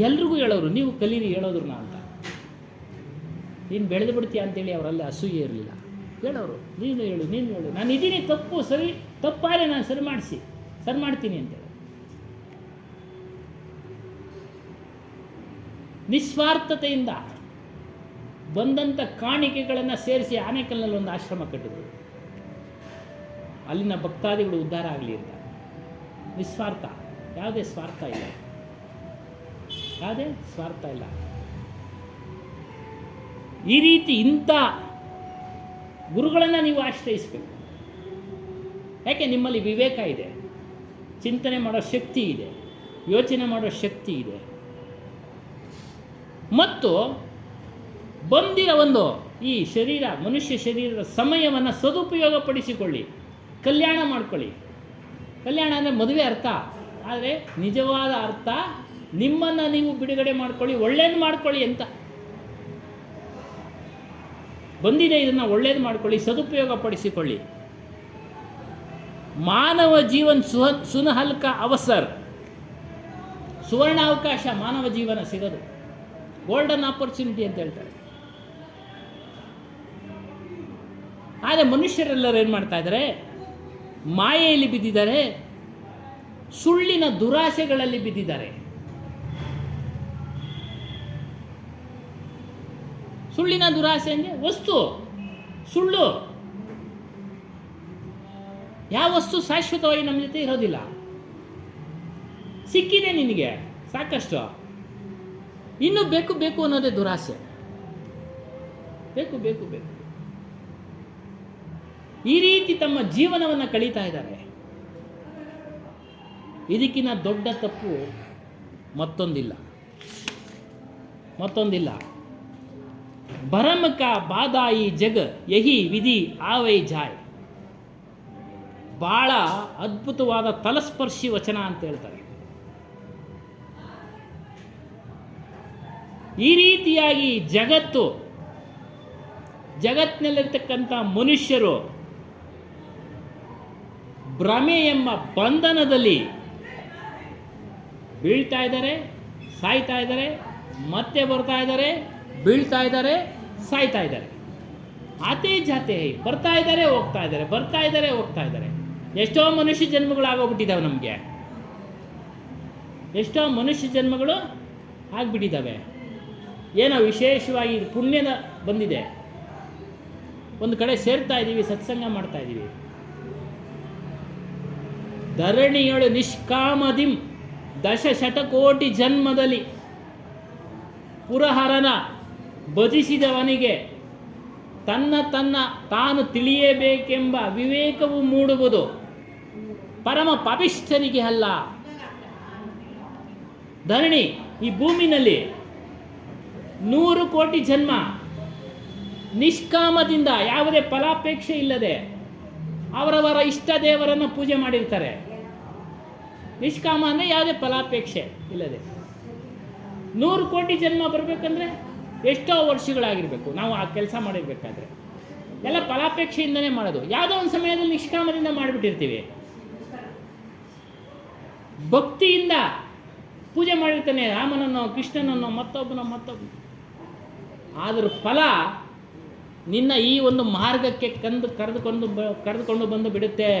ಎಲ್ರಿಗೂ ಹೇಳೋರು, ನೀವು ಕಲೀರಿ ಹೇಳೋದ್ರನ್ನ ಅಂತ. ನೀನು ಬೆಳೆದು ಬಿಡ್ತೀಯ ಅಂತೇಳಿ ಅವರಲ್ಲಿ ಅಸೂಯೆ ಇರಲಿಲ್ಲ. ಹೇಳೋರು, ನೀನು ಹೇಳು, ನಾನು ಇದ್ದೀನಿ, ತಪ್ಪಾದರೆ ನಾನು ಸರಿ ಮಾಡ್ತೀನಿ ಅಂತೇಳಿ ನಿಸ್ವಾರ್ಥತೆಯಿಂದ ಬಂದಂಥ ಕಾಣಿಕೆಗಳನ್ನು ಸೇರಿಸಿ ಆನೇಕಲ್ನಲ್ಲಿ ಒಂದು ಆಶ್ರಮ ಕಟ್ಟಿದ್ರು. ಅಲ್ಲಿನ ಭಕ್ತಾದಿಗಳು ಉದ್ಧಾರ ಆಗಲಿ ಅಂತ. ನಿಸ್ವಾರ್ಥ, ಯಾವುದೇ ಸ್ವಾರ್ಥ ಇಲ್ಲ. ಈ ರೀತಿ ಇಂಥ ಗುರುಗಳನ್ನು ನೀವು ಆಶ್ರಯಿಸಬೇಕು. ಯಾಕೆ? ನಿಮ್ಮಲ್ಲಿ ವಿವೇಕ ಇದೆ, ಚಿಂತನೆ ಮಾಡೋ ಶಕ್ತಿ ಇದೆ, ಯೋಚನೆ ಮಾಡೋ ಶಕ್ತಿ ಇದೆ, ಮತ್ತು ಬಂದಿರೋ ಒಂದು ಈ ಶರೀರ, ಮನುಷ್ಯ ಶರೀರದ ಸಮಯವನ್ನು ಸದುಪಯೋಗಪಡಿಸಿಕೊಳ್ಳಿ, ಕಲ್ಯಾಣ ಮಾಡ್ಕೊಳ್ಳಿ. ಕಲ್ಯಾಣ ಅಂದರೆ ಮದುವೆ ಅರ್ಥ, ಆದರೆ ನಿಜವಾದ ಅರ್ಥ ನಿಮ್ಮನ್ನು ನೀವು ಬಿಡುಗಡೆ ಮಾಡ್ಕೊಳ್ಳಿ, ಒಳ್ಳೇದು ಮಾಡ್ಕೊಳ್ಳಿ ಅಂತ ಬಂದಿದೆ. ಇದನ್ನು ಒಳ್ಳೇದು ಮಾಡ್ಕೊಳ್ಳಿ, ಸದುಪಯೋಗಪಡಿಸಿಕೊಳ್ಳಿ. ಮಾನವ ಜೀವನ ಸುನಹಲ್ಕ ಅವಸರ್, ಸುವರ್ಣಾವಕಾಶ ಮಾನವ ಜೀವನ ಸಿಗೋದು, ಗೋಲ್ಡನ್ ಆಪರ್ಚುನಿಟಿ ಅಂತ ಹೇಳ್ತಾರೆ. ಆದರೆ ಮನುಷ್ಯರೆಲ್ಲರೂ ಏನು ಮಾಡ್ತಾ ಇದ್ದಾರೆ? ಮಾಯೆಯಲ್ಲಿ ಬಿದ್ದಿದ್ದಾರೆ, ಸುಳ್ಳಿನ ದುರಾಸೆಗಳಲ್ಲಿ ಬಿದ್ದಿದ್ದಾರೆ. ಸುಳ್ಳಿನ ದುರಾಸೆ ಅಂದರೆ ವಸ್ತು, ಸುಳ್ಳು. ಯಾವ ವಸ್ತು ಶಾಶ್ವತವಾಗಿ ನಮ್ಮ ಜೊತೆ ಇರೋದಿಲ್ಲ. ಸಿಕ್ಕಿದೆ ನಿನಗೆ ಸಾಕಷ್ಟು, ಇನ್ನೂ ಬೇಕು ಬೇಕು ಅನ್ನೋದೇ ದುರಾಸೆ. ಬೇಕು ಬೇಕು ಬೇಕು, ಈ ರೀತಿ ತಮ್ಮ ಜೀವನವನ್ನು ಕಳೀತಾ ಇದ್ದಾರೆ. ಇದಕ್ಕಿಂತ ದೊಡ್ಡ ತಪ್ಪು ಮತ್ತೊಂದಿಲ್ಲ. ಭರಮ ಕಾ ಬಾದಾಯಿ ಜಗ ಯಹಿ ವಿಧಿ ಆವೈ ಜಾಯ್. ಭಾಳ ಅದ್ಭುತವಾದ ತಲಸ್ಪರ್ಶಿ ವಚನ ಅಂತ ಹೇಳ್ತಾರೆ. ಈ ರೀತಿಯಾಗಿ ಜಗತ್ತಿನಲ್ಲಿರ್ತಕ್ಕಂಥ ಮನುಷ್ಯರು ಭ್ರಮೆ ಎಂಬ ಬಂಧನದಲ್ಲಿ ಬೀಳ್ತಾ ಇದ್ದಾರೆ, ಸಾಯ್ತಾ ಇದ್ದಾರೆ, ಮತ್ತೆ ಬರ್ತಾ ಇದ್ದಾರೆ, ಬೀಳ್ತಾ ಇದ್ದಾರೆ, ಸಾಯ್ತಾ ಇದ್ದಾರೆ. ಆತೇ ಜಾತೆ ಬರ್ತಾ ಇದ್ದಾರೆ, ಹೋಗ್ತಾ ಇದ್ದಾರೆ, ಬರ್ತಾ ಇದ್ದಾರೆ, ಹೋಗ್ತಾ ಇದ್ದಾರೆ. ಎಷ್ಟೋ ಮನುಷ್ಯ ಜನ್ಮಗಳಾಗೋಗ್ಬಿಟ್ಟಿದ್ದಾವೆ ನಮಗೆ, ಎಷ್ಟೋ ಮನುಷ್ಯ ಜನ್ಮಗಳು ಆಗಿಬಿಟ್ಟಿದ್ದಾವೆ. ಏನೋ ವಿಶೇಷವಾಗಿ ಪುಣ್ಯದ ಬಂದಿದೆ, ಒಂದು ಕಡೆ ಸೇರ್ತಾ ಇದ್ದೀವಿ, ಸತ್ಸಂಗ ಮಾಡ್ತಾ ಇದ್ದೀವಿ. ಧರಣಿಯೊಳು ನಿಷ್ಕಾಮದಿಂ ದಶಶತಕೋಟಿ ಜನ್ಮದಲ್ಲಿ ಪುರಹರನ ಭಜಿಸಿದವನಿಗೆ ತನ್ನ ತಾನು ತಿಳಿಯಬೇಕೆಂಬ ವಿವೇಕವು ಮೂಡುವುದು. ಪರಮ ಪಾಪಿಷ್ಠರಿಗೆ ಅಲ್ಲ. ಧರಣಿ, ಈ ಭೂಮಿನಲ್ಲಿ 100 ಕೋಟಿ ಜನ್ಮ ನಿಷ್ಕಾಮದಿಂದ, ಯಾವುದೇ ಫಲಾಪೇಕ್ಷೆ ಇಲ್ಲದೆ ಅವರವರ ಇಷ್ಟ ದೇವರನ್ನು ಪೂಜೆ ಮಾಡಿರ್ತಾರೆ. ನಿಷ್ಕಾಮ ಅಂದರೆ ಯಾವುದೇ ಫಲಾಪೇಕ್ಷೆ ಇಲ್ಲದೆ 100 ಕೋಟಿ ಜನ್ಮ ಬರಬೇಕಂದ್ರೆ ಎಷ್ಟೋ ವರ್ಷಗಳಾಗಿರಬೇಕು. ನಾವು ಆ ಕೆಲಸ ಮಾಡಿರ್ಬೇಕಾದ್ರೆ ಎಲ್ಲ ಫಲಾಪೇಕ್ಷೆಯಿಂದನೇ ಮಾಡೋದು. ಯಾವುದೋ ಒಂದು ಸಮಯದಲ್ಲಿ ನಿಷ್ಕಾಮದಿಂದ ಮಾಡಿಬಿಟ್ಟಿರ್ತೀವಿ. ಭಕ್ತಿಯಿಂದ ಪೂಜೆ ಮಾಡಿರ್ತಾನೆ, ರಾಮನನ್ನೋ ಕೃಷ್ಣನನ್ನೋ ಮತ್ತೊಬ್ಬ. ಆದರೂ ಫಲ ನಿನ್ನ ಈ ಒಂದು ಮಾರ್ಗಕ್ಕೆ ಕರೆದುಕೊಂಡು ಬಂದು ಬಿಡುತ್ತೆ.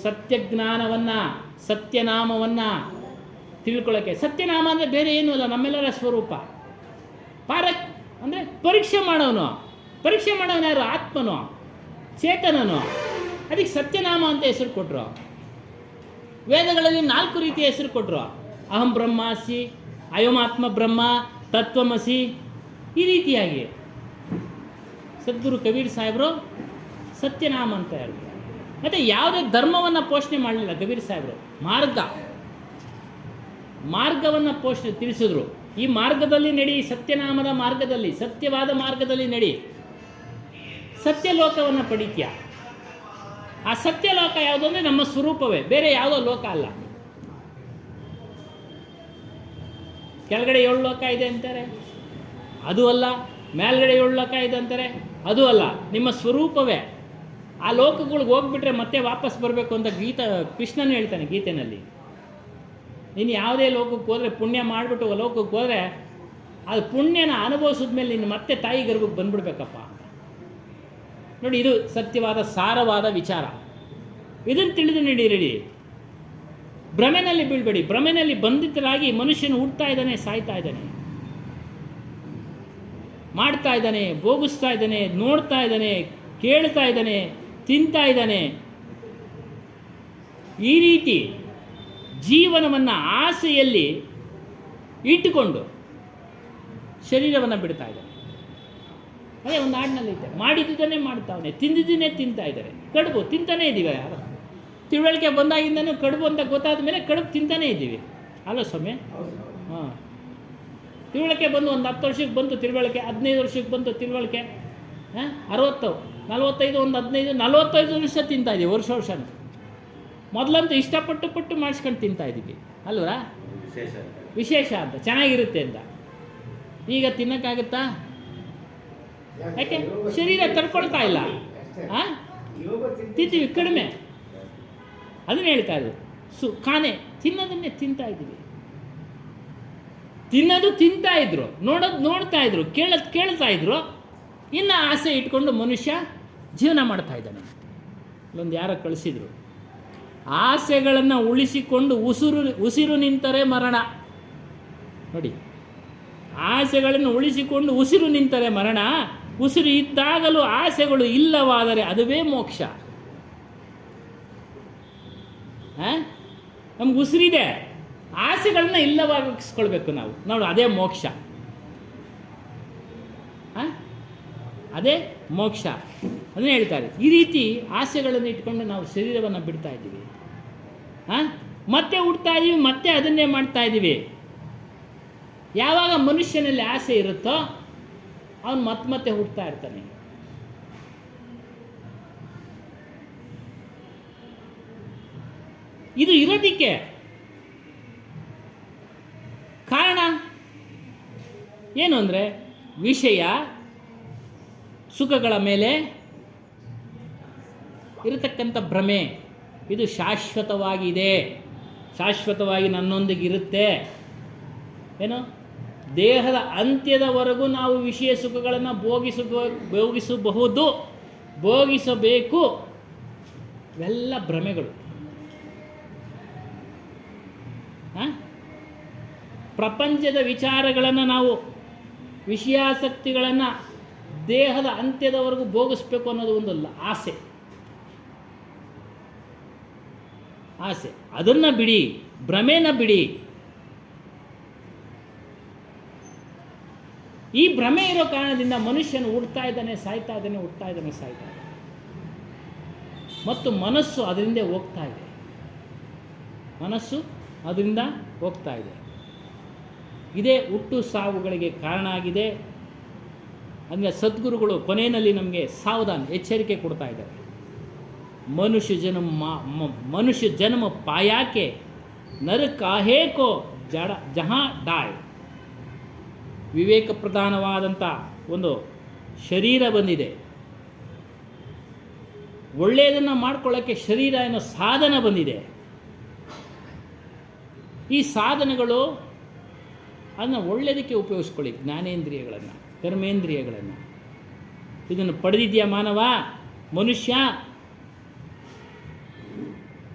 ಸತ್ಯಜ್ಞಾನವನ್ನು, ಸತ್ಯನಾಮವನ್ನು ತಿಳ್ಕೊಳ್ಳೋಕ್ಕೆ. ಸತ್ಯನಾಮ ಅಂದರೆ ಬೇರೆ ಏನೂ ಅಲ್ಲ, ನಮ್ಮೆಲ್ಲರ ಸ್ವರೂಪ. ಅಂದರೆ ಪರೀಕ್ಷೆ ಮಾಡೋನು ಯಾರು? ಆತ್ಮನು, ಚೇತನನು. ಅದಕ್ಕೆ ಸತ್ಯನಾಮ ಅಂತ ಹೆಸರು ಕೊಟ್ಟರು. ವೇದಗಳಲ್ಲಿ 4 ರೀತಿಯ ಹೆಸರು ಕೊಟ್ಟರು. ಅಹಂ ಬ್ರಹ್ಮಾಸಿ, ಅಯಮಾತ್ಮ ಬ್ರಹ್ಮ, ತತ್ವಮಸಿ. ಈ ರೀತಿಯಾಗಿ ಸದ್ಗುರು ಕಬೀರ್ ಸಾಹೇಬರು ಸತ್ಯನಾಮ ಅಂತ ಹೇಳ್ತಾರೆ. ಮತ್ತು ಯಾವುದೇ ಧರ್ಮವನ್ನು ಪೋಷಣೆ ಮಾಡಲಿಲ್ಲ ಕಬೀರ್ ಸಾಹೇಬರು. ಮಾರ್ಗವನ್ನು ತಿಳಿಸಿದ್ರು. ಈ ಮಾರ್ಗದಲ್ಲಿ ನಡಿ, ಸತ್ಯನಾಮದ ಮಾರ್ಗದಲ್ಲಿ, ಸತ್ಯವಾದ ಮಾರ್ಗದಲ್ಲಿ ನಡಿ, ಸತ್ಯಲೋಕವನ್ನು ಪಡಿತೀಯ. ಆ ಸತ್ಯಲೋಕ ಯಾವುದು ಅಂದರೆ ನಮ್ಮ ಸ್ವರೂಪವೇ, ಬೇರೆ ಯಾವುದೋ ಲೋಕ ಅಲ್ಲ. ಕೆಳಗಡೆ 7 ಲೋಕ ಇದೆ ಅಂತಾರೆ, ಅದು ಅಲ್ಲ. ಮೇಲ್ಗಡೆ 7 ಲೋಕ ಇದೆ ಅಂತಾರೆ, ಅದು ಅಲ್ಲ. ನಿಮ್ಮ ಸ್ವರೂಪವೇ. ಆ ಲೋಕಗಳಿಗೆ ಹೋಗ್ಬಿಟ್ರೆ ಮತ್ತೆ ವಾಪಸ್ ಬರಬೇಕು ಅಂತ ಕೃಷ್ಣನು ಹೇಳ್ತಾನೆ ಗೀತೆಯಲ್ಲಿ. ನೀನು ಯಾವುದೇ ಲೋಕಕ್ಕೆ ಹೋದರೆ, ಪುಣ್ಯ ಮಾಡಿಬಿಟ್ಟು ಲೋಕಕ್ಕೆ ಹೋದರೆ, ಅದು ಪುಣ್ಯನ ಅನುಭವಿಸಿದ್ಮೇಲೆ ನೀನು ಮತ್ತೆ ತಾಯಿ ಗರ್ಭಕ್ಕೆ ಬಂದುಬಿಡ್ಬೇಕಪ್ಪ ಅಂತ. ನೋಡಿ, ಇದು ಸತ್ಯವಾದ ಸಾರವಾದ ವಿಚಾರ. ಇದನ್ನು ತಿಳಿದು ನಡೀರಿ. ಭ್ರಮೆನಲ್ಲಿ ಬೀಳ್ಬೇಡಿ. ಭ್ರಮೆನಲ್ಲಿ ಬಂಧಿತರಾಗಿ ಮನುಷ್ಯನು ಹುಡ್ತಾ ಇದ್ದಾನೆ, ಸಾಯ್ತಾ ಇದ್ದಾನೆ, ಮಾಡ್ತಾ ಇದ್ದಾನೆ, ಭೋಗಿಸ್ತಾ ಇದ್ದಾನೆ, ನೋಡ್ತಾ ಇದ್ದಾನೆ, ಕೇಳ್ತಾ ಇದ್ದಾನೆ, ತಿಂತಾ ಇದ್ದಾನೆ. ಈ ರೀತಿ ಜೀವನವನ್ನು ಆಸೆಯಲ್ಲಿ ಇಟ್ಟುಕೊಂಡು ಶರೀರವನ್ನು ಬಿಡ್ತಾ ಇದ್ದಾನೆ. ಅದೇ ಒಂದು ಹಾಡಿನಲ್ಲಿ ಇದ್ದಾರೆ, ಮಾಡಿದ್ದನ್ನೇ ಮಾಡ್ತಾವನೆ, ತಿಂದಿದ್ದನ್ನೇ ತಿಂತಾ ಇದ್ದಾರೆ. ಕಡುಬು ತಿಂತಾನೇ ಇದ್ದೀವಿ. ಯಾರು ತಿಳುವಳಿಕೆ ಬಂದಾಗಿಂದನೂ ಕಡುಬು ಅಂತ ಗೊತ್ತಾದ ಮೇಲೆ ಕಡುಬು ತಿಂತಾನೇ ಇದ್ದೀವಿ ಅಲ್ಲ ಸ್ವಾಮಿ? ಹಾಂ, ತಿಳುವಳಿಕೆ ಬಂದು ಒಂದು 10 ವರ್ಷಕ್ಕೆ ಬಂತು ತಿಳುವಳಿಕೆ, 15 ವರ್ಷಕ್ಕೆ ಬಂತು ತಿಳುವಳಿಕೆ, 60, 45, ಒಂದು 15, 45 ವರ್ಷ ತಿಂತಾಯಿದ್ದೀವಿ ವರ್ಷ. ಮೊದಲಂತೂ ಇಷ್ಟಪಟ್ಟು ಮಾಡಿಸ್ಕೊಂಡು ತಿಂತಾಯಿದ್ದೀವಿ ಅಲ್ವಾ, ವಿಶೇಷ ಅಂತ, ಚೆನ್ನಾಗಿರುತ್ತೆ ಅಂತ. ಈಗ ತಿನ್ನೋಕ್ಕಾಗುತ್ತಾ? ಯಾಕೆ? ಶರೀರ ತಡ್ಕೊಳ್ತಾ ಇಲ್ಲ. ತಿಂತೀವಿ ಕಡಿಮೆ. ಅದನ್ನು ಹೇಳ್ತಾ ಇದ್ರು, ಖಾನೆ ತಿನ್ನೋದನ್ನೇ ತಿಂತಾ ಇದ್ದೀವಿ. ತಿನ್ನೋದು ತಿಂತಾ ಇದ್ರು, ನೋಡೋದು ನೋಡ್ತಾ ಇದ್ರು, ಕೇಳ್ತಾ ಇದ್ರು, ಇನ್ನು ಆಸೆ ಇಟ್ಕೊಂಡು ಮನುಷ್ಯ ಜೀವನ ಮಾಡ್ತಾ ಇದ್ದಾನೆ. ಇಲ್ಲೊಂದು ಯಾರೋ ಕಳಿಸಿದ್ರು, ಆಸೆಗಳನ್ನು ಉಳಿಸಿಕೊಂಡು ಉಸಿರು ನಿಂತರೆ ಮರಣ. ನೋಡಿ, ಆಸೆಗಳನ್ನು ಉಳಿಸಿಕೊಂಡು ಉಸಿರು ನಿಂತರೆ ಮರಣ, ಉಸಿರು ಇದ್ದಾಗಲೂ ಆಸೆಗಳು ಇಲ್ಲವಾದರೆ ಅದುವೇ ಮೋಕ್ಷ. ನಮ್ಗೆ ಉಸಿರಿದೆ, ಆಸೆಗಳನ್ನ ಇಲ್ಲವಾಗಿಸ್ಕೊಳ್ಬೇಕು ನಾವು, ನೋಡಿ ಅದೇ ಮೋಕ್ಷ. ಅದೇ ಮೋಕ್ಷ ಅದನ್ನೇ ಹೇಳ್ತಾರೆ. ಈ ರೀತಿ ಆಸೆಗಳನ್ನು ಇಟ್ಕೊಂಡು ನಾವು ಶರೀರವನ್ನು ಬಿಡ್ತಾ ಇದ್ದೀವಿ, ಮತ್ತೆ ಹುಡ್ತಾ ಇದ್ದೀವಿ, ಮತ್ತೆ ಅದನ್ನೇ ಮಾಡ್ತಾ ಇದ್ದೀವಿ. ಯಾವಾಗ ಮನುಷ್ಯನಲ್ಲಿ ಆಸೆ ಇರುತ್ತೋ ಅವನು ಮತ್ತೆ ಹುಡ್ತಾ ಇರ್ತಾನೆ. ಇದು ಇರೋದಕ್ಕೆ ಕಾರಣ ಏನು ಅಂದರೆ, ವಿಷಯ ಸುಖಗಳ ಮೇಲೆ ಇರತಕ್ಕಂಥ ಭ್ರಮೆ. ಇದು ಶಾಶ್ವತವಾಗಿದೆ, ಶಾಶ್ವತವಾಗಿ ನನ್ನೊಂದಿಗಿರುತ್ತೆ. ಏನು, ದೇಹದ ಅಂತ್ಯದವರೆಗೂ ನಾವು ವಿಷಯ ಸುಖಗಳನ್ನು ಭೋಗಿಸಬಹುದು, ಭೋಗಿಸಬೇಕು. ಇವೆಲ್ಲ ಭ್ರಮೆಗಳು. ಪ್ರಪಂಚದ ವಿಚಾರಗಳನ್ನು ನಾವು, ವಿಷಯಾಸಕ್ತಿಗಳನ್ನು ದೇಹದ ಅಂತ್ಯದವರೆಗೂ ಭೋಗಿಸ್ಬೇಕು ಅನ್ನೋದು ಒಂದು ಆಸೆ. ಅದನ್ನು ಬಿಡಿ, ಭ್ರಮೆನ ಬಿಡಿ. ಈ ಭ್ರಮೆ ಇರೋ ಕಾರಣದಿಂದ ಮನುಷ್ಯನು ಹುಡ್ತಾ ಇದ್ದಾನೆ, ಸಾಯ್ತಾ ಇದ್ದಾನೆ, ಹುಡ್ತಾ ಇದ್ದಾನೆ, ಸಾಯ್ತಾ ಇದ್ದಾನೆ. ಮತ್ತು ಮನಸ್ಸು ಅದರಿಂದ ಹೋಗ್ತಾ ಇದೆ, ಮನಸ್ಸು ಅದರಿಂದ ಹೋಗ್ತಾ ಇದೆ. ಇದೇ ಹುಟ್ಟು ಸಾವುಗಳಿಗೆ ಕಾರಣ ಆಗಿದೆ. ಅಂದರೆ ಸದ್ಗುರುಗಳು ಕೊನೆಯಲ್ಲಿ ನಮಗೆ ಸಾವಧಾನ ಎಚ್ಚರಿಕೆ ಕೊಡ್ತಾ ಇದ್ದಾರೆ. ಮನುಷ್ಯ ಜನ್ಮ ಪಾಯಾಕೆ ನರ ಕಾಹೇಕೋ ಜಹಾ ಡಾಯ್. ವಿವೇಕ ಪ್ರಧಾನವಾದಂಥ ಒಂದು ಶರೀರ ಬಂದಿದೆ. ಒಳ್ಳೆಯದನ್ನು ಮಾಡ್ಕೊಳ್ಳೋಕ್ಕೆ ಶರೀರ ಅನ್ನೋ ಸಾಧನ ಬಂದಿದೆ. ಈ ಸಾಧನಗಳು ಅದನ್ನು ಒಳ್ಳೆಯದಕ್ಕೆ ಉಪಯೋಗಿಸ್ಕೊಳ್ಳಿ. ಜ್ಞಾನೇಂದ್ರಿಯಗಳನ್ನು, ಕರ್ಮೇಂದ್ರಿಯಗಳನ್ನು. ಇದನ್ನು ಪಡೆದಿದೆಯಾ ಮಾನವ, ಮನುಷ್ಯ,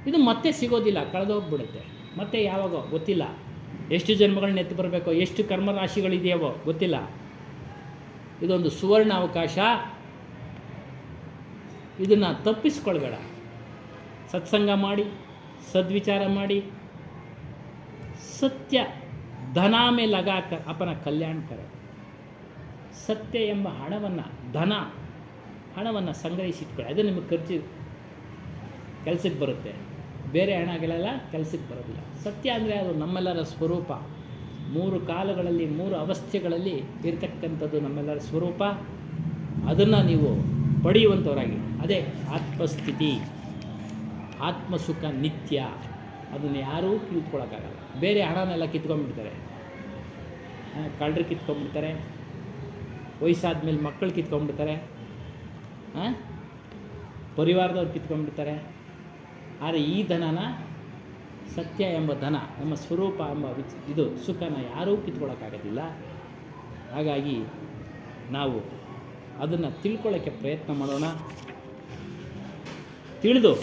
ಇದು ಮತ್ತೆ ಸಿಗೋದಿಲ್ಲ, ಕಳೆದೋಗ್ಬಿಡುತ್ತೆ. ಮತ್ತೆ ಯಾವಾಗೋ ಗೊತ್ತಿಲ್ಲ, ಎಷ್ಟು ಜನ್ಮಗಳನ್ನ ಎತ್ತು ಬರಬೇಕೋ, ಎಷ್ಟು ಕರ್ಮರಾಶಿಗಳಿದೆಯವೋ ಗೊತ್ತಿಲ್ಲ. ಇದೊಂದು ಸುವರ್ಣ ಅವಕಾಶ. ಇದನ್ನು ತಪ್ಪಿಸ್ಕೊಳ್ಬೇಡ. ಸತ್ಸಂಗ ಮಾಡಿ, ಸದ್ವಿಚಾರ ಮಾಡಿ. ಸತ್ಯ ಧನ ಮೇ ಲಗಾಕರ್ ಅಪನ ಕಲ್ಯಾಣ ಕರ. ಸತ್ಯ ಎಂಬ ಹಣವನ್ನು ಸಂಗ್ರಹಿಸಿಟ್ಕೊಳ್ಳಿ. ಅದು ನಿಮಗೆ ಕೆಲಸಕ್ಕೆ ಬರುತ್ತೆ. ಬೇರೆ ಹಣಗಳೆಲ್ಲ ಕೆಲಸಕ್ಕೆ ಬರೋದಿಲ್ಲ. ಸತ್ಯ ಅಂದರೆ ಅದು ನಮ್ಮೆಲ್ಲರ ಸ್ವರೂಪ. 3 ಕಾಲಗಳಲ್ಲಿ 3 ಅವಸ್ಥೆಗಳಲ್ಲಿ ಇರತಕ್ಕಂಥದ್ದು ನಮ್ಮೆಲ್ಲರ ಸ್ವರೂಪ. ಅದನ್ನು ನೀವು ಪಡೆಯುವಂಥವರಾಗಿ, ಅದೇ ಆತ್ಮಸ್ಥಿತಿ, ಆತ್ಮಸುಖ ನಿತ್ಯ. ಅದನ್ನು ಯಾರೂ ಕಿತ್ಕೊಳ್ಳೋಕ್ಕಾಗಲ್ಲ. ಬೇರೆ ಹಣನೆಲ್ಲ ಕಿತ್ಕೊಂಡ್ಬಿಡ್ತಾರೆ, ಕಳ್ಳರು ಕಿತ್ಕೊಂಡ್ಬಿಡ್ತಾರೆ, ವಯಸ್ಸಾದ ಮೇಲೆ ಮಕ್ಕಳು ಕಿತ್ಕೊಂಡ್ಬಿಡ್ತಾರೆ, ಪರಿವಾರದವ್ರು ಕಿತ್ಕೊಂಡ್ಬಿಡ್ತಾರೆ. ಆದರೆ ಈ ಧನನ, ಸತ್ಯ ಎಂಬ ಧನ, ನಮ್ಮ ಸ್ವರೂಪ ಎಂಬ ಇದು ಸುಖನ ಯಾರೂ ಕಿತ್ಕೊಳ್ಳೋಕ್ಕಾಗೋದಿಲ್ಲ. ಹಾಗಾಗಿ ನಾವು ಅದನ್ನು ತಿಳ್ಕೊಳ್ಳೋಕ್ಕೆ ಪ್ರಯತ್ನ ಮಾಡೋಣ. ತಿಳಿದು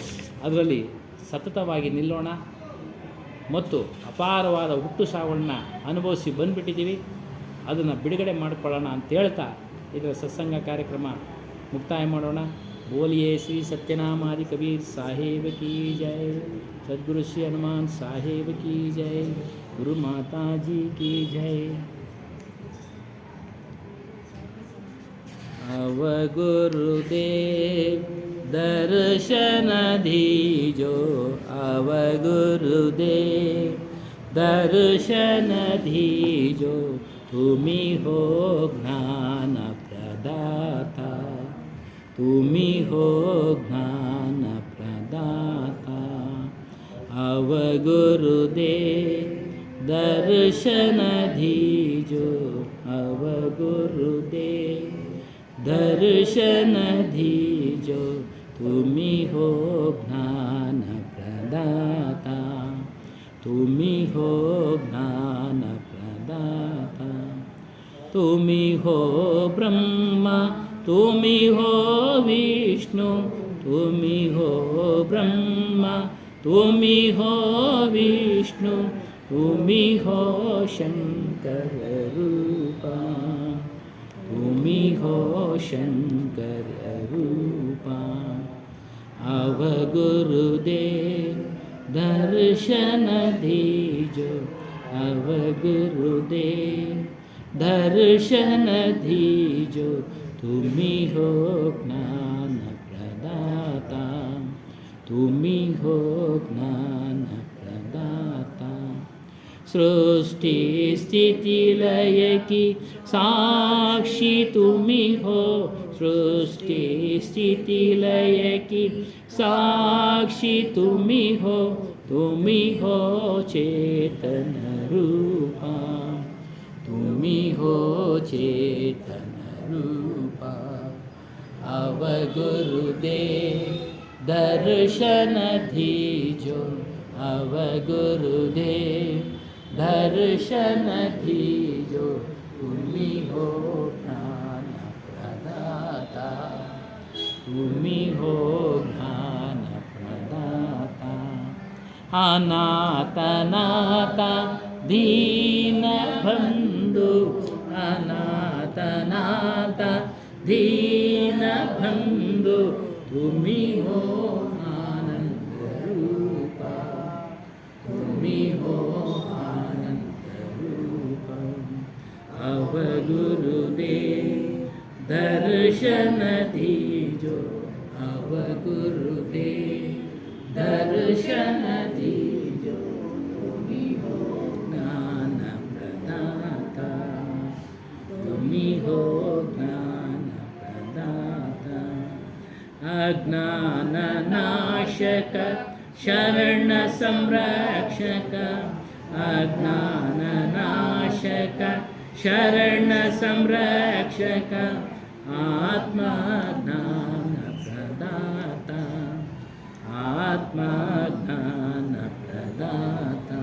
ಅದರಲ್ಲಿ ಸತತವಾಗಿ ನಿಲ್ಲೋಣ. ಮತ್ತು ಅಪಾರವಾದ ಹುಟ್ಟು ಸಾವನ್ನ ಅನುಭವಿಸಿ ಬಂದುಬಿಟ್ಟಿದ್ದೀವಿ. ಅದನ್ನು ಬಿಡುಗಡೆ ಮಾಡಿಕೊಳ್ಳೋಣ ಅಂತ ಹೇಳ್ತಾ ಇದರ ಸತ್ಸಂಗ ಕಾರ್ಯಕ್ರಮ ಮುಕ್ತಾಯ ಮಾಡೋಣ. बोलिए श्री सत्यनाम आदि कबीर साहेब की जय, सद्गुरु श्री हनुमान साहेब की जय, गुरु माता जी की जय। अव गुरुदेव दर्शन दीजो, अव गुरुदेव दर्शन दीजो, तुम्ही हो ज्ञान प्रदाता, तुम्ही हो ज्ञान प्रदाता. अवगुरुदेव दर्शन दीजो, अवगुरुदेव दर्शन दीजो. तुम्ही हो ज्ञान प्रदाता, तुम्ही हो ज्ञान प्रदाता. तुम्ही हो ब्रह्मा, तुम्ही हो विष्णु, तुम्ही हो ब्रह्मा, तुम्ही हो विष्णु, तुम्ही हो शंकर रूपा, तुम्ही हो शंकर रूपा. अवगुरुदेव दर्शन दीजो, अवगुरुदेव दर्शन दीजो. तुम्ही हो ज्ञान प्रदाता, तुम्ही हो ज्ञान प्रदाता. सृष्टि स्थिति लय की साक्षी तुम्ही हो, सृष्टि स्थिति लय की साक्षी तुम्ही हो. तुम्ही हो चेतन रूपा, तुम्ही हो चेतन रूपा. अवगुरुदेव दर्शन दीजो, अवगुरुदेव दर्शन दीजो. तुम्ही हो ज्ञान प्रदाता, तुम्ही हो ज्ञान प्रदाता. अनाथनाथा दीन बंधु, अनाथनाथा दीन बंधु. तुम्ही हो आनंद रूपा, तुम्ही हो आनंद रूपा. अवगुरुदेव दर्शन दीजो, अवगुरुदेव दर्शन दीजो. तुम्ही हो ज्ञान प्रदाता, तुम्ही हो ज्ञान प्रदाता. अज्ञान नाशक शरण संरक्षक, अज्ञान नाशक शरण संरक्षक. आत्मज्ञान प्रदाता, आत्मज्ञान प्रदाता.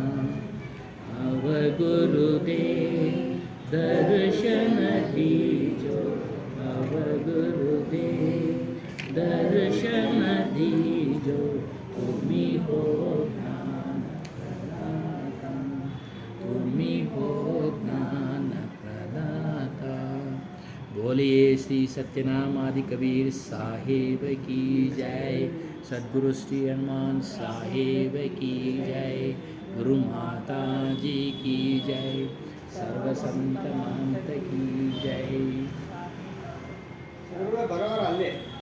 अवगुरुदेव दर्शन दीजो, अवगुरुदेव दर्शन दीजो. तुम्ही हो ज्ञान प्रदाता, तुम्ही हो ज्ञान प्रदाता. बोलिए श्री सत्यनाम आदि कबीर साहेब की जय. सद्गुरु श्री हनुमान साहेब की जय. गुरु माता जी की जय. सर्व संत महंत की जय. ಬರೋರು ಅಲ್ಲೇ